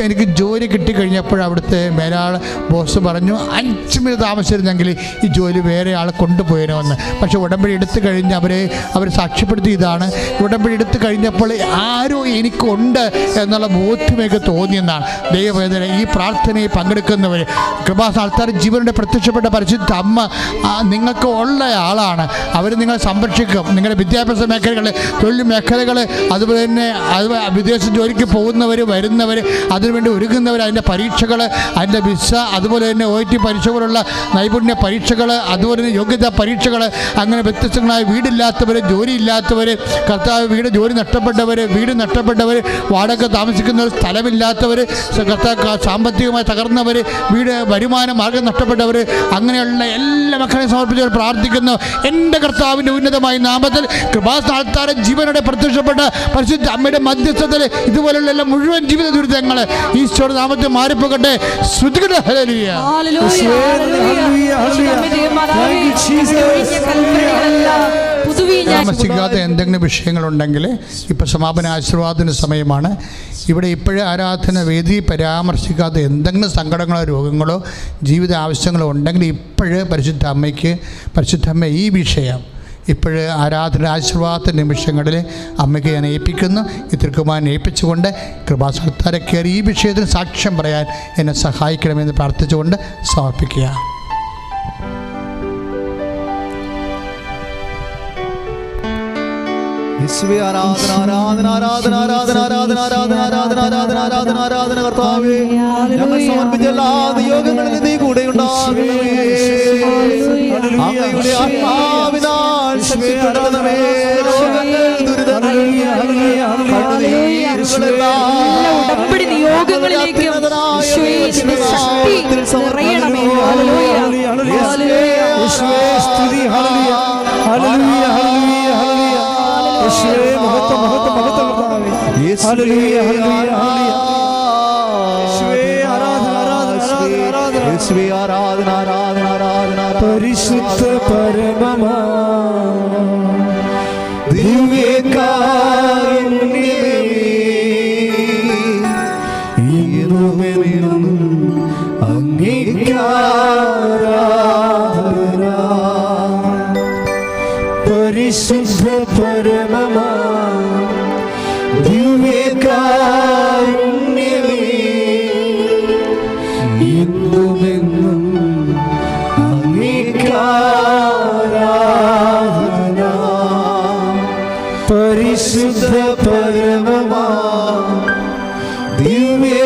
എനിക്ക് ജോലി കിട്ടിക്കഴിഞ്ഞപ്പോൾ അവിടുത്തെ മേലാൾ ബോസ് പറഞ്ഞു 5 മിനിറ്റ് താമസിച്ചിരുന്നെങ്കിൽ ഈ ജോലി വേറെ ആൾ കൊണ്ടുപോയണമെന്ന്. പക്ഷേ ഉടമ്പടി എടുത്തു കഴിഞ്ഞ് അവരെ അവർ സാക്ഷ്യപ്പെടുത്തി ഇതാണ്, ഉടമ്പടി എടുത്തു കഴിഞ്ഞപ്പോൾ ആരോ എനിക്കുണ്ട് എന്നുള്ള ബോധ്യമൊക്കെ തോന്നിയെന്നാണ്. ദൈവവേദന ഈ പ്രാർത്ഥനയിൽ പങ്കെടുക്കുന്നവർ കൃപാസ്ഥാനത്താർ ജീവനുടെ പ്രത്യക്ഷപ്പെട്ട പരിശുദ്ധ അമ്മ നിങ്ങൾക്ക് ഉള്ള ആളാണ്. അവർ നിങ്ങളെ സംരക്ഷിക്കും. നിങ്ങളുടെ വിദ്യാഭ്യാസ മേഖലകൾ, തൊഴിൽ മേഖലകൾ, അതുപോലെ തന്നെ വിദേശ ജോലിക്ക് പോകുന്നവർ, വരുന്നവർ, അതിനുവേണ്ടി ഒരുങ്ങുന്നവർ, അതിൻ്റെ പരീക്ഷകൾ, അതിൻ്റെ വിസ, അതുപോലെ തന്നെ OIT പരീക്ഷ പോലുള്ള നൈപുണ്യ പരീക്ഷകൾ, അതുപോലെ തന്നെ യോഗ്യതാ പരീക്ഷകൾ, അങ്ങനെ വ്യത്യസ്തങ്ങളായ വീടില്ലാത്തവർ, ജോലിയില്ലാത്തവർ, കർത്താവ് ജോലി നഷ്ടപ്പെട്ടവർ, വീട് നഷ്ടപ്പെട്ടവർ, വാടക താമസിക്കുന്നവർ, സ്ഥലമില്ലാത്തവർ, കർത്താവ് സാമ്പത്തികമായി തകർന്നവർ, വരുമാന മാർഗം നഷ്ടപ്പെട്ടവർ, അങ്ങനെയുള്ള എല്ലാ മക്കളെയും സമർപ്പിച്ചവർ പ്രാർത്ഥിക്കുന്നു. എൻ്റെ കർത്താവിൻ്റെ ഉന്നതമായ നാമത്തിൽ കൃപാസ്ഥാനത്താര ജീവനോടെ പ്രത്യക്ഷപ്പെട്ട പരിശുദ്ധ അമ്മയുടെ മധ്യസ്ഥത്തിൽ ഇതുപോലുള്ള എല്ലാ മുഴുവൻ ജീവിത ദുരിതങ്ങൾ ഈശോയുടെ നാമത്തിൽ മാറിപ്പോകട്ടെ. ശ്രുതികട്ടെ. ഹല്ലേലൂയ. താമസിക്കാതെ എന്തെങ്കിലും വിഷയങ്ങളുണ്ടെങ്കിൽ ഇപ്പം സമാപന ആശീർവാദത്തിന് സമയമാണ്. ഇവിടെ ഇപ്പോഴേ ആരാധന വേദി പരാമർശിക്കാതെ എന്തെങ്കിലും സങ്കടങ്ങളോ രോഗങ്ങളോ ജീവിത ആവശ്യങ്ങളോ ഉണ്ടെങ്കിൽ ഇപ്പോഴേ പരിശുദ്ധ അമ്മ ഈ വിഷയം ഇപ്പോഴേ ആരാധന ആശീർവാദ നിമിഷങ്ങളിൽ അമ്മയ്ക്ക് ഞാൻ ഏൽപ്പിക്കുന്നു. ഈ തിരുക്കുമാരനെ ഏൽപ്പിച്ചുകൊണ്ട് കൃപാസനത്താരെ കയറി ഈ വിഷയത്തിന് സാക്ഷ്യം പറയാൻ എന്നെ സഹായിക്കണമെന്ന് പ്രാർത്ഥിച്ചുകൊണ്ട് സമർപ്പിക്കുക. യേശുവേ ആരാധന ആരാധന ആരാധന ആരാധന ആരാധന ആരാധന ആരാധന ആരാധന ആരാധന ആരാധന കർത്താവേ, ഞങ്ങൾ സമർപ്പിച്ച എല്ലാ നിയോഗങ്ങളിലും നീ കൂടെ ഉണ്ടാകണമേ. അങ്ങയുടെ ആത്മാവിനാൽ ശക്തിപ്പെടണമേ. ഉടമ്പടി നിയോഗങ്ങളിലേക്കും ശക്തി നിറയണമേ. മഹത്വം മഹത്വം മഹത്വം കർത്താവേ. ഹല്ലേലൂയ ഹല്ലേലൂയ യേശുവേ ആരാധന ആരാധന ആരാധന യേശുവേ ആരാധന ആരാധന ആരാധന പരിശുദ്ധ പരമമാ ദിവ്യകാരുണ്യമേ എന്നുമെന്നും അങ്ങേക്കാരാധന. പരിശുദ്ധ പരമമാ ദിവ്യകാരുണ്യമേ എന്നുമെന്നും അങ്ങേക്കാരാധന. പരിശുദ്ധ പരമമാ ദിവ്യ